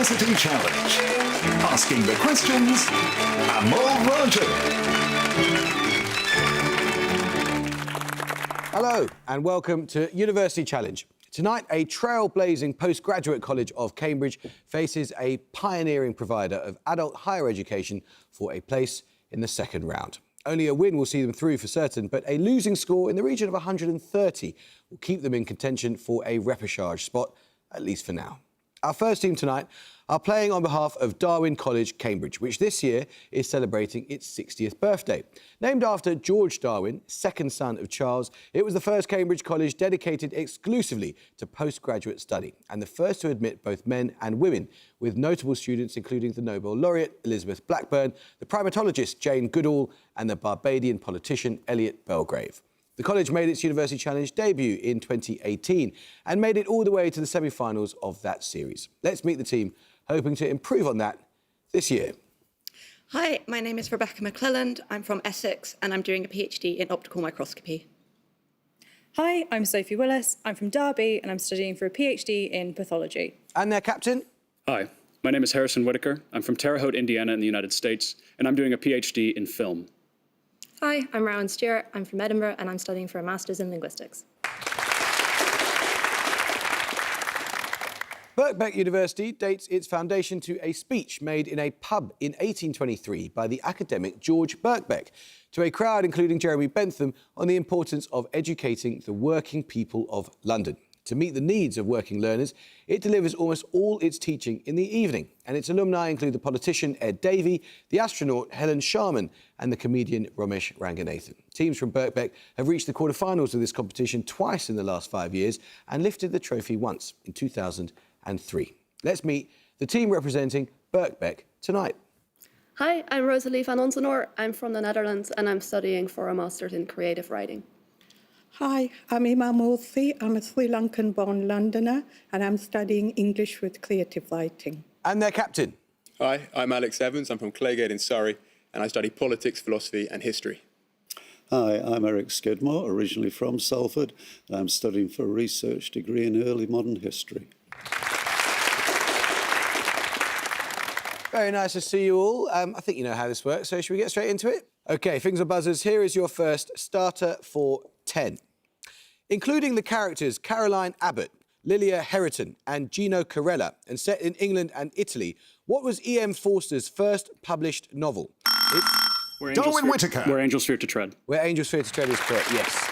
University Challenge. Asking the questions, Amol Rajan. Hello and welcome to University Challenge. Tonight, a trailblazing postgraduate college of Cambridge faces a pioneering provider of adult higher education for a place in the second round. Only a win will see them through for certain, but a losing score in the region of 130 will keep them in contention for a repechage spot, at least for now. Our first team tonight are playing on behalf of Darwin College, Cambridge, which this year is celebrating its 60th birthday. Named after George Darwin, second son of Charles, it was the first Cambridge college dedicated exclusively to postgraduate study and the first to admit both men and women, with notable students including the Nobel laureate Elizabeth Blackburn, the primatologist Jane Goodall and the Barbadian politician Elliot Belgrave. The college made its University Challenge debut in 2018 and made it all the way to the semi-finals of that series. Let's meet the team, hoping to improve on that this year. Hi, my name is Rebecca McClelland. I'm from Essex and I'm doing a PhD in optical microscopy. Hi, I'm Sophie Willis. I'm from Derby and I'm studying for a PhD in pathology. And their captain? Hi, my name is Harrison Whitaker. I'm from Terre Haute, Indiana in the United States, and I'm doing a PhD in film. Hi, I'm Rowan Stewart. I'm from Edinburgh and I'm studying for a Masters in Linguistics. Birkbeck University dates its foundation to a speech made in a pub in 1823 by the academic George Birkbeck to a crowd including Jeremy Bentham on the importance of educating the working people of London. To meet the needs of working learners, it delivers almost all its teaching in the evening, and its alumni include the politician Ed Davey, the astronaut Helen Sharman, and the comedian Ramesh Ranganathan. Teams from Birkbeck have reached the quarterfinals of this competition twice in the last 5 years and lifted the trophy once in 2003. Let's meet the team representing Birkbeck tonight. Hi, I'm Rosalie van Onsenor. I'm from the Netherlands and I'm studying for a Master's in Creative Writing. Hi, I'm Ima Murthy. I'm a Sri Lankan-born Londoner and I'm studying English with creative writing. And their captain. Hi, I'm Alex Evans. I'm from Claygate in Surrey and I study politics, philosophy and history. Hi, I'm Eric Skidmore, originally from Salford, and I'm studying for a research degree in early modern history. Very nice to see you all. I think you know how this works, so should we get straight into it? OK, fingers on buzzers, here is your first starter for 10. Including the characters Caroline Abbott, Lilia Heriton and Gino Corella, and set in England and Italy, what was E.M. Forster's first published novel? Darwin Whitaker. Where Angels Fear to Tread. Where Angels Fear to Tread is correct, yes.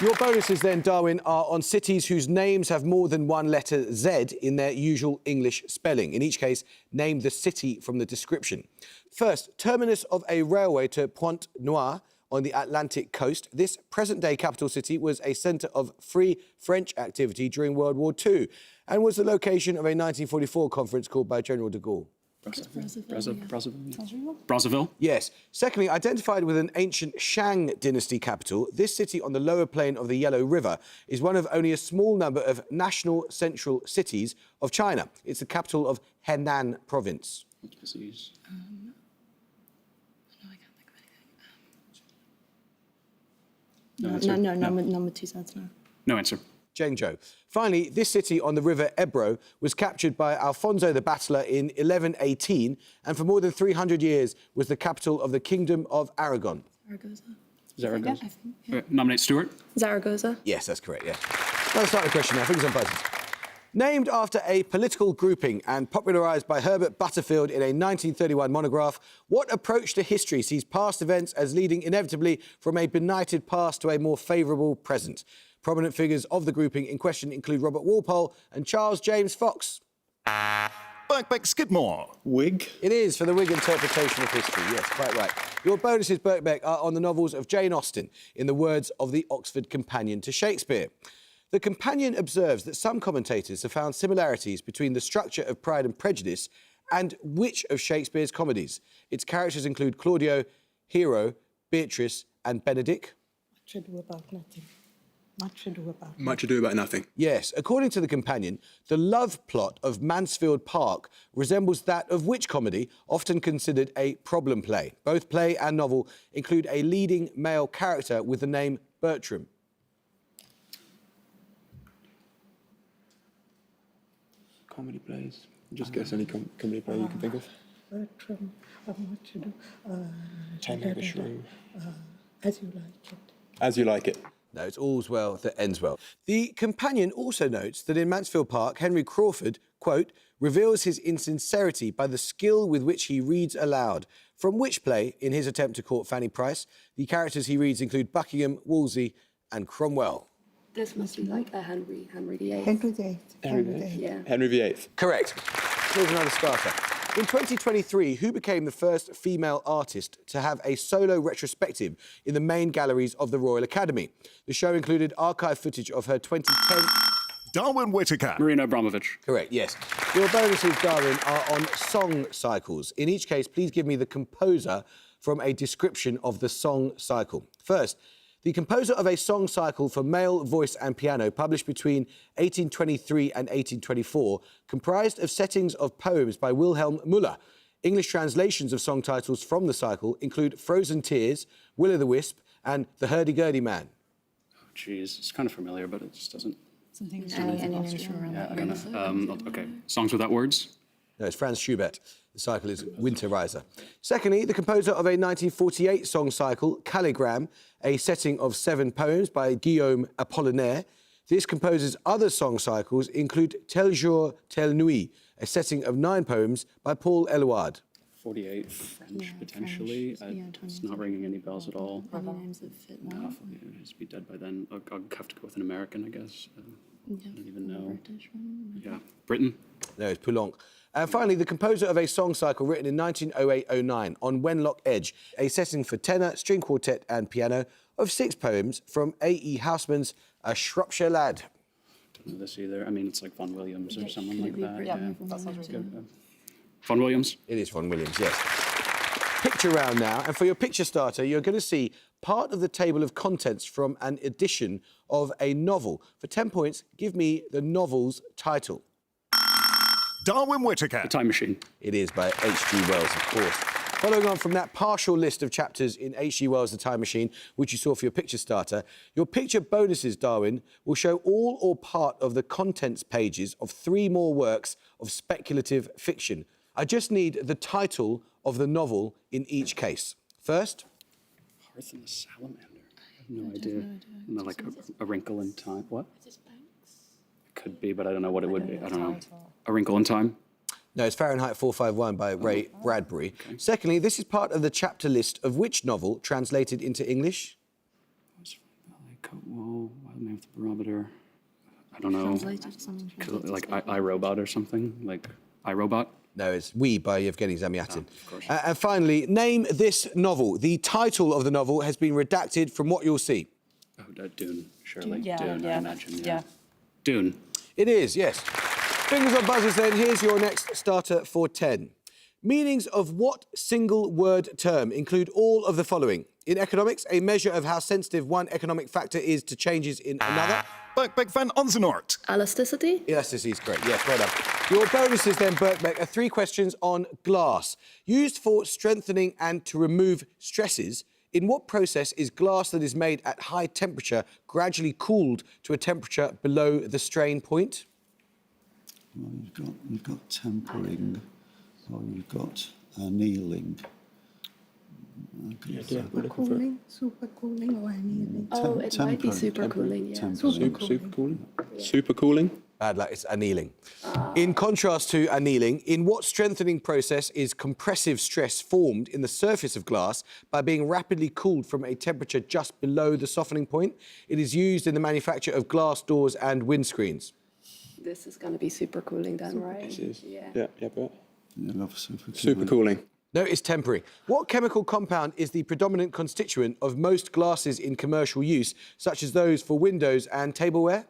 Your bonuses then, Darwin, are on cities whose names have more than one letter Z in their usual English spelling. In each case, name the city from the description. First, terminus of a railway to Pointe-Noire on the Atlantic coast. This present-day capital city was a centre of free French activity during World War II and was the location of a 1944 conference called by General de Gaulle. Brazzaville? Yes. Secondly, identified with an ancient Shang dynasty capital, this city on the lower plain of the Yellow River is one of only a small number of national central cities of China. It's the capital of Henan province. Disease. Number two sounds no. No answer. Zhengzhou. Finally, this city on the river Ebro was captured by Alfonso the Battler in 1118 and for more than 300 years was the capital of the Kingdom of Aragon. Zaragoza. I think, yeah. Nominate Stuart. Zaragoza. Yes, that's correct, yeah. Let's start the question now. Fingers on buzzers. Named after a political grouping and popularised by Herbert Butterfield in a 1931 monograph, what approach to history sees past events as leading inevitably from a benighted past to a more favourable present? Prominent figures of the grouping in question include Robert Walpole and Charles James Fox. Birkbeck Skidmore. Whig? It is, for the Whig interpretation of history. Yes, quite right. Your bonuses, Birkbeck, are on the novels of Jane Austen, in the words of the Oxford Companion to Shakespeare. The Companion observes that some commentators have found similarities between the structure of Pride and Prejudice and which of Shakespeare's comedies. Its characters include Claudio, Hero, Beatrice and Benedick. Much ado about nothing. Much ado about nothing. Much ado about nothing. Yes, according to The Companion, the love plot of Mansfield Park resembles that of which comedy, often considered a problem play? Both play and novel include a leading male character with the name Bertram. comedy plays. Just guess any comedy play you can think of. Bertram, what to do? Taming of the Shrew. As you like it. As You Like It. No, it's all's well that ends well. The companion also notes that in Mansfield Park, Henry Crawford, quote, reveals his insincerity by the skill with which he reads aloud. From which play, in his attempt to court Fanny Price, the characters he reads include Buckingham, Wolsey and Cromwell. This must be like a Henry VIII. Henry VIII. Yeah. Henry VIII. Correct. Here's another starter. In 2023, who became the first female artist to have a solo retrospective in the main galleries of the Royal Academy? The show included archive footage of her 2010... Darwin Whitaker. Marina Abramovich. Correct, yes. Your bonuses, Darwin, are on song cycles. In each case, please give me the composer from a description of the song cycle. First, the composer of a song cycle for male voice and piano published between 1823 and 1824 comprised of settings of poems by Wilhelm Müller. English translations of song titles from the cycle include Frozen Tears, Will-o'-the-Wisp and The Hurdy-Gurdy Man. Oh, geez, it's kind of familiar, but it just doesn't... Any names from around Yeah, I that don't know. Okay, songs without words? No, it's Franz Schubert. The cycle is Winterreise. Secondly, the composer of a 1948 song cycle, Calligram, a setting of 7 poems by Guillaume Apollinaire. This composer's other song cycles include Tel jour, telle nuit, a setting of 9 poems by Paul Eluard. 48, French, potentially. It's not ringing any bells at all. Any names that fit No, well. it has to be dead by then. I'll have to go with an American, I guess. I don't even know. Yeah, Britain? No, it's Poulenc. And finally, the composer of a song cycle written in 1908-09 on Wenlock Edge, a setting for tenor, string quartet and piano of 6 poems from A.E. Housman's A Shropshire Lad. Don't know this either. I mean, it's like Vaughan Williams or someone like that. Yeah, Yeah. that sounds Good. Vaughan Williams? It is Vaughan Williams, yes. Picture round now, and for your picture starter, you're going to see part of the table of contents from an edition of a novel. For 10 points, give me the novel's title. Darwin Whitaker. The Time Machine. It is by H.G. Wells, of course. Following on from that partial list of chapters in H.G. Wells' The Time Machine, which you saw for your picture starter, your picture bonuses, Darwin, will show all or part of the contents pages of 3 more works of speculative fiction. I just need the title of the novel in each case. First... Hearth and the Salamander. I have no idea. No, like a Wrinkle in Time. What? Could be, but I don't know what it would be. I don't know. A Wrinkle in Time? No, it's Fahrenheit 451 by Ray Bradbury. Okay. Secondly, this is part of the chapter list of which novel translated into English? Wild Man with the Barometer. I don't know. Translated to something translated. Like iRobot or something? Like iRobot? No, it's We by Yevgeny Zamyatin. Of course. And finally, name this novel. The title of the novel has been redacted from what you'll see. Oh, Dune, surely. Yeah, Dune, yeah. I imagine. Yeah. Dune. It is, yes. Fingers on buzzers then. Here's your next starter for 10. Meanings of what single word term include all of the following? In economics, a measure of how sensitive one economic factor is to changes in another. Birkbeck van Onzenort. Elasticity. Elasticity is correct. Yes, well done. Your bonuses then, Birkbeck, are 3 questions on glass. Used for strengthening and to remove stresses, in what process is glass that is made at high temperature gradually cooled to a temperature below the strain point? Well, you've got tempering, or you've got annealing. Supercooling, supercooling or anything. Oh, it might be supercooling, yeah. Supercooling? Supercooling? Bad luck, it's annealing. In contrast to annealing, in what strengthening process is compressive stress formed in the surface of glass by being rapidly cooled from a temperature just below the softening point? It is used in the manufacture of glass doors and windscreens. This is going to be supercooling then, right? This is. Yeah. Yeah, but... You love supercooling. Supercooling. No, it's temporary. What chemical compound is the predominant constituent of most glasses in commercial use, such as those for windows and tableware?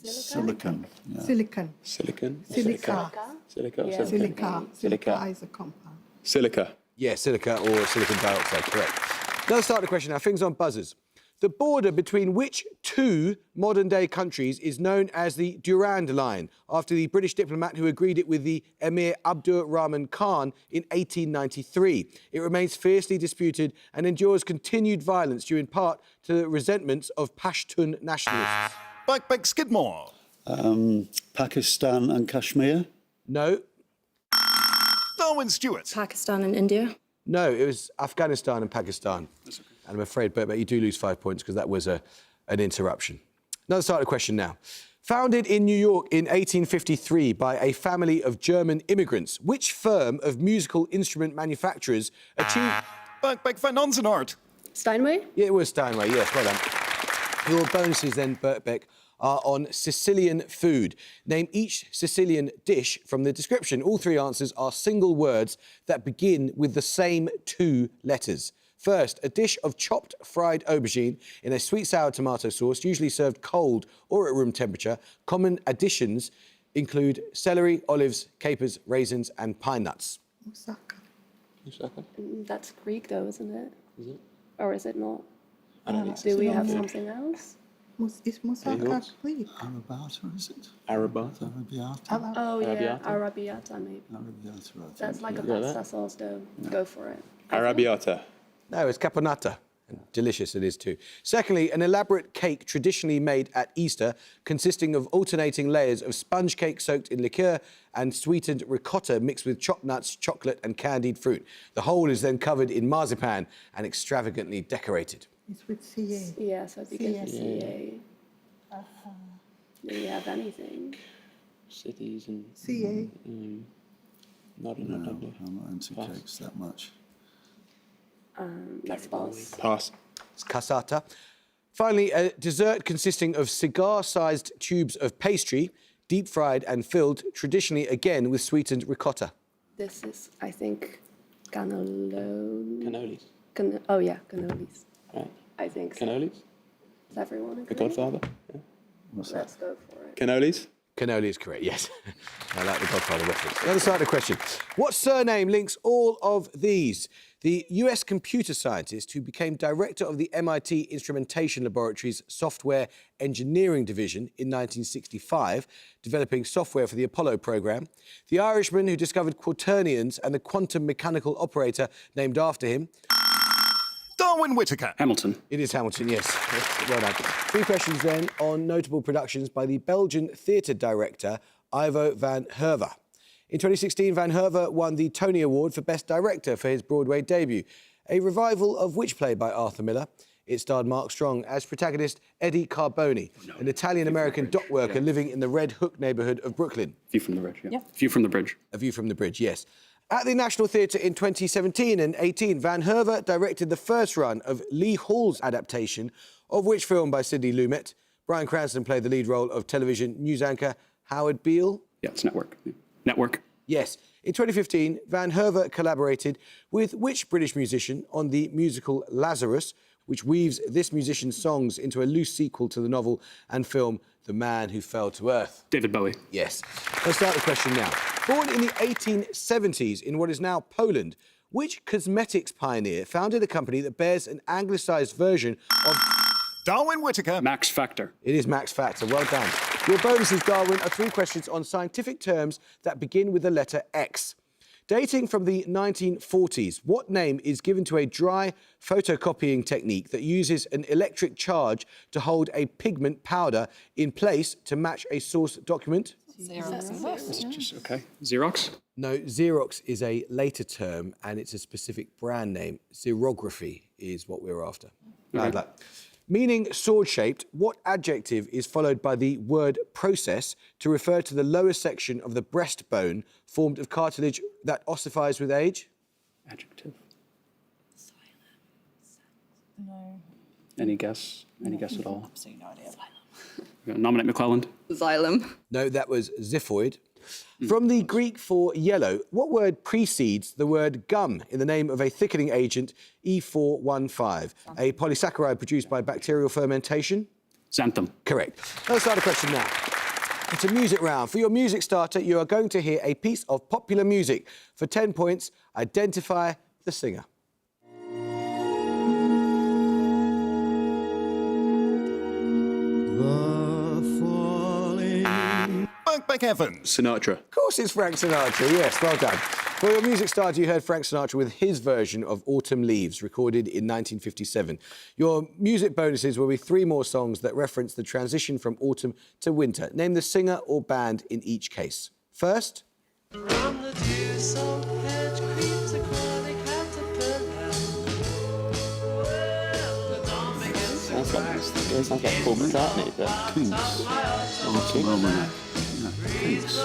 Silicon. Yeah. Silicon. Silicon? Silica. Silica? Yeah. Silica. Silica is a compound. Silica. Yeah, silica or silicon dioxide, correct. Another starter question now, things on buzzers. The border between which 2 modern-day countries is known as the Durand Line, after the British diplomat who agreed it with the Emir Abdur Rahman Khan in 1893. It remains fiercely disputed and endures continued violence due in part to the resentments of Pashtun nationalists. Birkbeck Skidmore. Pakistan and Kashmir. No. Darwin Stewart. Pakistan and India. No, it was Afghanistan and Pakistan. That's okay. And I'm afraid, but you do lose 5 points because that was an interruption. Another starter question now. Founded in New York in 1853 by a family of German immigrants, which firm of musical instrument manufacturers achieved... Birkbeck van Onsenart. Steinway? Yeah, it was Steinway, yes, well done. Your bonuses then, Birkbeck, are on Sicilian food. Name each Sicilian dish from the description. All three answers are single words that begin with the same two letters. First, a dish of chopped fried aubergine in a sweet sour tomato sauce, usually served cold or at room temperature. Common additions include celery, olives, capers, raisins and pine nuts. Moussaka. That's Greek though, isn't it? Is it? Or is it not? I don't think Do we have so. something else? Is moussaka Greek? Arrabbiata, is it? Arrabbiata. Arrabbiata. Oh yeah, Arrabbiata? arrabbiata maybe. Arrabbiata, I That's think, like a yeah. pasta sauce though. Go for it. Arrabbiata. No, it's caponata. Delicious it is too. Secondly, an elaborate cake traditionally made at Easter, consisting of alternating layers of sponge cake soaked in liqueur and sweetened ricotta mixed with chopped nuts, chocolate and candied fruit. The whole is then covered in marzipan and extravagantly decorated. It's with CA. Yeah, so it begins with CA. Do we have anything? Cities and... CA. Not No, enough. I'm not into cakes that much. Let's pass. Pass. It's cassata. Finally, a dessert consisting of cigar-sized tubes of pastry, deep-fried and filled, traditionally again with sweetened ricotta. This is, I think, cannelloni. Cannolis. Oh yeah, cannolis. Right. I think so. Cannolis? Does everyone agree? The Godfather? Yeah. Let's go for it. Cannolis. Cannoli is correct, yes. I like the Godfather reference. Another starter question. What surname links all of these? The US computer scientist who became director of the MIT Instrumentation Laboratory's Software Engineering Division in 1965, developing software for the Apollo program. The Irishman who discovered quaternions and the quantum mechanical operator named after him. Darwin Whitaker. Hamilton. It is Hamilton, yes. Yes, well done. 3 questions then on notable productions by the Belgian theatre director Ivo van Herve. In 2016, Van Herve won the Tony Award for Best Director for his Broadway debut, a revival of which play by Arthur Miller? It starred Mark Strong as protagonist Eddie Carboni, an Italian-American dock worker living in the Red Hook neighbourhood of Brooklyn. View from the Bridge, yeah. View from the Bridge. A View from the Bridge, yes. At the National Theatre in 2017 and 18, Van Herve directed the first run of Lee Hall's adaptation of which film by Sidney Lumet? Bryan Cranston played the lead role of television news anchor Howard Beale. Yeah, it's Network. Yeah. Network. Yes. In 2015, Van Herve collaborated with which British musician on the musical Lazarus, which weaves this musician's songs into a loose sequel to the novel and film The Man Who Fell to Earth? David Bowie. Yes. Let's start the question now. Born in the 1870s in what is now Poland, which cosmetics pioneer founded a company that bears an anglicised version of... Darwin Whitaker. Max Factor. It is Max Factor. Well done. Your bonuses, Darwin, are 3 questions on scientific terms that begin with the letter X. Dating from the 1940s, what name is given to a dry photocopying technique that uses an electric charge to hold a pigment powder in place to match a source document? Just okay. Xerox. No, Xerox is a later term and it's a specific brand name. Xerography is what we're after. Bad luck. Meaning sword-shaped, what adjective is followed by the word process to refer to the lower section of the breastbone formed of cartilage that ossifies with age? Adjective. No. Any guess? Any guess at all? Absolutely no idea. Nominate McClelland. Xylem. No, that was xiphoid. From the Greek for yellow, what word precedes the word gum in the name of a thickening agent E415, a polysaccharide produced by bacterial fermentation? Xanthan. Correct. Let's start a question now. It's a music round. For your music starter, you are going to hear a piece of popular music. For 10 points, identify the singer. Birkbeck Evans. Sinatra. Of course it's Frank Sinatra, yes, well done. For your music starter, you heard Frank Sinatra with his version of Autumn Leaves, recorded in 1957. Your music bonuses will be 3 more songs that reference the transition from autumn to winter. Name the singer or band in each case. First, Sounds like Paul McCartney, but Autumn Almanac. Kinks.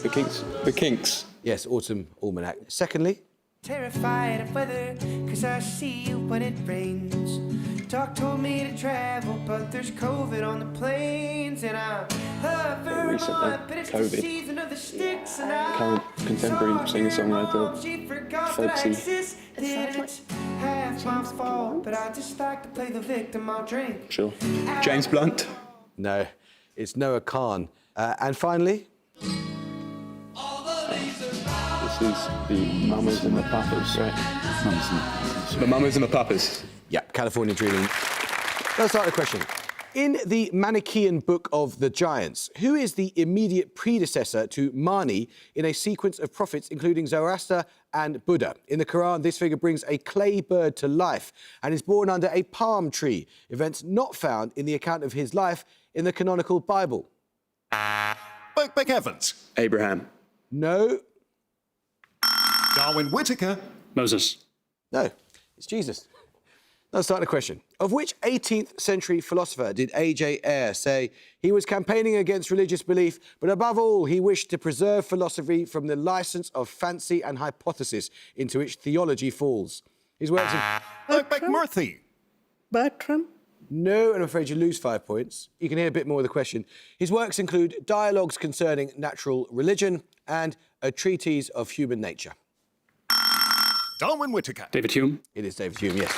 The Kinks. The Kinks. Yes, Autumn Almanac. Secondly, Terrified of weather, cause I see you when it rains. Doc told me to travel, but there's COVID on the planes, and I'm hovering Recent, on, but it's the COVID. season of the sticks, and I Current contemporary singer-songwriter, she forgot folksy. that I existed. It's half my fault, but I just like to play the victim. I'll drink. Sure. James Blunt. no, it's Noah Khan. And finally, This is the Mamas and the Papas, right? The Mamas and the Papas. yeah, California Dreaming. Let's start the question. In the Manichaean Book of the Giants, who is the immediate predecessor to Mani in a sequence of prophets including Zoroaster and Buddha? In the Quran, this figure brings a clay bird to life and is born under a palm tree, events not found in the account of his life in the canonical Bible. Birkbeck Evans. Abraham. No, Darwin Whitaker. Moses. no, it's Jesus. Let's start the question. Of which 18th century philosopher did A.J. Ayer say he was campaigning against religious belief, but above all, he wished to preserve philosophy from the license of fancy and hypothesis into which theology falls? His works in... Birkbeck Murphy. Bertram? No, I'm afraid you lose 5 points. You can hear a bit more of the question. His works include dialogues concerning natural religion and a treatise of human nature. Darwin Whitaker. David Hume. It is David Hume, yes.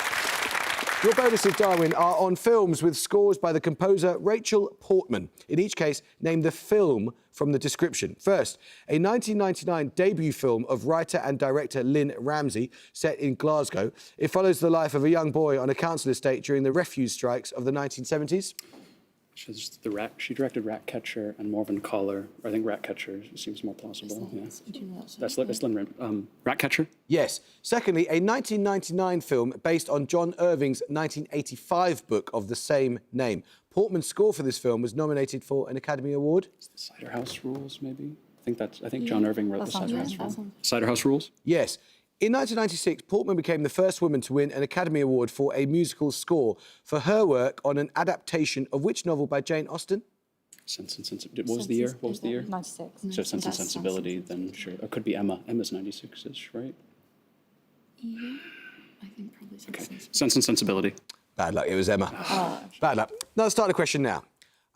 Your bonuses, Darwin, are on films with scores by the composer Rachel Portman. In each case, name the film from the description. First, a 1999 debut film of writer and director Lynn Ramsey, set in Glasgow. It follows the life of a young boy on a council estate during the refuse strikes of the 1970s. She directed Ratcatcher and Morven Collar. I think Ratcatcher seems more plausible. Yeah. That's Lynn Ratcatcher? Yes. Secondly, a 1999 film based on John Irving's 1985 book of the same name. Portman's score for this film was nominated for an Academy Award. The Cider House Rules, maybe? I think John Irving wrote the Cider House Rules. Cider House Rules? Yes. In 1996, Portman became the first woman to win an Academy Award for a musical score for her work on an adaptation of which novel by Jane Austen? Sense and Sensibility. What was the year? 96. So Sense and Sensibility, then sure. It could be Emma. Emma's 96-ish, right? Yeah, I think probably Okay. Sense and Sensibility. Bad luck, it was Emma. Bad luck. Now, let's start the question now.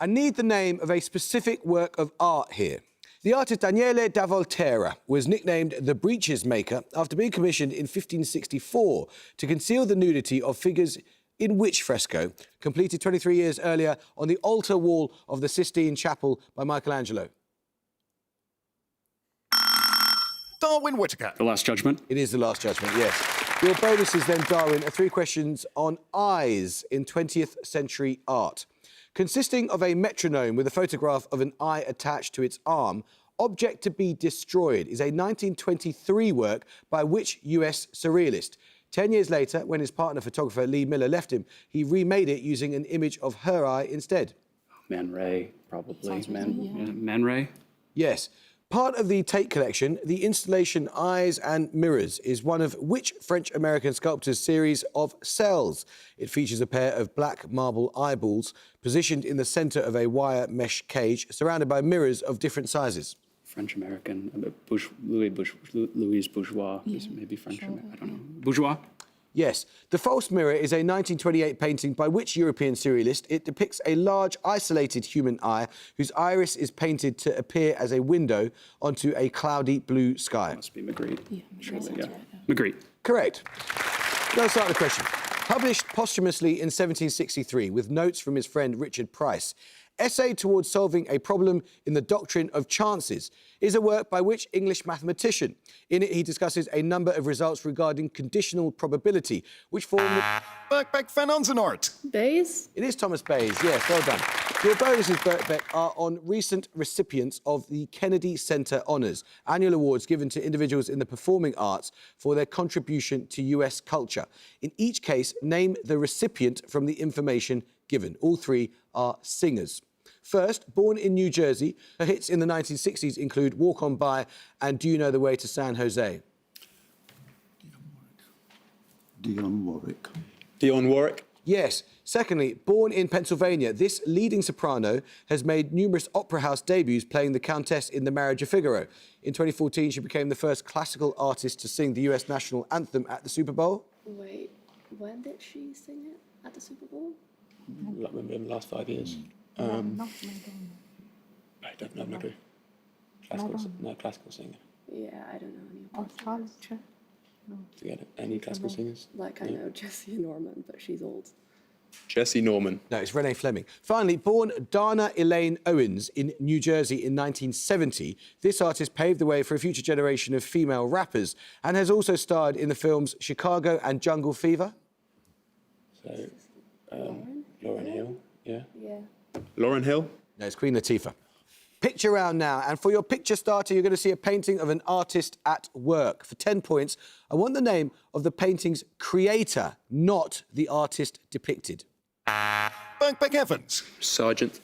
I need the name of a specific work of art here. The artist Daniele da Volterra was nicknamed the Breeches Maker after being commissioned in 1564 to conceal the nudity of figures in which fresco, completed 23 years earlier on the altar wall of the Sistine Chapel by Michelangelo? Darwin Whitaker. The Last Judgment. It is The Last Judgment, yes. Your bonuses then, Darwin, are 3 questions on eyes in 20th century art. Consisting of a metronome with a photograph of an eye attached to its arm, Object to be Destroyed is a 1923 work by which US surrealist? 10 years later, when his partner photographer Lee Miller left him, he remade it using an image of her eye instead. Man Ray, probably. Man Ray. Yes. Part of the Tate collection, the installation Eyes and Mirrors is one of which French-American sculptor's series of cells? It features a pair of black marble eyeballs positioned in the centre of a wire mesh cage surrounded by mirrors of different sizes. French-American. Louise Bourgeois. Maybe French. I don't know. Bourgeois? Yes. The False Mirror is a 1928 painting by which European surrealist? It depicts a large, isolated human eye whose iris is painted to appear as a window onto a cloudy blue sky. Must be Magritte. Surely, yeah. Magritte. Correct. Let's start the question. Published posthumously in 1763 with notes from his friend Richard Price, Essay Towards Solving a Problem in the Doctrine of Chances is a work by which English mathematician? In it, he discusses a number of results regarding conditional probability, which form the... Birkbeck van Onzenort. Bayes? It is Thomas Bayes, yes, well done. Your bonuses, Birkbeck, are on recent recipients of the Kennedy Center Honours, annual awards given to individuals in the performing arts for their contribution to US culture. In each case, name the recipient from the information given. All 3 are singers. First, born in New Jersey, her hits in the 1960s include Walk On By and Do You Know the Way to San Jose? Dionne Warwick. Dionne Warwick. Yes. Secondly, born in Pennsylvania, this leading soprano has made numerous opera house debuts playing the Countess in The Marriage of Figaro. In 2014, she became the first classical artist to sing the US national anthem at the Super Bowl. Wait, when did she sing it at the Super Bowl? Like maybe in the last 5 years. Not Madonna. I don't know, maybe. Classical singer. Yeah, I don't know any Or of them. culture. Forget it. Any classical singers? Like, I know Jessie Norman, but she's old. Jessie Norman. No, it's Renee Fleming. Finally, born Dana Elaine Owens in New Jersey in 1970, this artist paved the way for a future generation of female rappers and has also starred in the films Chicago and Jungle Fever. So, Lauryn Hill, yeah. Yeah. Lauryn Hill. No, it's Queen Latifah. Picture round now, and for your picture starter, you're going to see a painting of an artist at work. For 10 points, I want the name of the painting's creator, not the artist depicted. Birkbeck Evans. Sergeant.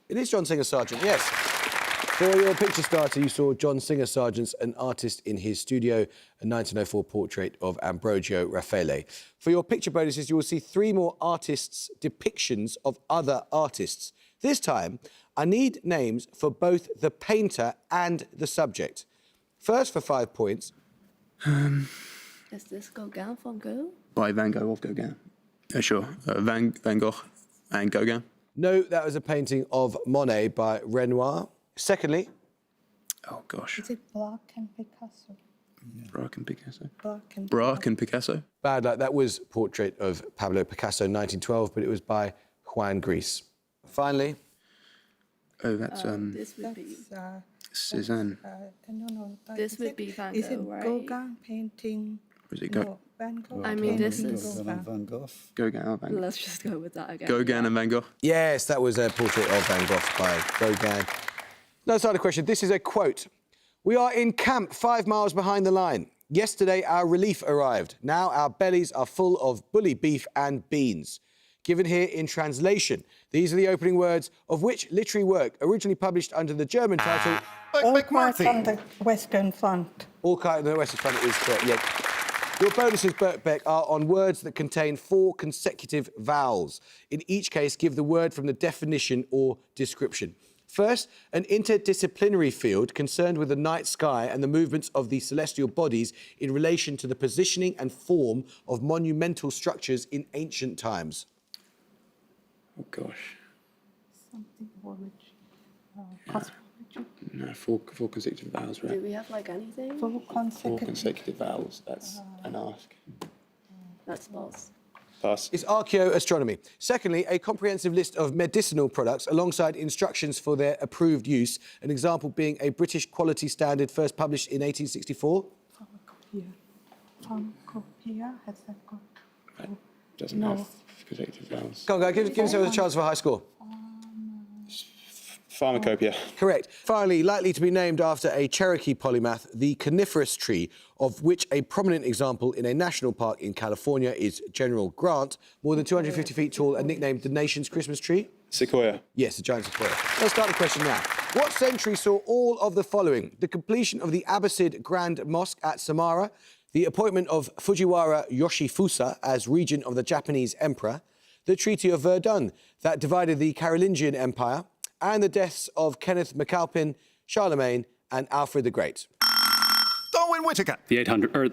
It is John Singer Sargent, yes. For your picture starter, you saw John Singer Sargent, an artist in his studio, a 1904 portrait of Ambrogio Raffaele. For your picture bonuses, you will see 3 more artists' depictions of other artists. This time, I need names for both the painter and the subject. First, for 5 points. Is this Gauguin van Gogh? By Van Gogh of Gauguin. Sure. Van Gogh and Gauguin. No, that was a painting of Monet by Renoir. Secondly, Oh, gosh. Is it Braque and Picasso? Braque and Picasso. Braque and Picasso. bad luck, that was portrait of Pablo Picasso, 1912, but it was by Juan Gris. Finally, Oh, that's This would be. Cézanne. no. This would be Van Is it Gogh, right? Gauguin painting? Was it No, Van Gogh. I mean, this painting is- Gauguin. Van Gogh. Gauguin or Van Gogh? Let's just go with that again. Gauguin and Van Gogh. yes, that was a portrait of Van Gogh by Gauguin. No, it's not a question. This is a quote. We are in camp 5 miles behind the line. Yesterday, our relief arrived. Now our bellies are full of bully beef and beans. Given here in translation, these are the opening words of which literary work originally published under the German title All Birkbeck quiet on Marthy. the Western Front. All Quiet on the Western Front is correct, yeah. Your bonuses, Birkbeck, are on words that contain 4 consecutive vowels. In each case, give the word from the definition or description. First, an interdisciplinary field concerned with the night sky and the movements of the celestial bodies in relation to the positioning and form of monumental structures in ancient times. Oh, gosh. Something origin. Cosmology. No, 4 consecutive vowels, Do right? we have like anything? 4 4 consecutive. consecutive vowels. That's an ask. That's false. Pass. It's archaeoastronomy. Secondly, a comprehensive list of medicinal products alongside instructions for their approved use, an example being a British quality standard first published in 1864. Pharmacopoeia. Pharmacopoeia, has that got? Doesn't No. have consecutive vowels. Come on, guys, give yourselves a chance for a high score. Pharmacopoeia. Correct. Finally, likely to be named after a Cherokee polymath, the coniferous tree, of which a prominent example in a national park in California is General Grant, more than 250 feet tall and nicknamed the nation's Christmas tree. Sequoia. Yes, the giant sequoia. Let's start the question now. What century saw all of the following? The completion of the Abbasid Grand Mosque at Samarra, the appointment of Fujiwara Yoshifusa as regent of the Japanese emperor, the Treaty of Verdun that divided the Carolingian Empire, and the deaths of Kenneth MacAlpin, Charlemagne, and Alfred the Great. Darwin Whitaker. The 800s.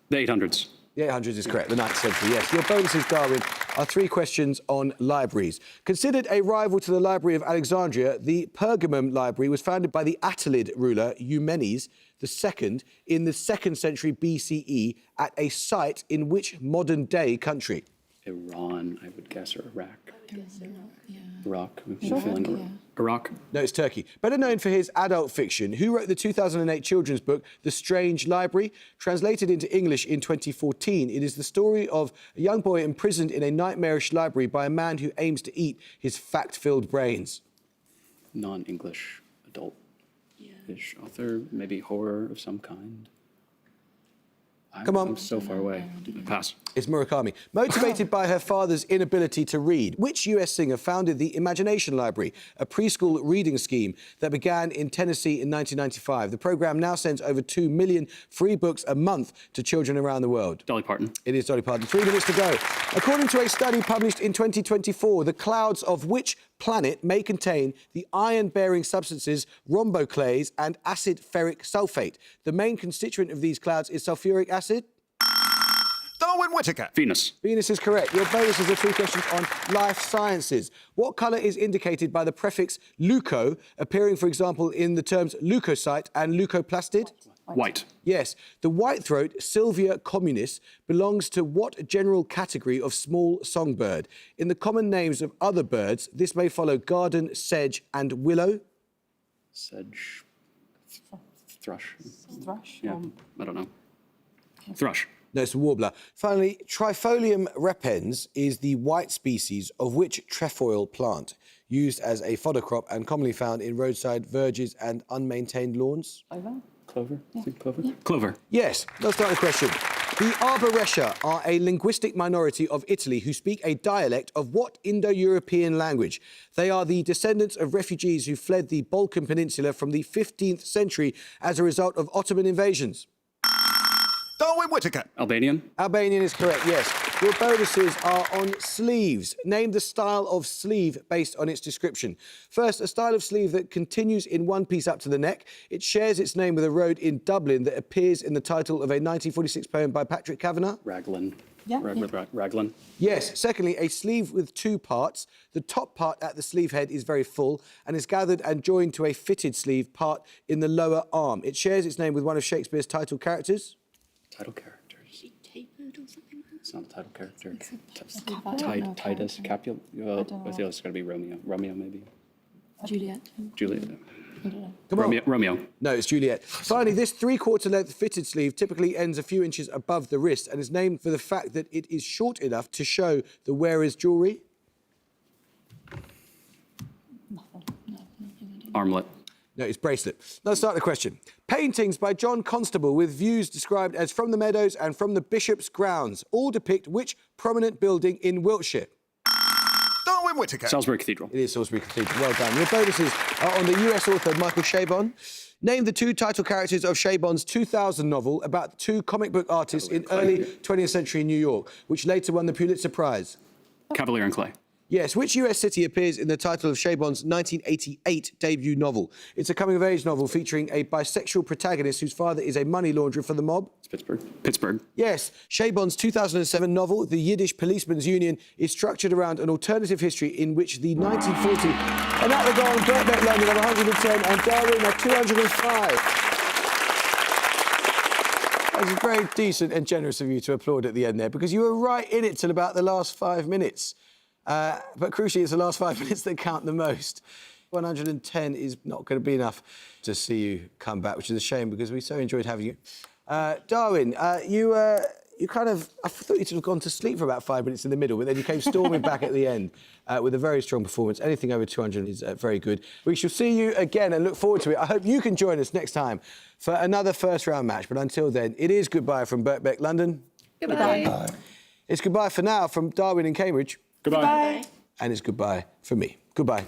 The 800s is correct, the 9th century, yes. Your bonuses, Darwin, are 3 questions on libraries. Considered a rival to the Library of Alexandria, the Pergamum Library was founded by the Attalid ruler Eumenes II in the 2nd century BCE at a site in which modern-day country? Iran, I would guess, or Iraq. Iraq. Iraq. No, it's Turkey. Better known for his adult fiction, who wrote the 2008 children's book, The Strange Library? Translated into English in 2014, it is the story of a young boy imprisoned in a nightmarish library by a man who aims to eat his fact-filled brains. Non-English adult-ish author, maybe horror of some kind. Come on. I'm so far away. Pass. It's Murakami. Motivated by her father's inability to read, which US singer founded the Imagination Library, a preschool reading scheme that began in Tennessee in 1995? The programme now sends over 2 million free books a month to children around the world. Dolly Parton. It is Dolly Parton. 3 minutes to go. According to a study published in 2024, the clouds of which planet may contain the iron-bearing substances rhomboclays and acid ferric sulfate? The main constituent of these clouds is sulfuric acid. Darwin Whitaker. Venus. Venus is correct. Your bonuses are 3 questions on life sciences. What colour is indicated by the prefix leuco, appearing, for example, in the terms leukocyte and leucoplastid? White. Yes. The whitethroat, Sylvia communis, belongs to what general category of small songbird? In the common names of other birds, this may follow garden, sedge and willow. Sedge. Thrush. Thrush? Yeah, I don't know. Thrush. No, it's a warbler. Finally, Trifolium repens is the white species of which trefoil plant, used as a fodder crop and commonly found in roadside verges and unmaintained lawns? Clover? I think clover? Yeah. Clover. Yes. Let's start the question. The Arborescia are a linguistic minority of Italy who speak a dialect of what Indo-European language? They are the descendants of refugees who fled the Balkan Peninsula from the 15th century as a result of Ottoman invasions. Darwin Whitaker. Albanian. Albanian is correct, yes. Your bonuses are on sleeves. Name the style of sleeve based on its description. First, a style of sleeve that continues in one piece up to the neck. It shares its name with a road in Dublin that appears in the title of a 1946 poem by Patrick Kavanagh. Raglan. Yeah. Raglan. Yes. Secondly, a sleeve with 2 parts. The top part at the sleeve head is very full and is gathered and joined to a fitted sleeve part in the lower arm. It shares its name with one of Shakespeare's title characters. Title characters. Is she tapered or something? It's not a title character. Titus. Capulet. I feel it's got to be Romeo. Romeo, maybe. Juliet. Juliet. Come on. Romeo. No, it's Juliet. Finally, this 3/4 length fitted sleeve typically ends a few inches above the wrist and is named for the fact that it is short enough to show the wearer's jewellery. Armlet. No, it's bracelet. Let's start the question. Paintings by John Constable with views described as from the meadows and from the Bishop's grounds all depict which prominent building in Wiltshire? Darwin Whitaker. Salisbury Cathedral. It is Salisbury Cathedral. Well done. Your bonuses are on the US author Michael Chabon. Name the 2 title characters of Chabon's 2000 novel about 2 comic book artists in early 20th century New York, which later won the Pulitzer Prize. Cavalier and Clay. Yes, which US city appears in the title of Chabon's 1988 debut novel? It's a coming-of-age novel featuring a bisexual protagonist whose father is a money launderer for the mob. It's Pittsburgh. Pittsburgh. Yes, Chabon's 2007 novel, The Yiddish Policeman's Union, is structured around an alternative history in which the 1940... And at the goal, Birkbeck London at 110 and Darwin at 205. That was very decent and generous of you to applaud at the end there, because you were right in it till about the last 5 minutes. But crucially, it's the last 5 minutes that count the most. 110 is not going to be enough to see you come back, which is a shame because we so enjoyed having you. Darwin, you kind of... I thought you'd have gone to sleep for about 5 minutes in the middle, but then you came storming back at the end with a very strong performance. Anything over 200 is very good. We shall see you again and look forward to it. I hope you can join us next time for another first-round match. But until then, it is goodbye from Birkbeck London. Goodbye. It's goodbye for now from Darwin in Cambridge. Goodbye. And it's goodbye from me. Goodbye.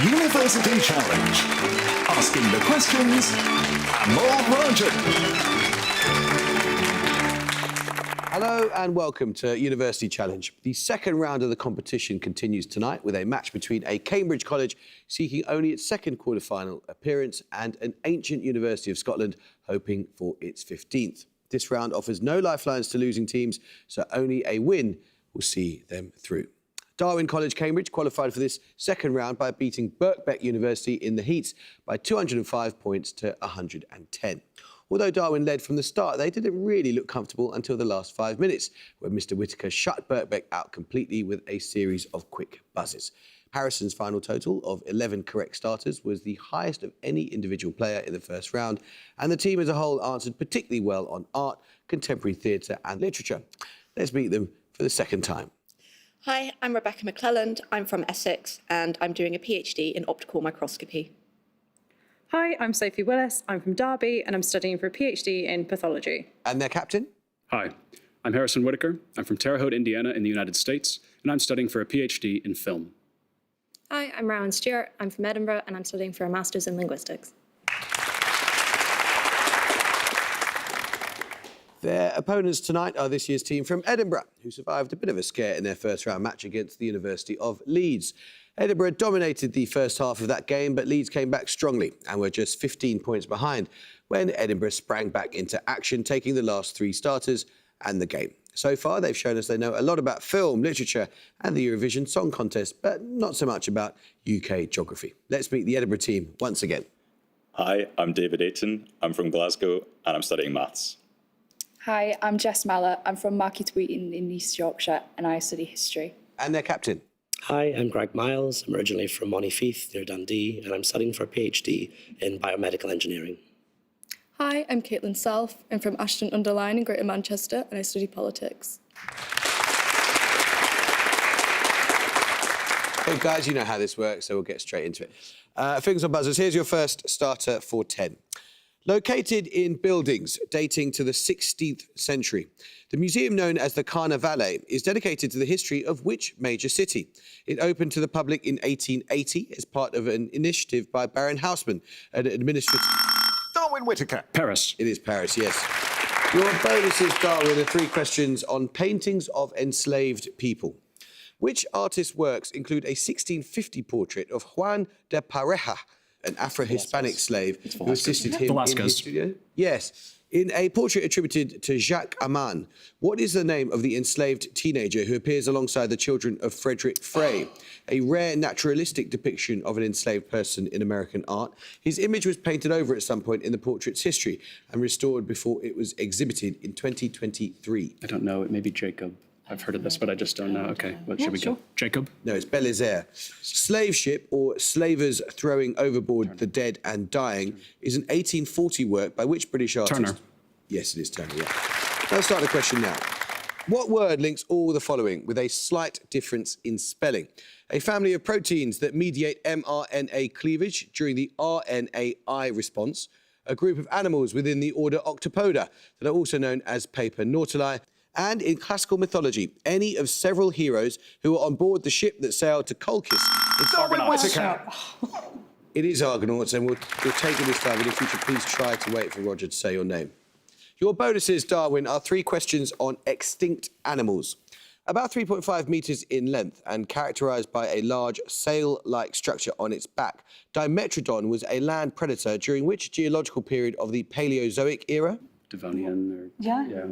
University Challenge. Asking the questions, Amol Rajan. Hello and welcome to University Challenge. The second round of the competition continues tonight with a match between a Cambridge college seeking only its second quarter-final appearance and an ancient University of Scotland hoping for its 15th. This round offers no lifelines to losing teams, so only a win will see them through. Darwin College, Cambridge qualified for this second round by beating Birkbeck University in the heats by 205 points to 110. Although Darwin led from the start, they didn't really look comfortable until the last 5 minutes, where Mr Whitaker shut Birkbeck out completely with a series of quick buzzes. Harrison's final total of 11 correct starters was the highest of any individual player in the first round, and the team as a whole answered particularly well on art, contemporary theatre and literature. Let's meet them for the second time. Hi, I'm Rebecca McClelland. I'm from Essex and I'm doing a PhD in optical microscopy. Hi, I'm Sophie Willis. I'm from Derby and I'm studying for a PhD in pathology. And their captain? Hi, I'm Harrison Whitaker. I'm from Terre Haute, Indiana in the United States, and I'm studying for a PhD in film. Hi, I'm Rowan Stewart. I'm from Edinburgh and I'm studying for a Master's in Linguistics. Their opponents tonight are this year's team from Edinburgh, who survived a bit of a scare in their first-round match against the University of Leeds. Edinburgh dominated the first half of that game, but Leeds came back strongly and were just 15 points behind when Edinburgh sprang back into action, taking the last 3 starters and the game. So far, they've shown us they know a lot about film, literature and the Eurovision Song Contest, but not so much about UK geography. Let's meet the Edinburgh team once again. Hi, I'm David Ayton. I'm from Glasgow and I'm studying maths. Hi, I'm Jess Mallett. I'm from Marketing in East Yorkshire and I study history. And their captain. Hi, I'm Greg Miles. I'm originally from Monteith near Dundee and I'm studying for a PhD in biomedical engineering. Hi, I'm Caitlin Self. I'm from Ashton-under-Lyne in Greater Manchester and I study politics. Hey guys, you know how this works, so we'll get straight into it. Fingers on buzzers, here's your first starter for 10. Located in buildings dating to the 16th century, the museum known as the Carnavalet is dedicated to the history of which major city? It opened to the public in 1880 as part of an initiative by Baron Haussmann, an administrative... Darwin Whitaker. Paris. It is Paris, yes. Your bonuses, Darwin, are 3 questions on paintings of enslaved people. Which artist's works include a 1650 portrait of Juan de Pareja, an Afro-Hispanic slave who assisted him in his studio? Yes. In a portrait attributed to Jacques Aman, what is the name of the enslaved teenager who appears alongside the children of Frederick Frey? A rare naturalistic depiction of an enslaved person in American art. His image was painted over at some point in the portrait's history and restored before it was exhibited in 2023. I don't know, it may be Jacob. I've heard of this, but I just don't know. Okay, what should we go? Jacob? No, it's Belisaire. Slave Ship, or Slavers Throwing Overboard the Dead and Dying, is an 1840 work by which British artist? Turner. Yes, it is Turner, yeah. Let's start the question now. What word links all the following with a slight difference in spelling? A family of proteins that mediate mRNA cleavage during the RNAi response, a group of animals within the order Octopoda that are also known as paper nautili, and in classical mythology, any of several heroes who were on board the ship that sailed to Colchis. It's Darwin Whitaker. It is Argonauts, and we'll take it this time, but if you could please try to wait for Roger to say your name. Your bonuses, Darwin, are 3 questions on extinct animals. About 3.5 metres in length and characterised by a large sail-like structure on its back, Dimetrodon was a land predator during which geological period of the Paleozoic era? Devonian or... Yeah.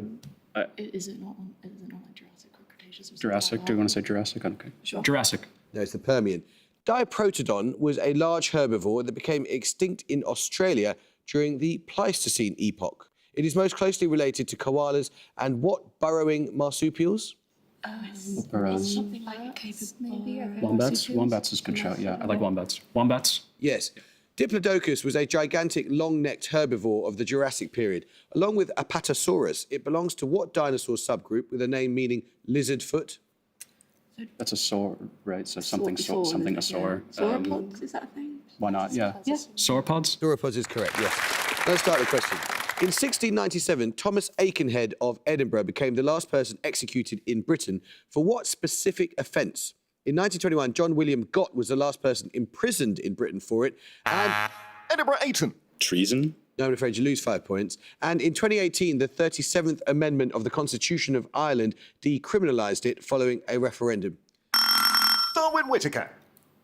Is it not like Jurassic or Cretaceous? Jurassic, do you want to say Jurassic? Okay. Sure. Jurassic. No, it's the Permian. Diprotodon was a large herbivore that became extinct in Australia during the Pleistocene epoch. It is most closely related to koalas and what burrowing marsupials? Burrows. Something like a cave of maybe. Wombats? Wombats is a good shout, yeah. I like wombats. Wombats? Yes. Diplodocus was a gigantic, long-necked herbivore of the Jurassic period. Along with Apatosaurus, it belongs to what dinosaur subgroup with a name meaning lizard foot? That's a saur, right? So something a saur. Sauropods, is that a thing? Why not? Yeah. Sauropods? Sauropods is correct, yes. Let's start the question. In 1697, Thomas Aikenhead of Edinburgh became the last person executed in Britain for what specific offence? In 1921, John William Gott was the last person imprisoned in Britain for it, and... Edinburgh Ayton. Treason? No, I'm afraid you lose 5 points. And in 2018, the 37th Amendment of the Constitution of Ireland decriminalised it following a referendum. Darwin Whitaker.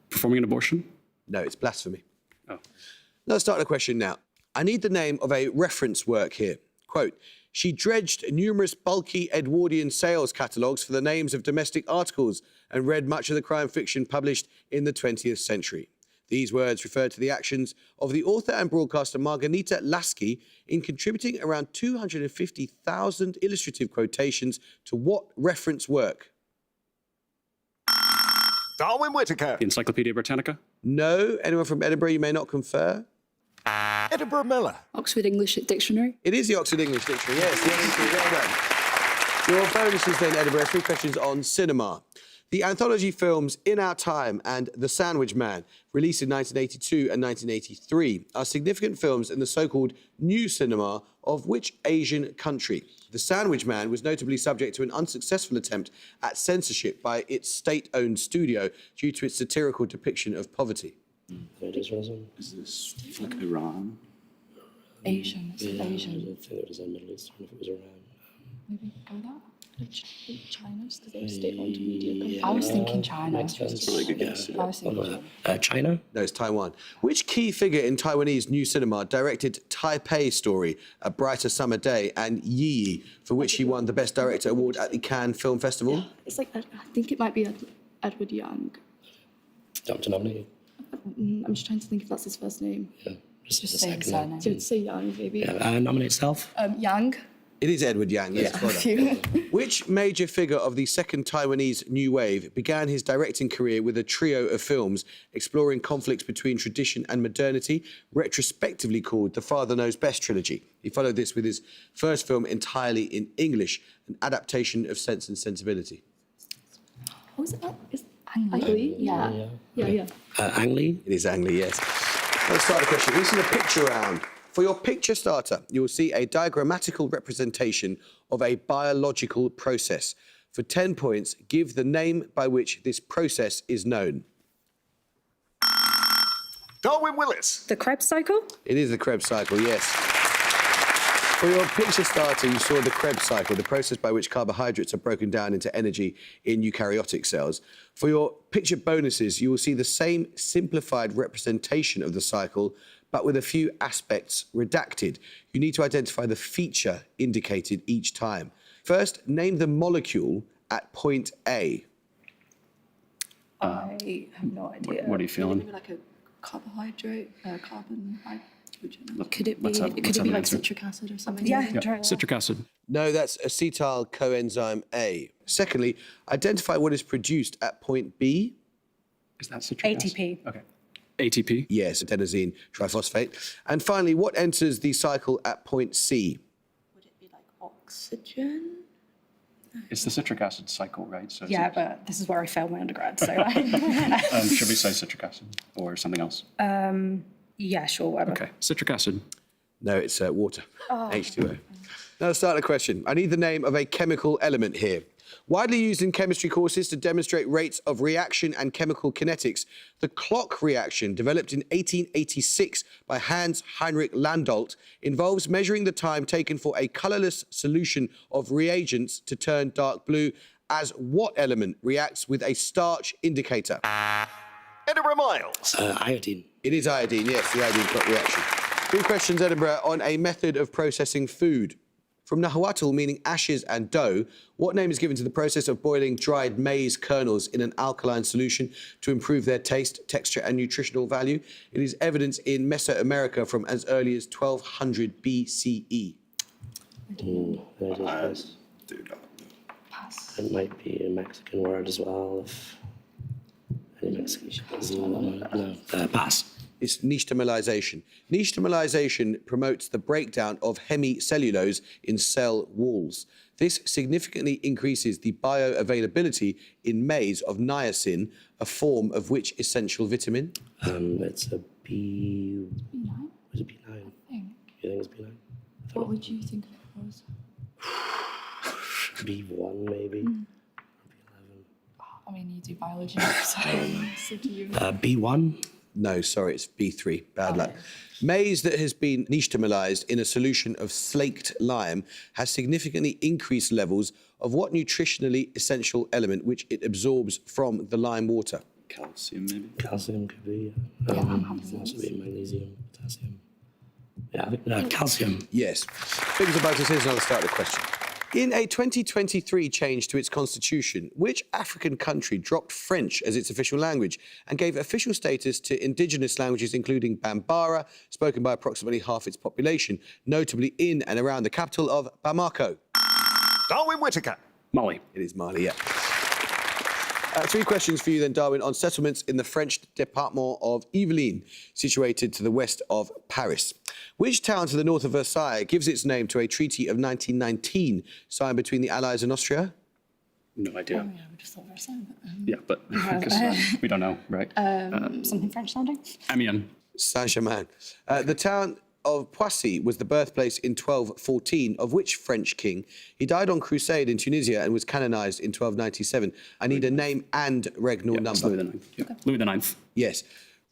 Performing an abortion? No, it's blasphemy. Oh. Let's start the question now. I need the name of a reference work here. Quote, she dredged numerous bulky Edwardian sales catalogues for the names of domestic articles and read much of the crime fiction published in the 20th century. These words refer to the actions of the author and broadcaster Margarita Lasky in contributing around 250,000 illustrative quotations to what reference work? Darwin Whitaker. The Encyclopedia Britannica? No. Anyone from Edinburgh, you may not confer? Edinburgh Miller. Oxford English Dictionary. It is the Oxford English Dictionary, yes. Well done. Your bonuses then, Edinburgh. 3 questions on cinema. The anthology films In Our Time and The Sandwich Man, released in 1982 and 1983, are significant films in the so-called new cinema of which Asian country? The Sandwich Man was notably subject to an unsuccessful attempt at censorship by its state-owned studio due to its satirical depiction of poverty. Is this like Iran? Asian. It's Yeah, Asian. I don't think it was in Middle Eastern, if it was around. Maybe go that? China's because they're a state-owned media company. Yeah, I was thinking China. makes sense. That's a really good guess. I was thinking China? No, it's Taiwan. Which key figure in Taiwanese new cinema directed Taipei Story, A Brighter Summer Day, and Yi Yi, for which he won the Best Director award at the Cannes Film Festival? It's like, I think it might be Edward Young. Don't nominate. I'm just trying to think if that's his first name. Yeah, just Just a say second. his surname. So say Young, maybe. Yeah, nominate self. Yang. It is Edward Yang, yes. well done. Which major figure of the second Taiwanese New Wave began his directing career with a trio of films exploring conflicts between tradition and modernity, retrospectively called the Father Knows Best trilogy? He followed this with his first film entirely in English, an adaptation of Sense and Sensibility. What was it like? Is Ang Lee? Yeah. Ang Lee? It is Ang Lee, yes. Let's start the question. This is a picture round. For your picture starter, you will see a diagrammatical representation of a biological process. For 10 points, give the name by which this process is known. Darwin Willis. The Krebs cycle? It is the Krebs cycle, yes. For your picture starter, you saw the Krebs cycle, the process by which carbohydrates are broken down into energy in eukaryotic cells. For your picture bonuses, you will see the same simplified representation of the cycle, but with a few aspects redacted. You need to identify the feature indicated each time. First, name the molecule at point A. I have no idea. What are you feeling? Maybe like a carbohydrate, carbon hydrogen. Could it be like answer? citric acid or something? Yeah, citric acid. No, that's acetyl coenzyme A. Secondly, identify what is produced at point B. Is that citric acid? ATP. Okay. ATP? Yes, adenosine triphosphate. And finally, what enters the cycle at point C? Would it be like oxygen? It's the citric acid cycle, right? So Yeah, but this is where I failed my undergrad, so should we say citric acid or something else? yeah, sure, whatever. Okay, citric acid. No, it's water, H2O. Now let's start the question. I need the name of a chemical element here. Widely used in chemistry courses to demonstrate rates of reaction and chemical kinetics, the clock reaction, developed in 1886 by Hans Heinrich Landolt, involves measuring the time taken for a colourless solution of reagents to turn dark blue as what element reacts with a starch indicator? Edinburgh Miles. Iodine. It is iodine, yes, the iodine clock reaction. 3 questions, Edinburgh, on a method of processing food. From Nahuatl, meaning ashes and dough, what name is given to the process of boiling dried maize kernels in an alkaline solution to improve their taste, texture, and nutritional value? It is evidence in Mesoamerica from as early as 1200 BCE. Pass. It might be a Mexican word as well. If any Mexican. No. Pass. It's nixtamalization. Nixtamalization promotes the breakdown of hemicellulose in cell walls. This significantly increases the bioavailability in maize of niacin, a form of which essential vitamin? It's a B. B9? Was it B9? I think. You think it's B9? What would you think it was? B1 maybe. I mean, you do biology, so do you? B1. No, sorry, it's B3. Bad luck. Maize that has been nixtamalized in a solution of slaked lime has significantly increased levels of what nutritionally essential element which it absorbs from the lime water? Calcium, maybe? Calcium could be, also be magnesium, potassium. Yeah, I think, calcium. Yes. Fingers about it, here's another start of the question. In a 2023 change to its constitution, which African country dropped French as its official language and gave official status to indigenous languages including Bambara, spoken by approximately half its population, notably in and around the capital of Bamako? Darwin Whitaker. Mali. It is Mali, yeah. 3 questions for you then, Darwin, on settlements in the French department of Yvelines, situated to the west of Paris. Which town to the north of Versailles gives its name to a treaty of 1919 signed between the Allies and Austria? No idea. Oh, yeah, we just thought Versailles. Yeah, but I guess, we don't know, right? Something French sounding? Amiens. Saint-Germain. The town of Poissy was the birthplace in 1214 of which French king? He died on crusade in Tunisia and was canonised in 1297. I need a name and regnal number. Louis IX. Yeah. Louis IX. Yes.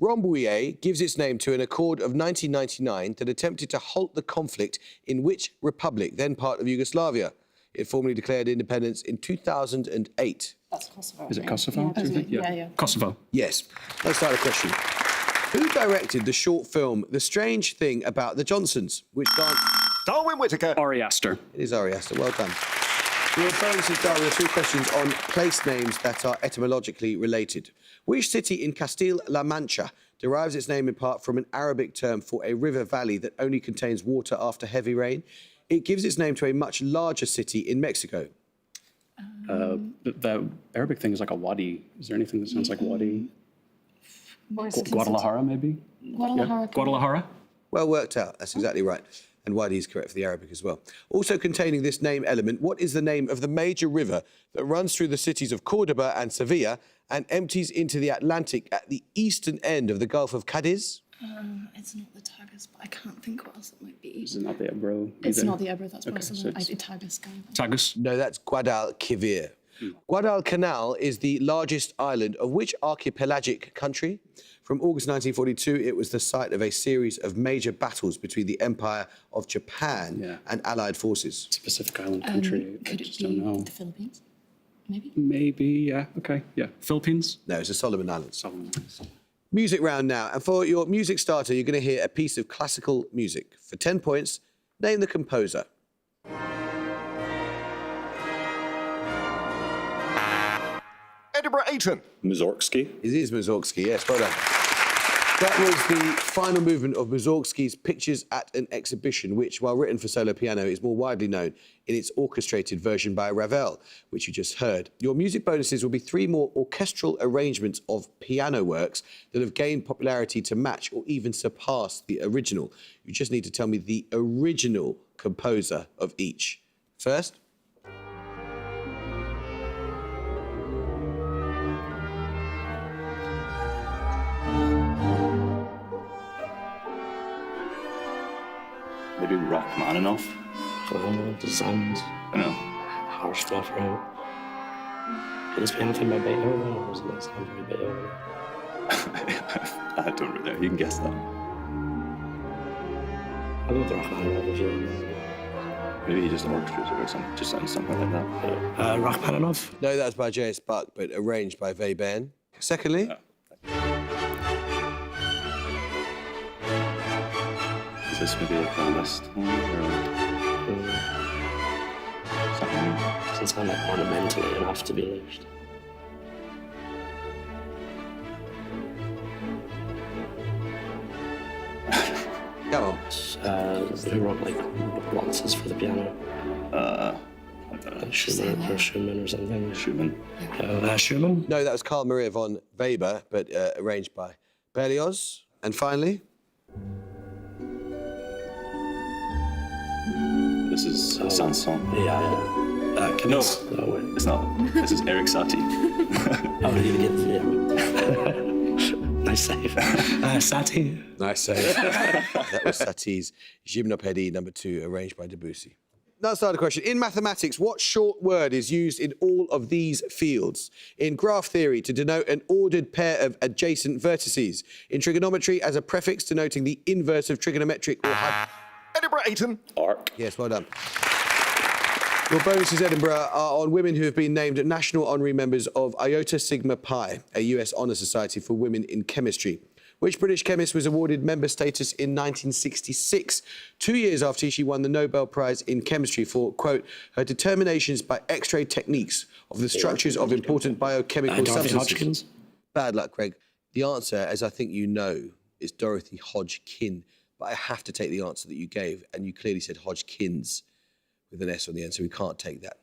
Rambouillet gives its name to an accord of 1999 that attempted to halt the conflict in which republic, then part of Yugoslavia? It formally declared independence in 2008. That's Kosovo. Is it Kosovo? Yeah. Kosovo. Yes. Let's start a question. Who directed the short film The Strange Thing About the Johnsons, which Darwin Whitaker. Ari Aster. It is Ari Aster. Well done. Your bonuses, Darwin, are 3 questions on place names that are etymologically related. Which city in Castile-La Mancha derives its name in part from an Arabic term for a river valley that only contains water after heavy rain? It gives its name to a much larger city in Mexico. The Arabic thing is like a wadi. Is there anything that sounds like wadi? Guadalajara, maybe? Guadalajara. Guadalajara? Well worked out. That's exactly right. And Wadi is correct for the Arabic as well. Also containing this name element, what is the name of the major river that runs through the cities of Cordoba and Sevilla and empties into the Atlantic at the eastern end of the Gulf of Cadiz? It's not the Tagus, but I can't think what else it might be. Is it not the Ebro? It's either? not the Ebro, that's possible. So it's Tagus guy. Tagus? No, that's Guadalquivir. Guadalcanal is the largest island of which archipelagic country? From August 1942, it was the site of a series of major battles between the Empire of Japan and Allied forces. It's a Pacific Island country. I Could it just be don't know. the Philippines? Maybe? Maybe, yeah. Okay, yeah. Philippines? No, it's the Solomon Islands. Solomon Islands. Music round now. And for your music starter, you're going to hear a piece of classical music. For 10 points, name the composer. Edinburgh Ayton. Mussorgsky. It is Mussorgsky, yes, well done. That was the final movement of Mussorgsky's Pictures at an Exhibition, which, while written for solo piano, is more widely known in its orchestrated version by Ravel, which you just heard. Your music bonuses will be 3 more orchestral arrangements of piano works that have gained popularity to match or even surpass the original. You just need to tell me the original composer of each. First. Maybe Rachmaninoff. Sand. I know. Harsh enough, right? Could this be anything by Beethoven, or was it not sound very Beethoven? I don't really know. You can guess that. I'll go with Rachmaninoff if you want. Maybe he just orchestrated it or something. Just sounds something like that. Rachmaninoff? No, that was by J.S. Bach, but arranged by Webern. Secondly. Is this maybe like a list one or something? Doesn't sound like ornamentally enough to be listed. Come on. Who wrote like waltzes for the piano? Schumann or something. Schumann. Schumann? No, that was Carl Maria von Weber, but arranged by Berlioz. And finally. This is Sanson. Yeah. No, it's not. This is Eric Satie. Oh, you get Nice save. Satie. Nice save. That was Satie's Gymnopédie No. 2, arranged by Debussy. Let's start a question. In mathematics, what short word is used in all of these fields? In graph theory, to denote an ordered pair of adjacent vertices. In trigonometry, as a prefix denoting the inverse of trigonometric or Edinburgh Eton. Arc. Yes, well done. Your bonuses, Edinburgh, are on women who have been named national honorary members of Iota Sigma Pi, a US honour society for women in chemistry. Which British chemist was awarded member status in 1966, 2 years after she won the Nobel Prize in Chemistry for, quote, her determinations by X-ray techniques of the structures of important biochemical substances? Hodgkins? Bad luck, Craig. The answer, as I think you know, is Dorothy Hodgkin. But I have to take the answer that you gave, and you clearly said Hodgkins with an S on the end, so we can't take that.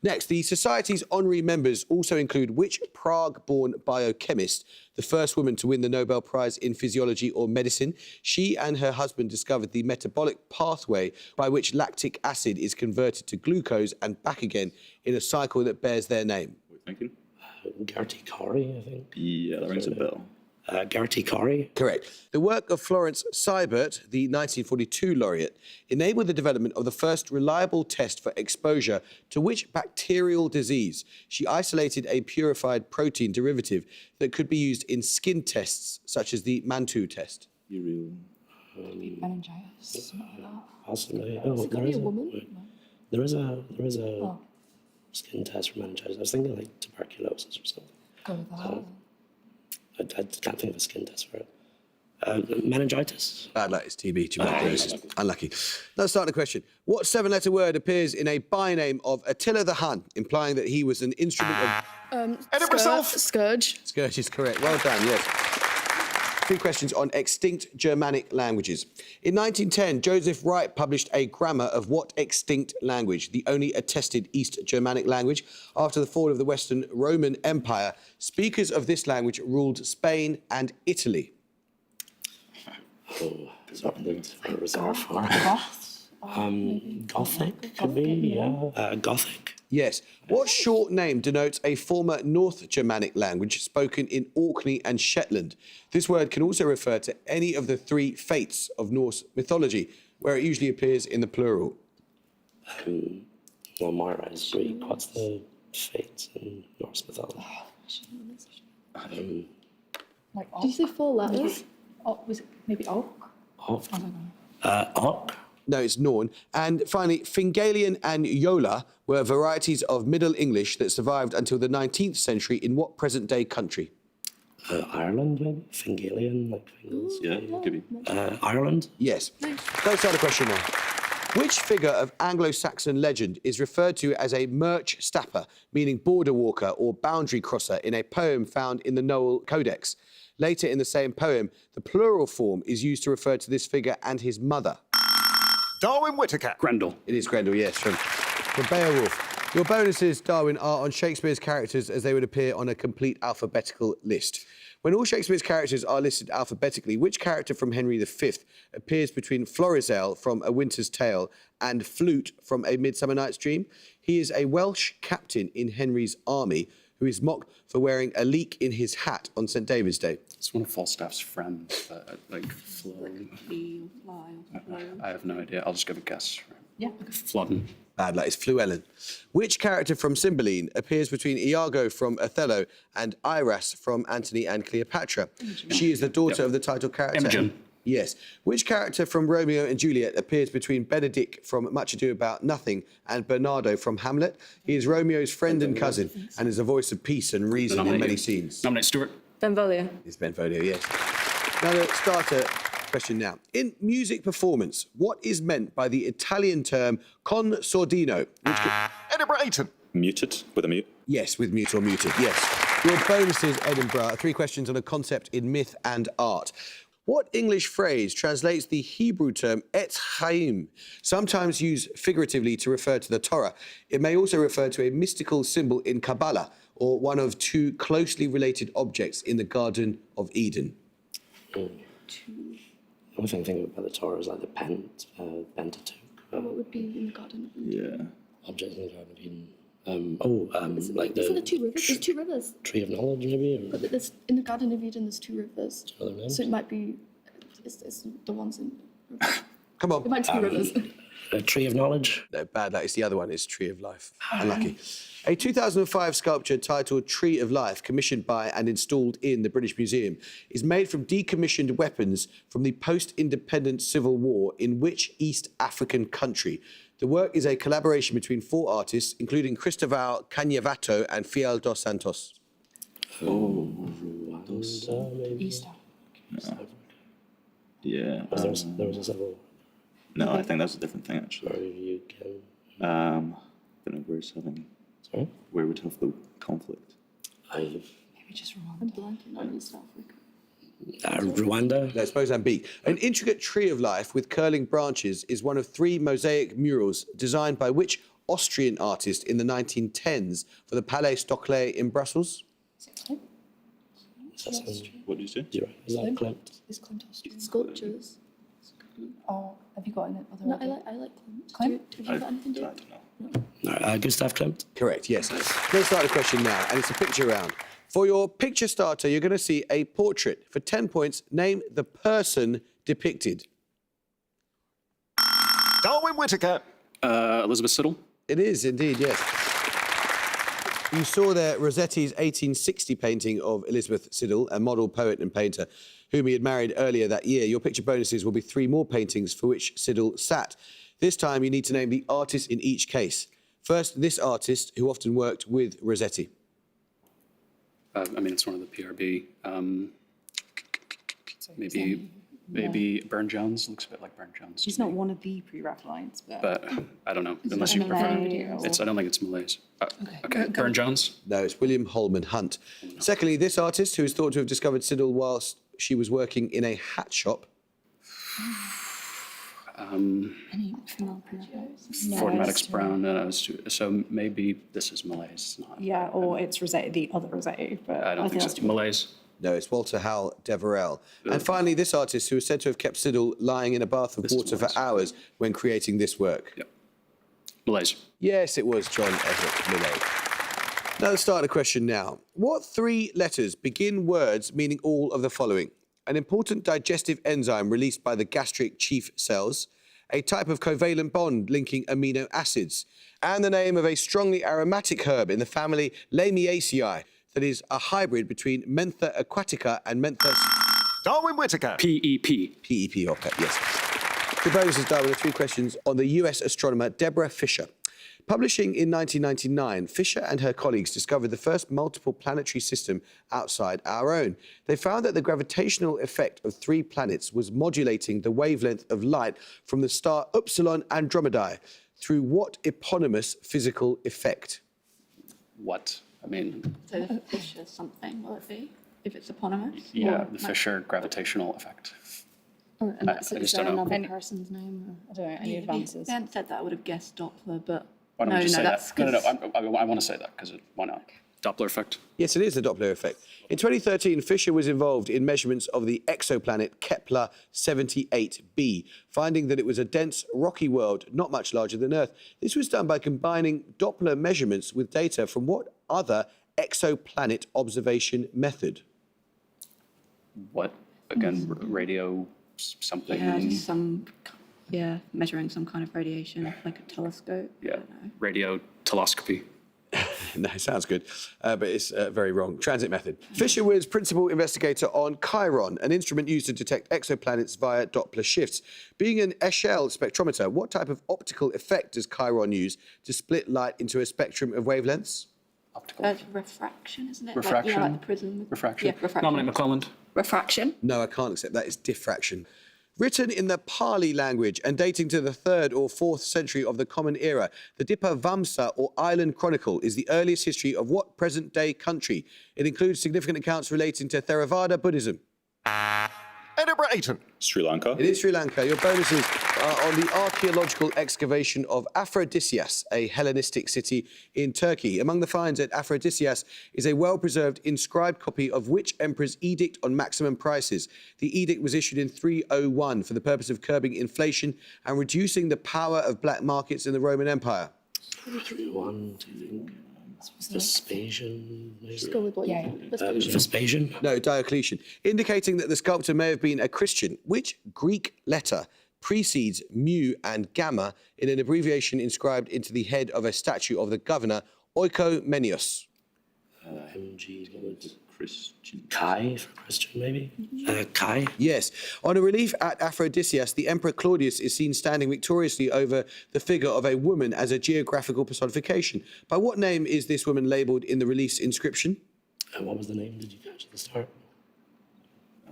Next, the Society's honorary members also include which Prague-born biochemist, the first woman to win the Nobel Prize in Physiology or Medicine. She and her husband discovered the metabolic pathway by which lactic acid is converted to glucose and back again in a cycle that bears their name. Thinking? Gertie Corey, I think. Yeah, that rings a bell. Gertie Corey. Correct. The work of Florence Seibert, the 1942 laureate, enabled the development of the first reliable test for exposure to which bacterial disease. She isolated a purified protein derivative that could be used in skin tests, such as the Mantoux test. Meningitis. Possibly. Oh, there is a skin test for meningitis. I was thinking like tuberculosis or something. Go with that. I can't think of a skin test for it. Meningitis? Bad luck, it's TB, tuberculosis. Unlucky. Let's start the question. What seven-letter word appears in a byname of Attila the Hun, implying that he was an instrument of... Edinburgh Scourge. Scourge is correct. Well done, yes. 3 questions on extinct Germanic languages. In 1910, Joseph Wright published a grammar of what extinct language, the only attested East Germanic language. After the fall of the Western Roman Empire, speakers of this language ruled Spain and Italy. Oh, something for reserve for. Gothic could be, yeah. Gothic. Yes. What short name denotes a former North Germanic language spoken in Orkney and Shetland? This word can also refer to any of the 3 fates of Norse mythology, where it usually appears in the plural. Well, Moira is Greek. What's the fates in Norse mythology? Like Did you say 4 letters? Was it maybe Orc? Orc. I don't know. Orc. No, it's Norn. And finally, Fingalian and Yola were varieties of Middle English that survived until the 19th century in what present-day country? Ireland, maybe? Fingalian, like fingers. Yeah, could be. Ireland? Yes. Let's start a question now. Which figure of Anglo-Saxon legend is referred to as a merch stapper, meaning border walker or boundary crosser, in a poem found in the Noel Codex? Later in the same poem, the plural form is used to refer to this figure and his mother. Darwin Whitaker. Grendel. It is Grendel, yes, from Beowulf. Your bonuses, Darwin, are on Shakespeare's characters as they would appear on a complete alphabetical list. When all Shakespeare's characters are listed alphabetically, which character from Henry V appears between Florizel from A Winter's Tale and Flute from A Midsummer Night's Dream? He is a Welsh captain in Henry's army who is mocked for wearing a leek in his hat on St. David's Day. It's one of Falstaff's friends, like Flo. I have no idea. I'll just give a guess. Yeah. Flodden. Bad luck, it's Fluellen. Which character from Cymbeline appears between Iago from Othello and Iras from Antony and Cleopatra? She is the daughter of the title character. Imogen. Yes. Which character from Romeo and Juliet appears between Benedict from Much Ado About Nothing and Bernardo from Hamlet? He is Romeo's friend and cousin and is a voice of peace and reason in many scenes. Nominate Stuart. Benvolio. It's Benvolio, yes. Now, the starter question now. In music performance, what is meant by the Italian term con sordino? Edinburgh Eton. Muted with a mute. Yes, with mute or muted, yes. Your bonuses, Edinburgh, 3 questions on a concept in myth and art. What English phrase translates the Hebrew term Etz Chaim, sometimes used figuratively to refer to the Torah? It may also refer to a mystical symbol in Kabbalah or one of 2 closely related objects in the Garden of Eden. The only thing I think about the Torah is like the Pentateuch. What would be in the Garden of Eden? Yeah. Objects in the Garden of Eden. Like the... Isn't there 2 rivers? There's 2 rivers. Tree of Knowledge, maybe? But there's, in the Garden of Eden, there's 2 rivers. 2 other names? So it might be... It's the ones in... Come on. It might be 2 rivers. A tree of knowledge. No, bad luck. It's the other one. It's Tree of Life. Unlucky. A 2005 sculpture titled Tree of Life, commissioned by and installed in the British Museum, is made from decommissioned weapons from the post-independence civil war in which East African country? The work is a collaboration between 4 artists, including Cristóbal Cañavato and Fiel dos Santos. Rwanda, maybe? East Africa. Yeah. There was a civil. No, I think that's a different thing, actually. Or you can. Don't know where's having. Sorry? Where would have the conflict? Maybe just Rwanda. I'm blanking on East Africa. Rwanda. No, it's Mozambique. An intricate tree of life with curling branches is one of 3 mosaic murals designed by which Austrian artist in the 1910s for the Palais Stoclet in Brussels? What did you say? Is that Klimt? Is Klimt Austrian? Sculptures. Oh, have you got any other No, idea? I like Klimt. Klimt? Have you got anything to do? I don't know. Gustav Klimt. Correct, yes. Let's start the question now, and it's a picture round. For your picture starter, you're going to see a portrait. For 10 points, name the person depicted. Darwin Whitaker. Elizabeth Siddle. It is indeed, yes. You saw there Rossetti's 1860 painting of Elizabeth Siddle, a model poet and painter whom he had married earlier that year. Your picture bonuses will be 3 more paintings for which Siddle sat. This time you need to name the artist in each case. First, this artist who often worked with Rossetti. I mean, it's one of the PRB. Maybe Burne-Jones. Looks a bit like Burne-Jones. He's not one of the pre-Raphaelites, But I don't know, Is unless it you prefer. Malay or- I don't think it's Malays. Okay, Burne-Jones. No, it's William Holman Hunt. Secondly, this artist who is thought to have discovered Siddle whilst she was working in a hat shop. Any female pre-Raphaelites? Ford Maddox Brown. So maybe this is Malays. It's not. Yeah, or it's Rossetti, the other Rossetti. But I don't think so. Malays. No, it's Walter Howell Deverell. And finally, this artist who is said to have kept Siddle lying in a bath of water for hours when creating this work. Yep. Malays. Yes, it was John Everett Millay. Now let's start a question now. What 3 letters begin words meaning all of the following? An important digestive enzyme released by the gastric chief cells, a type of covalent bond linking amino acids, and the name of a strongly aromatic herb in the family Lamiaceae that is a hybrid between Mentha aquatica and Mentha... Darwin Whitaker. PEP. PEP, or PEP, yes. The bonus is Darwin with 3 questions on the US astronomer Deborah Fisher. Publishing in 1999, Fisher and her colleagues discovered the first multiple planetary system outside our own. They found that the gravitational effect of 3 planets was modulating the wavelength of light from the star Upsilon Andromedae through what eponymous physical effect? What? I mean, So the Fisher something, will it be? If it's eponymous? yeah, the Fisher gravitational effect. And that's, I is just there don't know. another person's name? I don't know, any If advances? they hadn't said that, I would have guessed Doppler, but Why don't no, we just say that's that? No, I want to say that because why not? Doppler effect. Yes, it is the Doppler effect. In 2013, Fisher was involved in measurements of the exoplanet Kepler 78b, finding that it was a dense, rocky world not much larger than Earth. This was done by combining Doppler measurements with data from what other exoplanet observation method? What? Again, radio something. yeah, just measuring some kind of radiation, like a telescope. Yeah, radio telescopy. No, sounds good, but it's very wrong. Transit method. Fisher was principal investigator on Chiron, an instrument used to detect exoplanets via Doppler shifts. Being an Echelle spectrometer, what type of optical effect does Chiron use to split light into a spectrum of wavelengths? Optical. Refraction, isn't it? Refraction. Like the prism. Refraction. Yeah, refraction. Nominate McClelland. Refraction. No, I can't accept that. It's diffraction. Written in the Pali language and dating to the 3rd or 4th century of the Common Era, the Dipavamsa or Island Chronicle is the earliest history of what present-day country? It includes significant accounts relating to Theravada Buddhism. Edinburgh Ayton. Sri Lanka. It is Sri Lanka. Your bonuses are on the archaeological excavation of Aphrodisias, a Hellenistic city in Turkey. Among the finds at Aphrodisias is a well-preserved inscribed copy of which emperor's edict on maximum prices? The edict was issued in 301 for the purpose of curbing inflation and reducing the power of black markets in the Roman Empire. 301, do you think? Vespasian, maybe? Just go with what you think. Vespasian? No, Diocletian, indicating that the sculptor may have been a Christian. Which Greek letter precedes mu and gamma in an abbreviation inscribed into the head of a statue of the governor Oikoumenios? MG, what was Christian? Chi for Christian, maybe? Chi? Yes. On a relief at Aphrodisias, the Emperor Claudius is seen standing victoriously over the figure of a woman as a geographical personification. By what name is this woman labelled in the relief's inscription? What was the name? Did you catch at the start?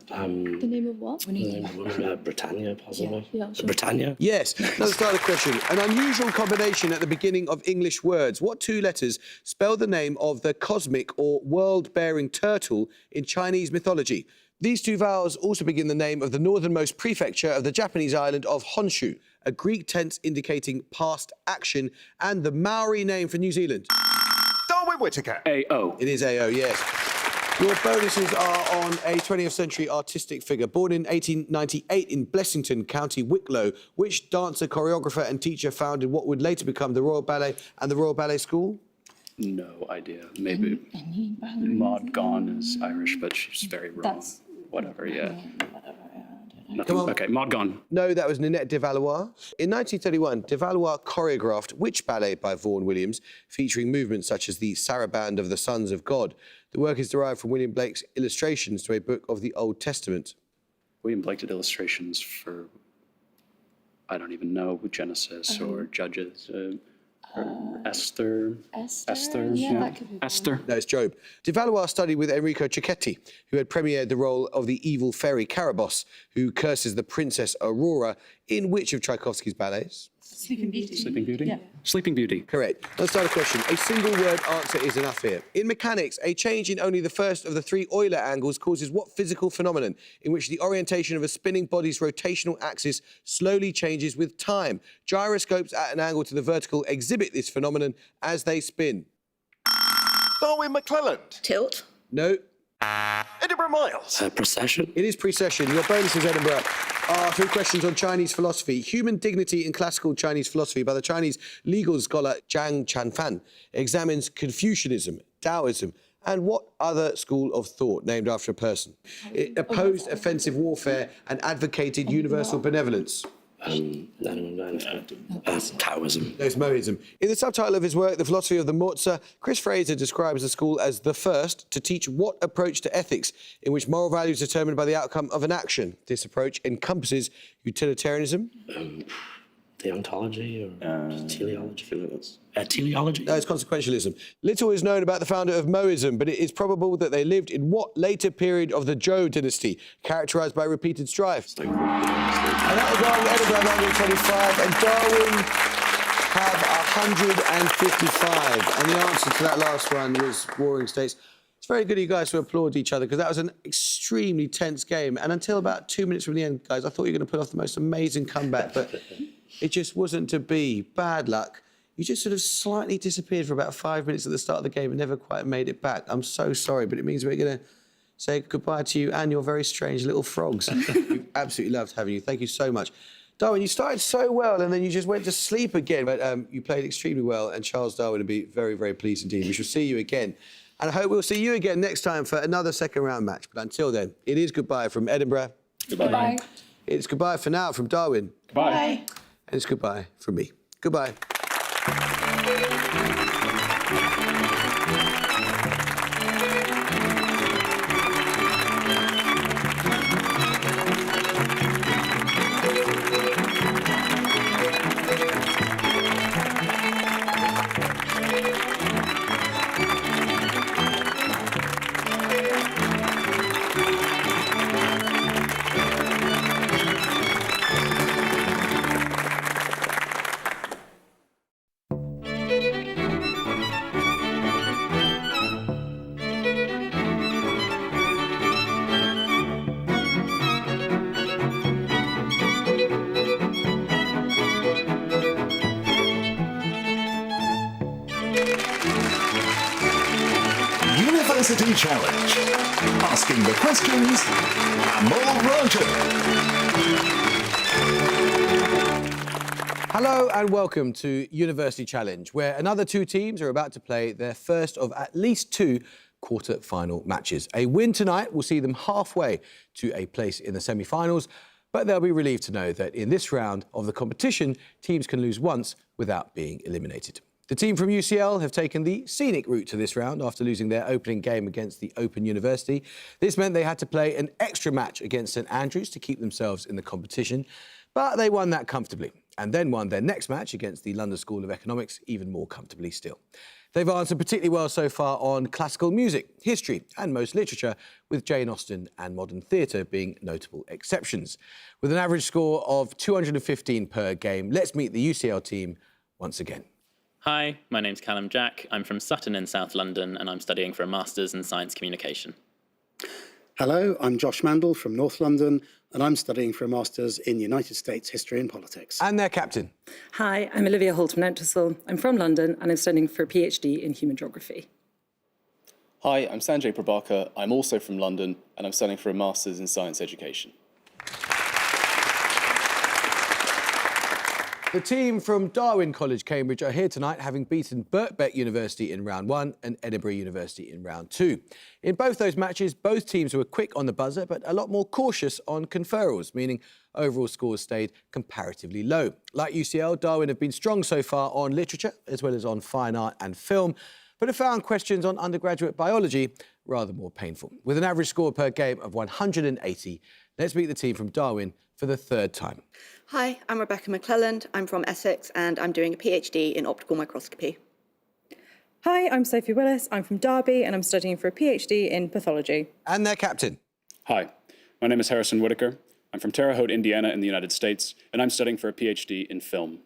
The name of what? The name of the woman, Britannia, possibly? Yeah, sure. Britannia? Yes. Let's start the question. An unusual combination at the beginning of English words. What two letters spell the name of the cosmic or world-bearing turtle in Chinese mythology? These two vowels also begin the name of the northernmost prefecture of the Japanese island of Honshu, a Greek tense indicating past action, and the Maori name for New Zealand. Darwin Whitaker. A.O. It is A.O., yes. Your bonuses are on a 20th century artistic figure. Born in 1898 in Blessington, County Wicklow, which dancer, choreographer and teacher founded what would later become the Royal Ballet and the Royal Ballet School? No idea. Maybe Maud Gonne is Irish, but she's very wrong. Whatever, yeah. Nothing. Okay, Maud Gonne. No, that was Ninette de Valois. In 1931, de Valois choreographed which ballet by Vaughan Williams, featuring movements such as the Saraband of the Sons of God? The work is derived from William Blake's illustrations to a book of the Old Testament. William Blake did illustrations for, I don't even know, Genesis or Judges. Or Esther. Esther. Yeah, that could be Esther. No, it's Job. De Valois studied with Enrico Cecchetti, who had premiered the role of the evil fairy Carabosse, who curses the Princess Aurora in which of Tchaikovsky's ballets? Sleeping Beauty. Sleeping Beauty? Yeah. Sleeping Beauty. Correct. Let's start a question. A single word answer is enough here. In mechanics, a change in only the first of the three Euler angles causes what physical phenomenon in which the orientation of a spinning body's rotational axis slowly changes with time? Gyroscopes at an angle to the vertical exhibit this phenomenon as they spin. Darwin McClelland. Tilt. No. Edinburgh Miles. Precession? It is precession. Your bonus is Edinburgh. Three questions on Chinese philosophy. Human dignity in classical Chinese philosophy by the Chinese legal scholar Zhang Chanfan examines Confucianism, Taoism, and what other school of thought named after a person? It opposed offensive warfare and advocated universal benevolence. Taoism. No, it's Mohism. In the subtitle of his work, The Philosophy of the Mozi, Chris Fraser describes the school as the first to teach what approach to ethics in which moral values are determined by the outcome of an action. This approach encompasses utilitarianism. Deontology or teleology? Teleology? No, it's consequentialism. Little is known about the founder of Mohism, but it is probable that they lived in what later period of the Zhou dynasty, characterised by repeated strife? And that was Darwin Edinburgh 1925, and Darwin have 155. And the answer to that last one was Warring States. It's very good of you guys to applaud each other, because that was an extremely tense game. And until about 2 minutes from the end, guys, I thought you were going to put off the most amazing comeback, but it just wasn't to be. Bad luck. You just sort of slightly disappeared for about 5 minutes at the start of the game and never quite made it back. I'm so sorry, but it means we're going to say goodbye to you and your very strange little frogs. We've absolutely loved having you. Thank you so much. Darwin, you started so well and then you just went to sleep again, but you played extremely well, and Charles Darwin will be very, very pleased indeed. We shall see you again. And I hope we'll see you again next time for another second round match. But until then, it is goodbye from Edinburgh. Goodbye. Bye. It's goodbye for now from Darwin. Goodbye. Bye. And it's goodbye from me. Goodbye. University Challenge. Asking the questions, Amol Rajan. Hello and welcome to University Challenge, where another two teams are about to play their first of at least two quarter-final matches. A win tonight will see them halfway to a place in the semi-finals, But they'll be relieved to know that in this round of the competition, teams can lose once without being eliminated. The team from UCL have taken the scenic route to this round after losing their opening game against the Open University. This meant they had to play an extra match against St Andrews to keep themselves in the competition, but they won that comfortably and then won their next match against the London School of Economics even more comfortably still. They've answered particularly well so far on classical music, history and most literature, with Jane Austen and modern theatre being notable exceptions. With an average score of 215 per game, let's meet the UCL team once again. Hi, my name's Callum Jack. I'm from Sutton in South London and I'm studying for a Masters in Science Communication. Hello, I'm Josh Mandel from North London and I'm studying for a Masters in United States History and Politics. And their captain. Hi, I'm Olivia Holtman-Entwistle. I'm from London and I'm studying for a PhD in Human Geography. Hi, I'm Sanjay Prabhakar. I'm also from London and I'm studying for a Masters in Science Education. The team from Darwin College, Cambridge, are here tonight, having beaten Birkbeck University in round 1 and Edinburgh University in round 2. In both those matches, both teams were quick on the buzzer, but a lot more cautious on conferrals, meaning overall scores stayed comparatively low. Like UCL, Darwin have been strong so far on literature, as well as on fine art and film, but have found questions on undergraduate biology rather more painful. With an average score per game of 180, let's meet the team from Darwin for the third time. Hi, I'm Rebecca McClelland. I'm from Essex and I'm doing a PhD in optical microscopy. Hi, I'm Sophie Willis. I'm from Derby and I'm studying for a PhD in pathology. And their captain. Hi, my name is Harrison Whitaker. I'm from Terre Haute, Indiana in the United States, and I'm studying for a PhD in film.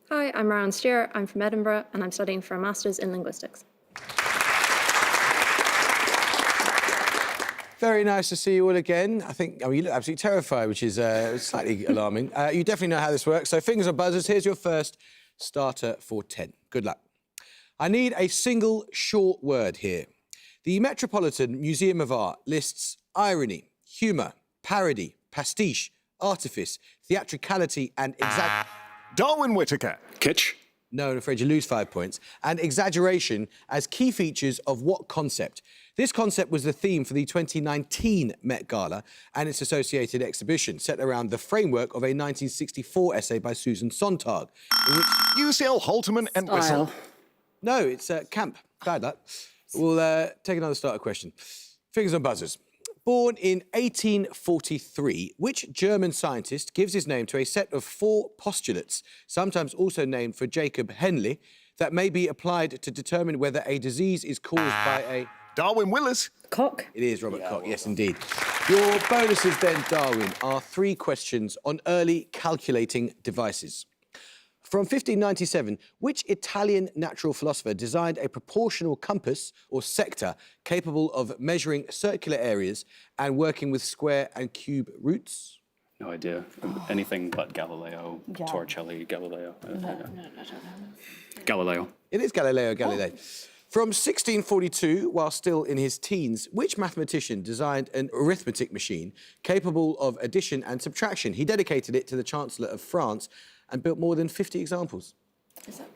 Hi, I'm Rowan Stewart. I'm from Edinburgh and I'm studying for a Masters in Linguistics. Very nice to see you all again. You look absolutely terrified, which is slightly alarming. You definitely know how this works. So fingers on buzzers. Here's your first starter for 10. Good luck. I need a single short word here. The Metropolitan Museum of Art lists irony, humour, parody, pastiche, artifice, theatricality and Darwin Whitaker. Kitsch. No, I'm afraid you lose 5 points. And exaggeration as key features of what concept? This concept was the theme for the 2019 Met Gala and its associated exhibition, set around the framework of a 1964 essay by Susan Sontag, in which... UCL, Halterman and Whistle. No, it's camp. Bad luck. We'll take another starter question. Fingers on buzzers. Born in 1843, which German scientist gives his name to a set of 4 postulates, sometimes also named for Jacob Henle, that may be applied to determine whether a disease is caused by a... Darwin Willis. Koch. It is Robert Koch, yes, indeed. Your bonuses then, Darwin, are 3 questions on early calculating devices. From 1597, which Italian natural philosopher designed a proportional compass or sector capable of measuring circular areas and working with square and cube roots? No idea. Anything but Galileo, Torricelli, Galileo. Galileo. It is Galileo Galilei. From 1642, while still in his teens, which mathematician designed an arithmetic machine capable of addition and subtraction? He dedicated it to the Chancellor of France and built more than 50 examples. Is that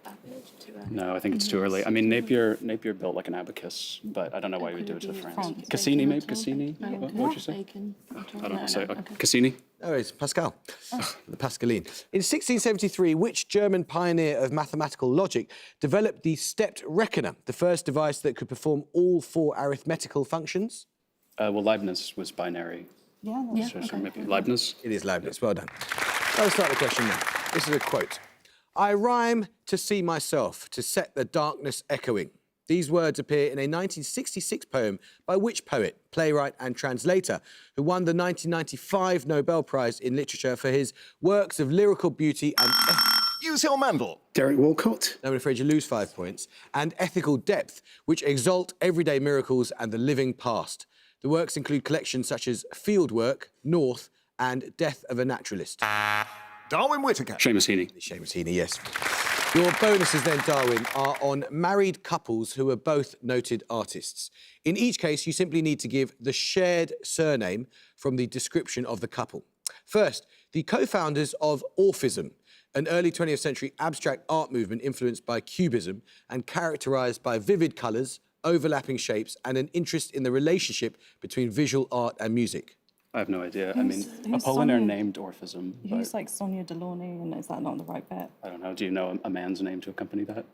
too early? No, I think it's too early. I mean, Napier built like an abacus, but I don't know why he would do it to France. Cassini, maybe? Cassini? What would you say? I don't know. Say Cassini? No, it's Pascal, the Pascaline. In 1673, which German pioneer of mathematical logic developed the stepped reckoner, the first device that could perform all 4 arithmetical functions? Well, Leibniz was binary. So maybe Leibniz? It is Leibniz, well done. I'll start the question now. This is a quote. I rhyme to see myself, to set the darkness echoing. These words appear in a 1966 poem by which poet, playwright and translator, who won the 1995 Nobel Prize in Literature for his works of lyrical beauty and... UCL Mandel. Derek Walcott. I'm afraid you lose 5 points. And ethical depth, which exalt everyday miracles and the living past. The works include collections such as Fieldwork, North, and Death of a Naturalist. Darwin Whitaker. Seamus Heaney. Seamus Heaney, yes. Your bonuses then, Darwin, are on married couples who are both noted artists. In each case, you simply need to give the shared surname from the description of the couple. First, the co-founders of Orphism, an early 20th century abstract art movement influenced by Cubism and characterised by vivid colours, overlapping shapes and an interest in the relationship between visual art and music. I have no idea. Who's Apollinaire Sonia? named dwarfism, but Who's like Sonia Delaunay, and is that not the right bit? I don't know. Do you know a man's name to accompany that?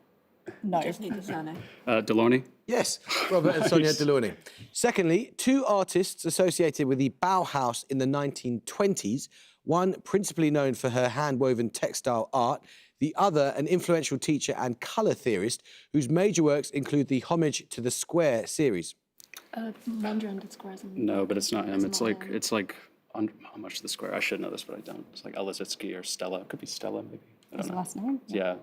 No. Delaunay? Yes, Robert and Sonia Delaunay. Secondly, two artists associated with the Bauhaus in the 1920s, one principally known for her hand-woven textile art, the other an influential teacher and colour theorist whose major works include the Homage to the Square series. Wonder Under Squares. No, but it's not him. It's like how much the square. I should know this, but I don't. It's like Elizitsky or Stella. It could be Stella, maybe. I don't His know. last name? Yeah.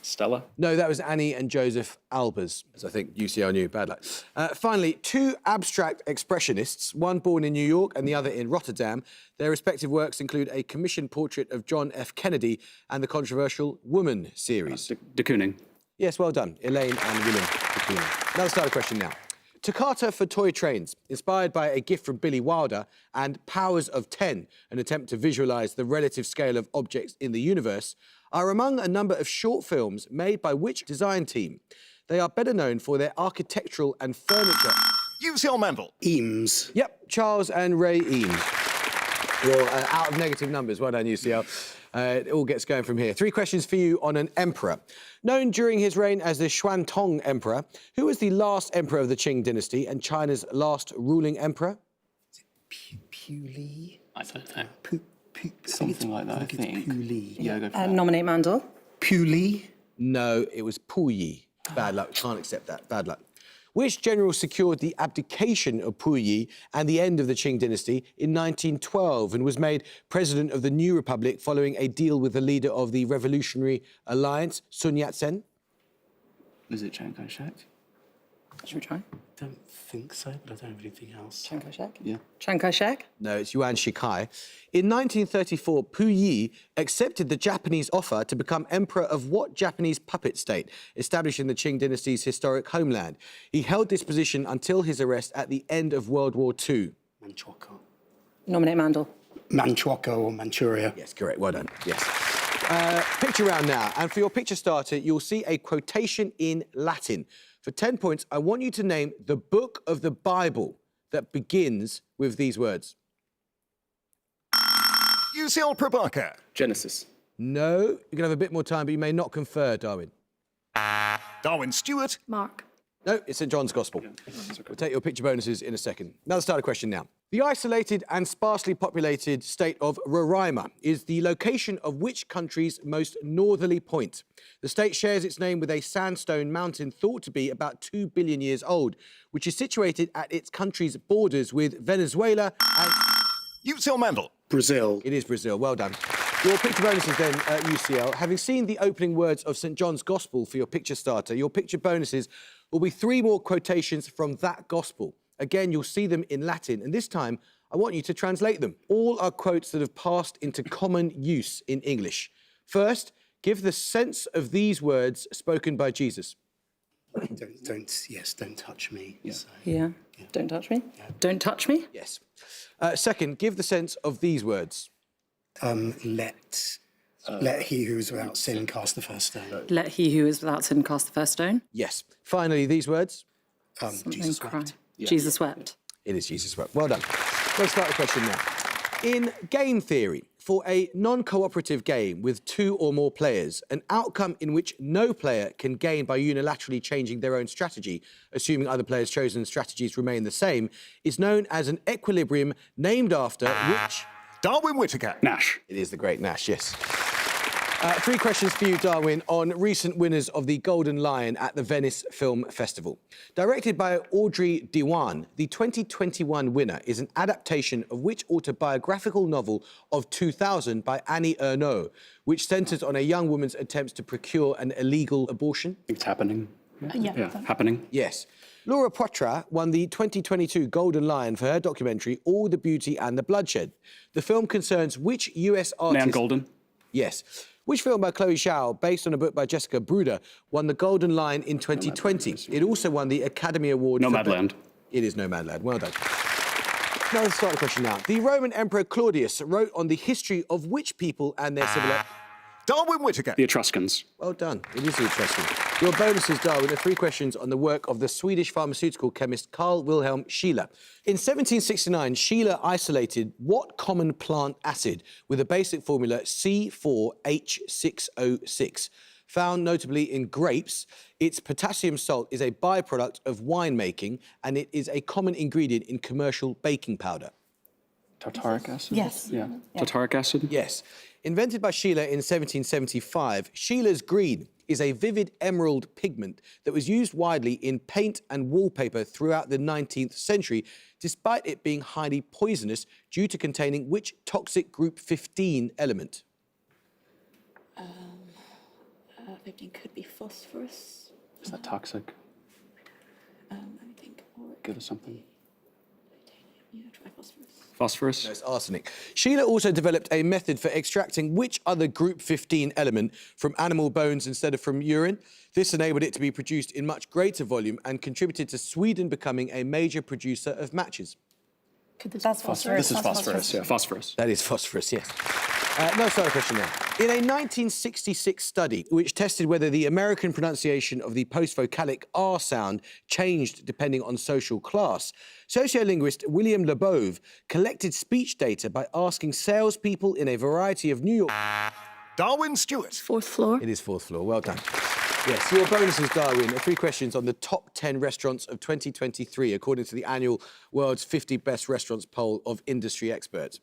Stella. No, that was Annie and Joseph Albers, as I think UCL knew. Bad luck. Finally, two abstract expressionists, one born in New York and the other in Rotterdam. Their respective works include a commissioned portrait of John F. Kennedy and the controversial Woman series. De Kooning. Yes, well done. Elaine and Willem de Kooning. Another starter question now. Toccata for Toy Trains, inspired by a gift from Billy Wilder, and Powers of 10, an attempt to visualise the relative scale of objects in the universe, are among a number of short films made by which design team? They are better known for their architectural and furniture... UCL Mendel. Eames. Yep, Charles and Ray Eames. You're out of negative numbers. Well done, UCL. It all gets going from here. 3 questions for you on an emperor. Known during his reign as the Xuantong Emperor, who was the last emperor of the Qing dynasty and China's last ruling emperor? Puli. I don't know. Something like that, I think. Puli. Yeah, go for that. Nominate Mandel. Puli. No, it was Puyi. Bad luck. Can't accept that. Bad luck. Which general secured the abdication of Puyi and the end of the Qing dynasty in 1912 and was made president of the new republic following a deal with the leader of the Revolutionary Alliance, Sun Yat-sen? Is it Chiang Kai-shek? Should we try? Don't think so, but I don't have anything else. Chiang Kai-shek? Yeah. Chiang Kai-shek? No, it's Yuan Shikai. In 1934, Puyi accepted the Japanese offer to become emperor of what Japanese puppet state, establishing the Qing dynasty's historic homeland? He held this position until his arrest at the end of World War II. Manchukuo. Nominate Mandel. Manchukuo or Manchuria. Yes, correct. Well done. Yes. Picture round now. And for your picture starter, you'll see a quotation in Latin. For 10 points, I want you to name the book of the Bible that begins with these words. UCL Prabhakar. Genesis. No, you can have a bit more time, but you may not confer, Darwin. Darwin Stewart. Mark. No, it's St John's Gospel. We'll take your picture bonuses in a second. Another starter question now. The isolated and sparsely populated state of Roraima is the location of which country's most northerly point? The state shares its name with a sandstone mountain thought to be about 2 billion years old, which is situated at its country's borders with Venezuela and... UCL Mendel. Brazil. It is Brazil. Well done. Your picture bonuses then, UCL. Having seen the opening words of St John's Gospel for your picture starter, your picture bonuses will be 3 more quotations from that Gospel. Again, you'll see them in Latin, and this time, I want you to translate them. All are quotes that have passed into common use in English. First, give the sense of these words spoken by Jesus. Don't touch me. Yeah. So. Yeah. Don't touch me. Yeah. Don't touch me. Yes. Second, give the sense of these words. Let he who is without sin cast the first stone. Let he who is without sin cast the first stone. Yes. Finally, these words. Jesus wept. Yeah. Jesus wept. It is Jesus wept. Well done. Let's start the question now. In game theory, for a non-cooperative game with 2 or more players, an outcome in which no player can gain by unilaterally changing their own strategy, assuming other players' chosen strategies remain the same, is known as an equilibrium named after which... Darwin Whitaker. Nash. It is the great Nash, yes. 3 questions for you, Darwin, on recent winners of the Golden Lion at the Venice Film Festival. Directed by Audrey Diwan, the 2021 winner is an adaptation of which autobiographical novel of 2000 by Annie Ernaux, which centres on a young woman's attempts to procure an illegal abortion? It's happening. Yeah. Happening. Yes. Laura Poitras won the 2022 Golden Lion for her documentary All the Beauty and the Bloodshed. The film concerns which US artist... Nan Golden. Yes. Which film by Chloe Zhao, based on a book by Jessica Bruder, won the Golden Lion in 2020? It also won the Academy Award for... Nomadland. It is Nomadland. Well done. Now let's start the question now. The Roman Emperor Claudius wrote on the history of which people and their civilization... Darwin Whitaker. The Etruscans. Well done. It is the Etruscans. Your bonuses, Darwin, are 3 questions on the work of the Swedish pharmaceutical chemist Carl Wilhelm Scheele. In 1769, Scheele isolated what common plant acid with a basic formula C4H6O6? Found notably in grapes, its potassium salt is a byproduct of winemaking and it is a common ingredient in commercial baking powder. Tartaric acid? Yes. Yeah. Tartaric acid? Yes. Invented by Scheele in 1775, Scheele's green is a vivid emerald pigment that was used widely in paint and wallpaper throughout the 19th century, despite it being highly poisonous due to containing which toxic group 15 element? 15 could be phosphorus. Is that toxic? Let me think. Give us something. Yeah, try phosphorus. Phosphorus? No, it's arsenic. Scheele also developed a method for extracting which other group 15 element from animal bones instead of from urine. This enabled it to be produced in much greater volume and contributed to Sweden becoming a major producer of matches. That's phosphorus. This is phosphorus, yeah. Phosphorus. That is phosphorus, yes. No further question there. In a 1966 study which tested whether the American pronunciation of the post-vocalic R sound changed depending on social class, sociolinguist William Labov collected speech data by asking salespeople in a variety of New York... Darwin Stewart. 4th floor. It is 4th floor, well done. Yes, your bonuses, Darwin, are 3 questions on the top 10 restaurants of 2023, according to the annual World's 50 Best Restaurants poll of industry experts.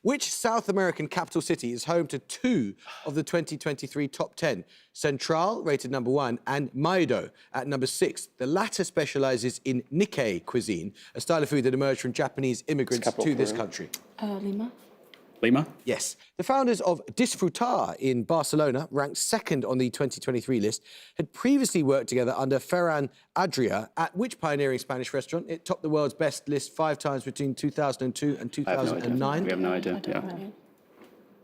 Which South American capital city is home to 2 of the 2023 top 10? Central, rated number 1, and Maido at number 6. The latter specialises in Nikkei cuisine, a style of food that emerged from Japanese immigrants to this country. Lima. Lima? Yes. The founders of Disfrutar in Barcelona, ranked 2nd on the 2023 list, had previously worked together under Ferran Adrià at which pioneering Spanish restaurant? It topped the world's best list 5 times between 2002 and 2009. We have no idea, yeah.